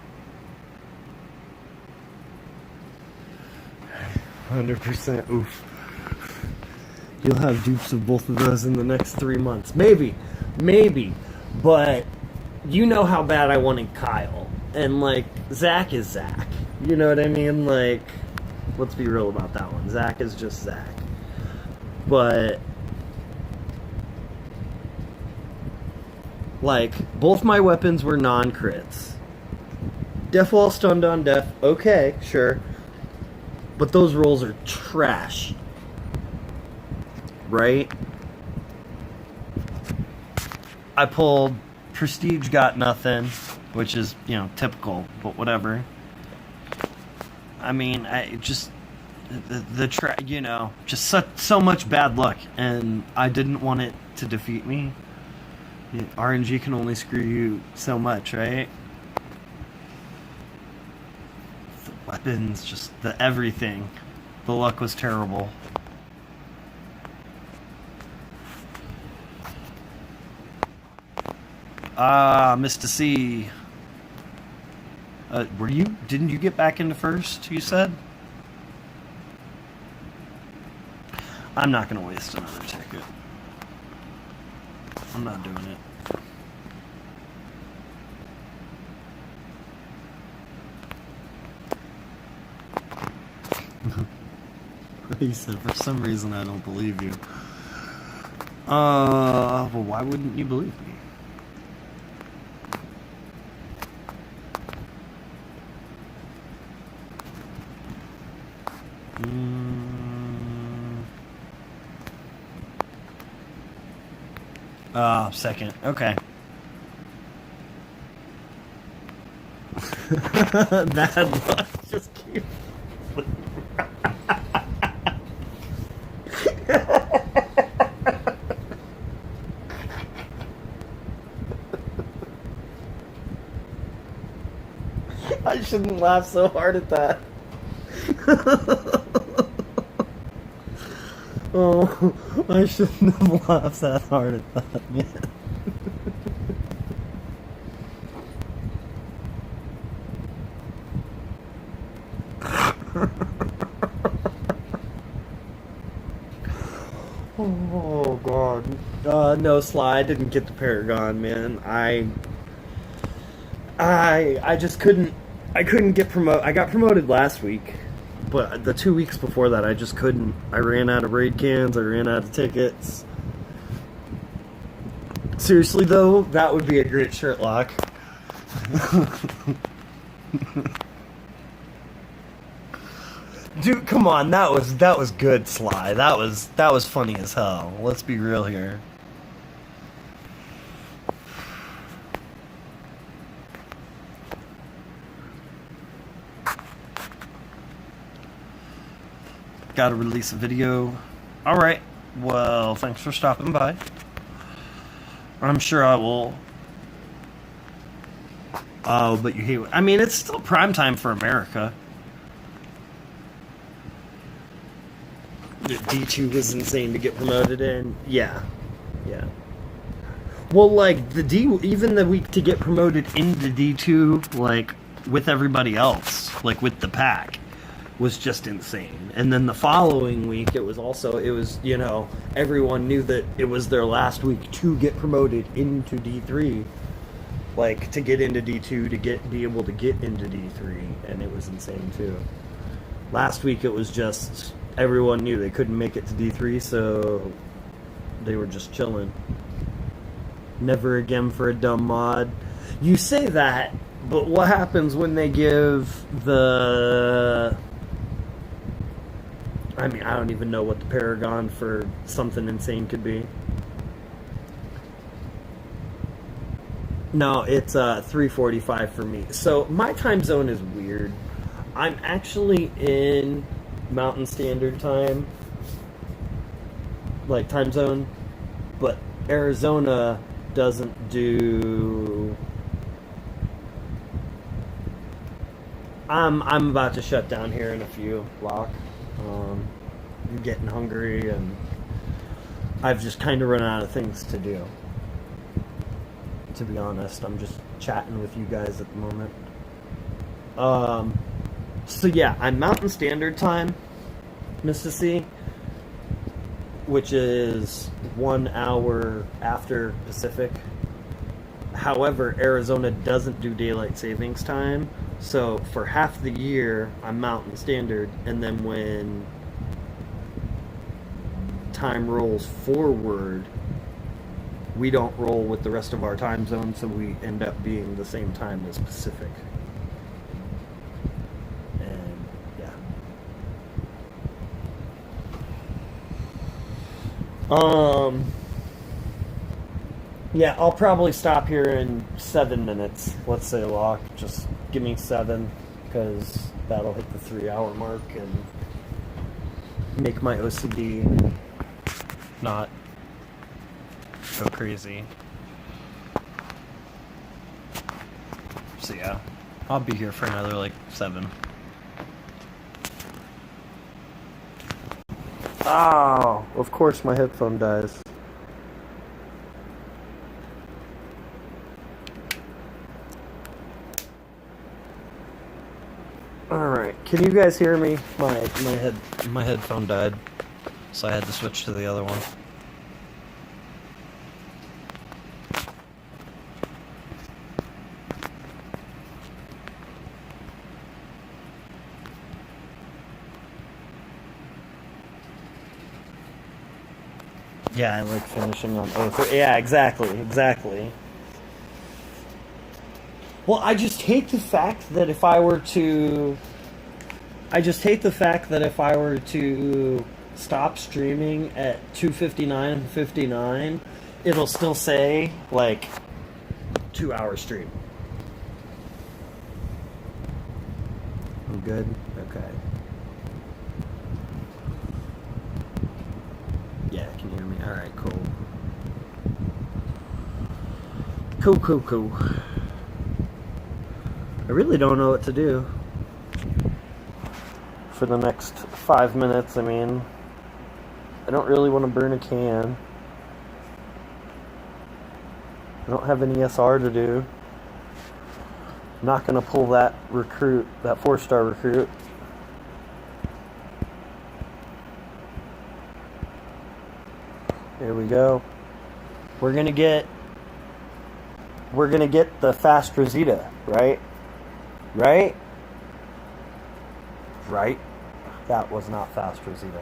100%. Oof. You'll have dupes of both of those in the next 3 months. Maybe. Maybe. But you know how bad I wanted Kyle. And, like, Zach is Zach. You know what I mean? Like, let's be real about that one. Zach is just Zach. But, like, both my weapons were non-crits. Death Wall stunned on death. Okay, sure. But those rolls are trash. Right? I pulled Prestige, got nothing, which is, you know, typical, but whatever. I mean, I just you know, just so much bad luck, and I didn't want it to defeat me. RNG can only screw you so much, right? The weapons, just the everything. The luck was terrible. Ah, Mr. C. Didn't you get back into first, you said? I'm not going to waste another ticket. I'm not doing it. He said, for some reason I don't believe you. Well, why wouldn't you believe me? Second. Okay. Bad luck. Just keep. I shouldn't laugh so hard at that. Oh, I shouldn't have laughed that hard at that, man. Oh, God. No, Sly, I didn't get the Paragon, man. I just couldn't, I couldn't get promoted. I got promoted last week. But the 2 weeks before that, I just couldn't. I ran out of raid cans. I ran out of tickets. Seriously, though, that would be a great shirt lock. Dude, come on. That was good, Sly. That was funny as hell. Let's be real here. Gotta release a video. Alright, well, thanks for stopping by. I'm sure I will. Oh, but you hate. I mean, it's still prime time for America. D2 was insane to get promoted in. Yeah. Yeah. Well, like, even the week to get promoted into D2, like, with everybody else, like, with the pack, was just insane. And then the following week, it was, you know, everyone knew that it was their last week to get promoted into D3. Like, to get into D2, to be able to get into D3, and it was insane, too. Last week, it was just, everyone knew they couldn't make it to D3, so they were just chilling. Never again for a dumb mod. You say that, but what happens when they give the... I mean, I don't even know what the Paragon for something insane could be. No, it's 3:45 for me. So my time zone is weird. I'm actually in Mountain Standard Time, like time zone, but Arizona doesn't do. I'm about to shut down here in a few, Locke. I'm getting hungry and I've just kind of run out of things to do. To be honest, I'm just chatting with you guys at the moment. So yeah, I'm Mountain Standard Time, Mississippi, which is 1 hour after Pacific. However, Arizona doesn't do daylight savings time, so for half the year I'm Mountain Standard, and then when time rolls forward, we don't roll with the rest of our time zone, so we end up being the same time as Pacific. And yeah. Yeah, I'll probably stop here in 7 minutes. Let's say, Locke. Just give me 7, because that'll hit the 3-hour mark and make my OCD not go crazy. So yeah, I'll be here for another like 7. Oh, of course my headphone dies. Alright, can you guys hear me? My headphone died, so I had to switch to the other one. Yeah, I like finishing on O3. Yeah, exactly. Well, I just hate the fact that if I were to stop streaming at 2:59:59, it'll still say like 2-hour stream. I'm good? Okay. Yeah, can you hear me? Alright, cool. Cool. I really don't know what to do for the next 5 minutes. I mean, I don't really want to burn a can. I don't have any SR to do. I'm not going to pull that 4-star recruit. Here we go. We're gonna get the fast Rosita, right? Right? That was not fast Rosita.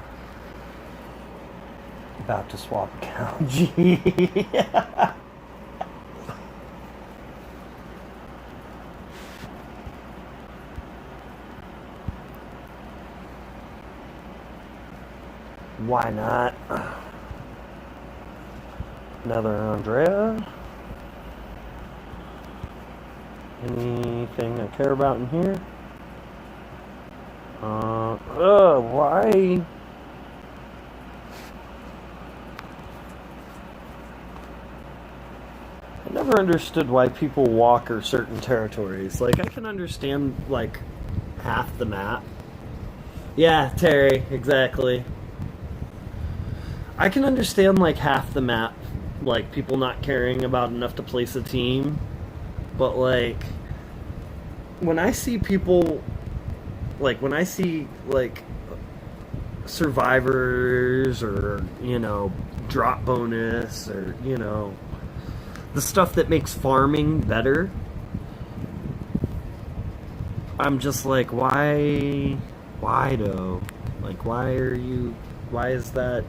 About to swap account. Gee. Why not? Another Andrea. Anything I care about in here? Why? I never understood why people walker certain territories. Like, I can understand, like, half the map. Yeah, Terry, exactly. I can understand, like, half the map, like, people not caring about enough to place a team. But, like, when I see people, like, survivors or, drop bonus or, the stuff that makes farming better, I'm just like, why though? Like, why is that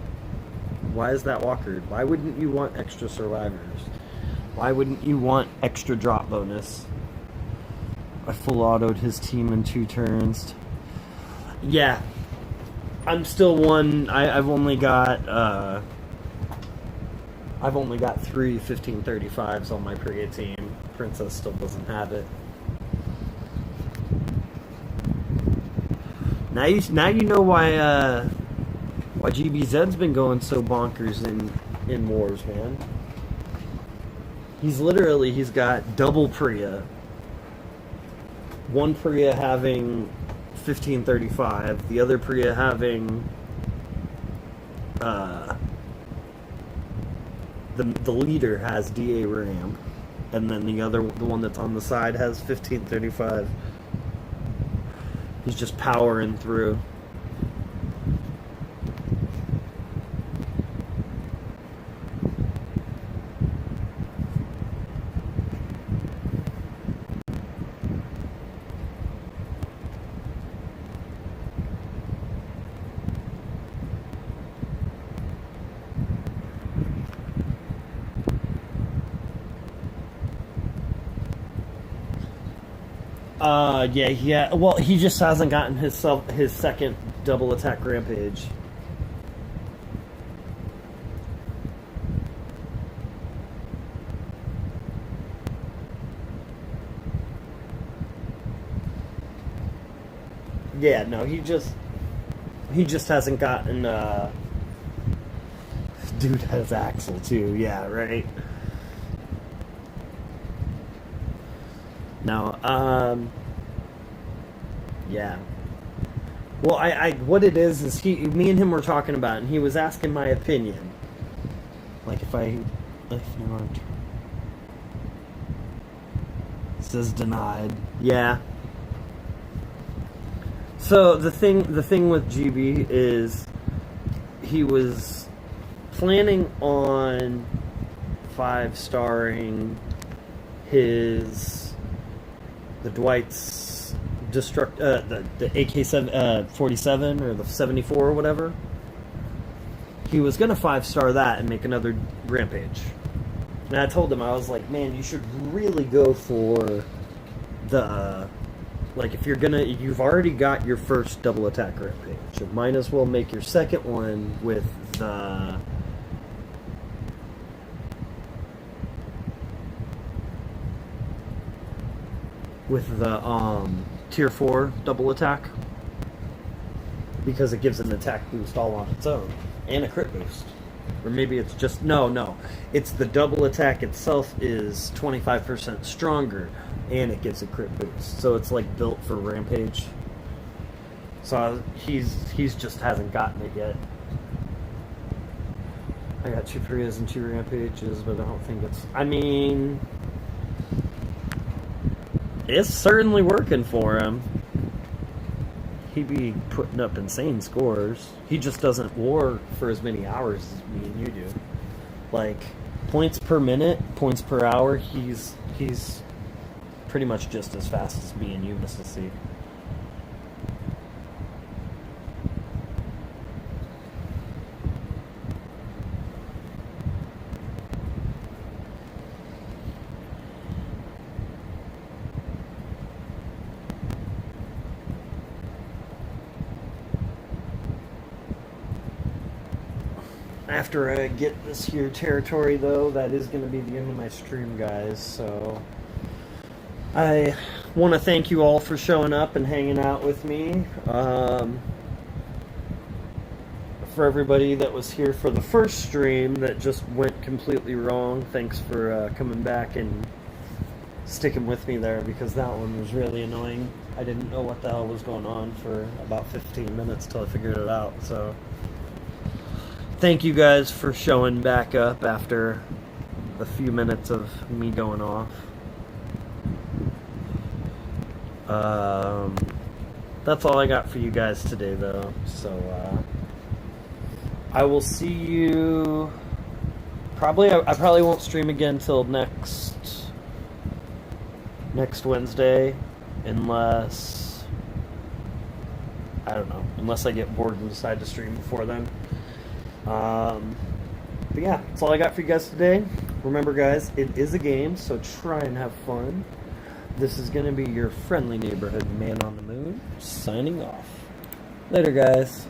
walkered? Why wouldn't you want extra survivors? Why wouldn't you want extra drop bonus? I full autoed his team in 2 turns. Yeah. I'm still one. I've only got 3 1535s on my Priya team. Princess still doesn't have it. Now you know why GBZ's been going so bonkers in wars, man. He's got double Priya. One Priya having 1535, the other Priya having the leader has DA ramp, and then the one that's on the side has 1535. He's just powering through. Yeah. Well, he just hasn't gotten his second double attack rampage. Yeah, no, he just hasn't gotten. Dude has Axel too. Yeah, right. No, yeah. Well, I what it is me and him were talking about it, and he was asking my opinion. Like if not. It says denied. Yeah. So the thing with GB is he was planning on 5-starring the Dwight's the AK-47 or the 74 or whatever. He was gonna 5-star that and make another rampage. And I told him, I was like, man, you should really go for the like if you've already got your first double attack rampage, you might as well make your second one with the tier 4 double attack, because it gives an attack boost all on its own and a crit boost. Or maybe it's just no, it's the double attack itself is 25% stronger and it gives a crit boost, so it's like built for rampage. So he's just hasn't gotten it yet. I got 2 Priyas and 2 rampages, but I don't think it's certainly working for him. He'd be putting up insane scores. He just doesn't war for as many hours as me and you do. Like, points per minute, points per hour, he's pretty much just as fast as me and you, Mr. C. After I get this here territory, though, that is going to be the end of my stream, guys. So I want to thank you all for showing up and hanging out with me. For everybody that was here for the first stream that just went completely wrong, thanks for coming back and sticking with me there, because that one was really annoying. I didn't know what the hell was going on for about 15 minutes till I figured it out. So thank you guys for showing back up after a few minutes of me going off. That's all I got for you guys today, though. So I will see you. I probably won't stream again till next Wednesday, unless I get bored and decide to stream before then. But yeah, that's all I got for you guys today. Remember, guys, it is a game, so try and have fun. This is going to be your friendly neighborhood man on the moon, signing off. Later, guys.